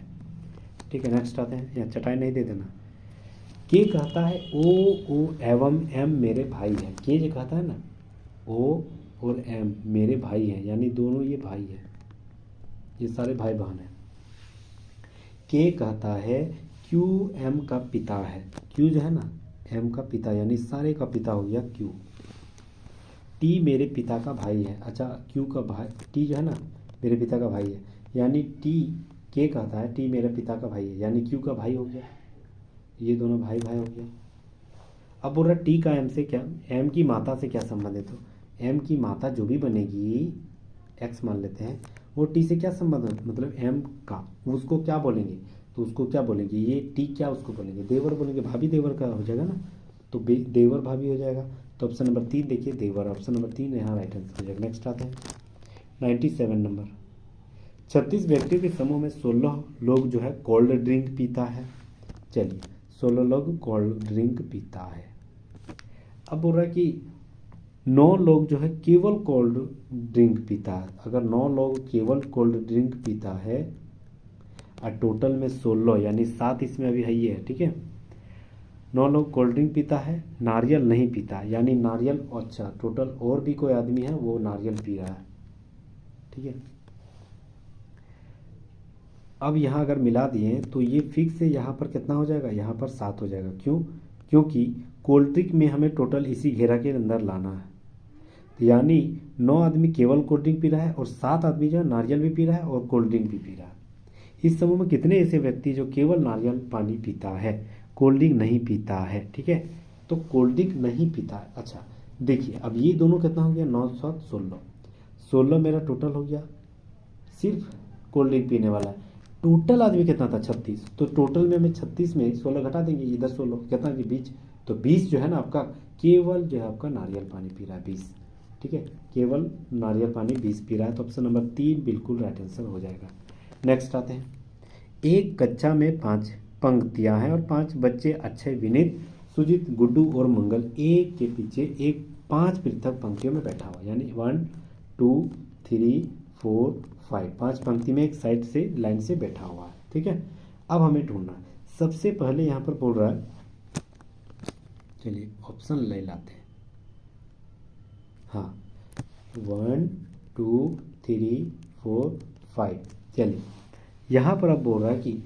ठीक है, नेक्स्ट आते हैं। यहाँ चटाई नहीं दे देना। के कहता है ओ एवं एम मेरे भाई है। के जो कहता है ना, ओ और एम मेरे भाई हैं, यानी दोनों ये भाई है, ये सारे भाई बहन हैं। के कहता है क्यू एम का पिता है। क्यू जो है ना एम का पिता, यानी सारे का पिता हो गया क्यू। टी मेरे पिता का भाई है। अच्छा, क्यू का भाई, टी जो है ना मेरे पिता का भाई है, यानी टी, के कहता है टी मेरे पिता का भाई है, यानी क्यू का भाई हो गया। ये दोनों भाई भाई हो गया। अब बोल रहा टी का एम से क्या, एम की माता से क्या संबंध है। तो एम की माता जो भी बनेगी, एक्स मान लेते हैं, वो टी से क्या संबंध है, मतलब एम का, उसको क्या बोलेंगे, तो उसको क्या बोलेंगे, ये टी क्या उसको बोलेंगे, देवर बोलेंगे, भाभी देवर का हो जाएगा ना, तो देवर भाभी हो जाएगा। तो ऑप्शन नंबर 3 देखिए, देवर। ऑप्शन नंबर 3 यहाँ राइट आंसर हो जाएगा। नेक्स्ट आते हैं 97 नंबर। 36 व्यक्तियों के समूह में 16 लोग जो है कोल्ड ड्रिंक पीता है। चलिए 16 लोग कोल्ड ड्रिंक पीता है। अब बोल रहा है कि 9 लोग जो है केवल कोल्ड ड्रिंक पीता है, अगर 9 लोग केवल कोल्ड ड्रिंक पीता है और टोटल में 16 यानी 7 इसमें अभी है ही है, ठीक है। 9 लोग कोल्ड ड्रिंक पीता है, नारियल नहीं पीता, यानी नारियल, अच्छा टोटल और भी कोई आदमी है वो नारियल पी रहा है, ठीक है। अब यहाँ अगर मिला दिए तो ये फिक्स है, यहाँ पर कितना हो जाएगा, यहाँ पर 7 हो जाएगा। क्यों? क्योंकि कोल्ड ड्रिंक में हमें टोटल इसी घेरा के अंदर लाना है, तो यानी 9 आदमी केवल कोल्ड ड्रिंक पी रहा है और 7 आदमी जो है नारियल भी पी रहा है और कोल्ड ड्रिंक भी पी रहा है। इस समूह में कितने ऐसे व्यक्ति जो केवल नारियल पानी पीता है, कोल्ड ड्रिंक नहीं पीता है, ठीक है। तो कोल्ड ड्रिंक नहीं पीता है। अच्छा देखिए, अब ये दोनों कितना हो गया, 9 7 16, 16 मेरा टोटल हो गया, सिर्फ कोल्ड ड्रिंक पीने वाला है। टोटल आदमी कितना था, 36, तो टोटल में हमें 36 में 16 घटा देंगे, इधर 16 कितना कि 20, तो 20 जो है ना आपका केवल जो है आपका नारियल पानी पी रहा है, 20, ठीक है। केवल नारियल पानी 20 पी रहा है, तो ऑप्शन नंबर 3 बिल्कुल राइट आंसर हो जाएगा। नेक्स्ट आते हैं, एक कक्षा में 5 पंक्तियां हैं और 5 बच्चे अक्षय, विनीत, सुजीत, गुड्डू और मंगल एक के पीछे एक 5 पृथक पंक्तियों में बैठा हुआ, यानी 1 2 3 4 5, 5 पंक्ति में एक साइड से लाइन से बैठा हुआ है, ठीक है। अब हमें ढूंढना है, सबसे पहले यहाँ पर बोल रहा है, चलिए ऑप्शन ले लाते हैं, हाँ 1 2 3 4 5, चलिए यहाँ पर अब बोल रहा है कि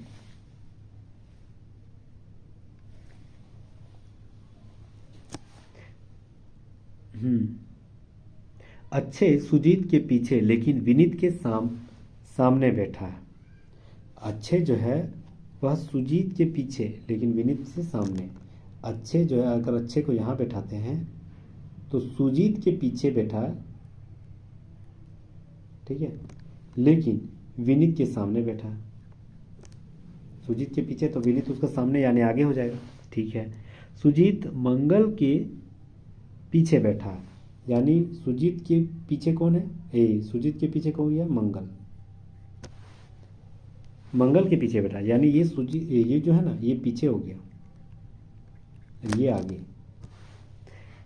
अच्छे सुजीत के पीछे लेकिन विनीत के सामने बैठा है। अच्छे जो है वह सुजीत के पीछे लेकिन विनीत से सामने। अच्छे जो है, अगर अच्छे को यहाँ बैठाते हैं तो सुजीत के पीछे बैठा है, ठीक है, लेकिन विनीत के सामने बैठा है। सुजीत के पीछे तो विनीत उसका सामने यानी आगे हो जाएगा, ठीक है। सुजीत मंगल के पीछे बैठा है, यानी सुजीत के पीछे कौन है, सुजीत के पीछे कौन है, मंगल, मंगल के पीछे बैठा, यानी ये सुजीत, ये जो है ना ये पीछे हो गया, ये आगे।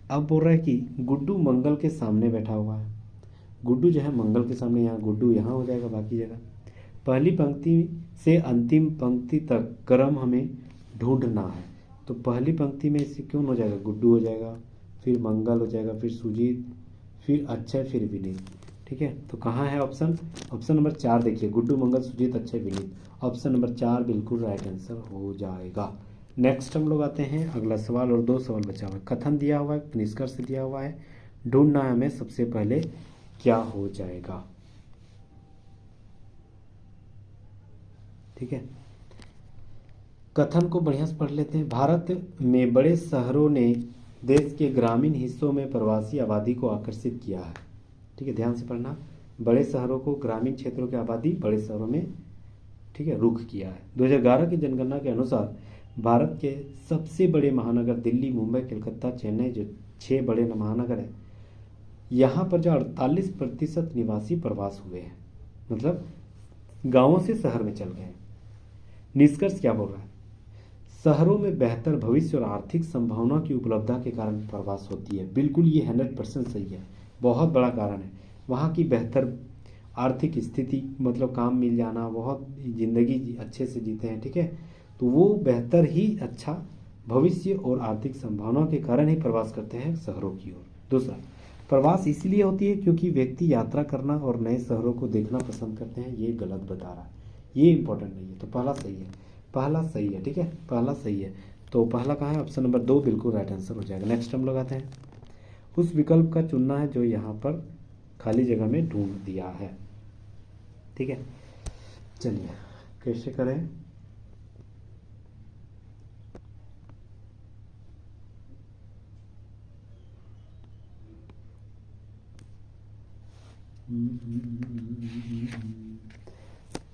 अब बोल रहा है कि गुड्डू मंगल के सामने बैठा हुआ है, गुड्डू जो है मंगल के सामने, यहाँ गुड्डू यहाँ हो जाएगा, बाकी जगह पहली पंक्ति से अंतिम पंक्ति तक क्रम हमें ढूंढना है, तो पहली पंक्ति में इससे कौन हो जाएगा, गुड्डू हो जाएगा, फिर मंगल हो जाएगा, फिर सुजीत, फिर अक्षय, फिर विनीत, ठीक है। तो कहाँ है ऑप्शन, ऑप्शन नंबर 4 देखिए, गुड्डू मंगल सुजीत अक्षय विनीत, ऑप्शन नंबर 4 बिल्कुल राइट आंसर हो जाएगा। नेक्स्ट हम लोग आते हैं, अगला सवाल और 2 सवाल बचा हुआ है। कथन दिया हुआ है, निष्कर्ष दिया हुआ है, ढूंढना है हमें सबसे पहले क्या हो जाएगा, ठीक है। कथन को बढ़िया से पढ़ लेते हैं। भारत में बड़े शहरों ने देश के ग्रामीण हिस्सों में प्रवासी आबादी को आकर्षित किया है, ठीक है, ध्यान से पढ़ना। बड़े शहरों को, ग्रामीण क्षेत्रों की आबादी बड़े शहरों में, ठीक है, रुख किया है। 2011 की जनगणना के अनुसार भारत के सबसे बड़े महानगर दिल्ली, मुंबई, कलकत्ता, चेन्नई, जो 6 बड़े महानगर हैं, यहाँ पर जो 48% निवासी प्रवास हुए हैं, मतलब गांवों से शहर में चल गए हैं। निष्कर्ष क्या बोल रहा है, शहरों में बेहतर भविष्य और आर्थिक संभावना की उपलब्धता के कारण प्रवास होती है। बिल्कुल ये 100% सही है, बहुत बड़ा कारण है। वहाँ की बेहतर आर्थिक स्थिति, मतलब काम मिल जाना, बहुत ज़िंदगी अच्छे से जीते हैं, ठीक है, तो वो बेहतर ही अच्छा भविष्य और आर्थिक संभावना के कारण ही प्रवास करते हैं शहरों की ओर। दूसरा, प्रवास इसलिए होती है क्योंकि व्यक्ति यात्रा करना और नए शहरों को देखना पसंद करते हैं, ये गलत बता रहा है, ये इंपॉर्टेंट नहीं है। तो पहला सही है, पहला सही है, ठीक है, पहला सही है। तो पहला कहाँ है, ऑप्शन नंबर 2 बिल्कुल राइट आंसर हो जाएगा। नेक्स्ट हम लोग आते हैं, उस विकल्प का चुनना है जो यहाँ पर खाली जगह में ढूंढ दिया है, ठीक है। चलिए कैसे करें,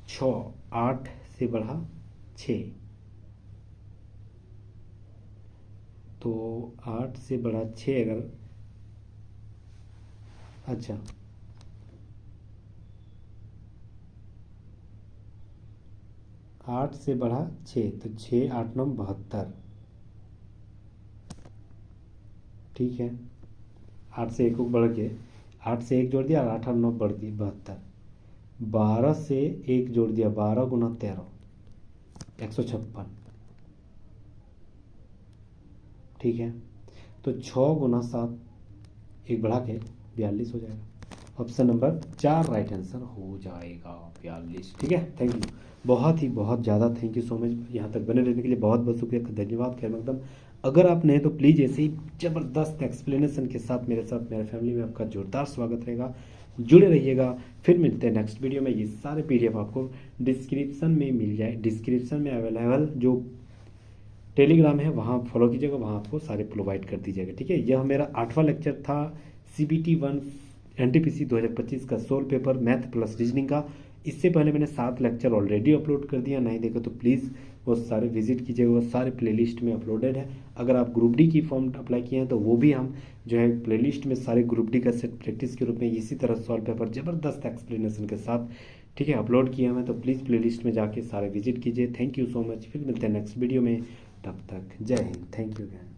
छ 8 से बढ़ा 6, तो 8 से बढ़ा 6 अगर, अच्छा 8 से बढ़ा 6, तो 6 8 9 72, ठीक है। 8 से 1 बढ़ के 8 से 1 जोड़ दिया, 8 और 9 बढ़ दी 72। 12 से 1 जोड़ दिया, 12 गुना 13 156। ठीक है, तो 6 गुना 7 1 बढ़ा के 42 हो जाएगा। ऑप्शन नंबर 4 राइट आंसर हो जाएगा 42। ठीक है, थैंक यू, बहुत ज़्यादा थैंक यू सो मच। यहाँ तक बने रहने के लिए बहुत बहुत शुक्रिया, धन्यवाद खैर मकदम। अगर आप नए तो प्लीज़ ऐसे ही ज़बरदस्त एक्सप्लेनेशन के साथ मेरे फैमिली में आपका जोरदार स्वागत रहेगा, जुड़े रहिएगा। फिर मिलते हैं नेक्स्ट वीडियो में। ये सारे PDF आपको डिस्क्रिप्शन में मिल जाए, डिस्क्रिप्शन में अवेलेबल जो टेलीग्राम है वहाँ फॉलो कीजिएगा, वहाँ आपको सारे प्रोवाइड कर दीजिएगा। ठीक है, यह मेरा 8वां लेक्चर था CBT 1 NTPC 2025 का solve paper math plus reasoning का। इससे पहले मैंने 7 लेक्चर ऑलरेडी अपलोड कर दिया, नहीं देखो तो प्लीज़ वो सारे विजिट कीजिएगा, वो सारे प्लेलिस्ट में अपलोडेड है। अगर आप ग्रुप डी की फॉर्म अप्लाई किए हैं तो वो भी हम जो है प्लेलिस्ट में सारे ग्रुप डी का सेट प्रैक्टिस के रूप में इसी तरह सॉल्व पेपर ज़बरदस्त एक्सप्लेनेशन के साथ ठीक है अपलोड किया हमें, तो प्लीज़ प्लेलिस्ट में जाके सारे विजिट कीजिए। थैंक यू सो मच, फिर मिलते हैं नेक्स्ट वीडियो में, तब तक जय हिंद, थैंक यू अगैन।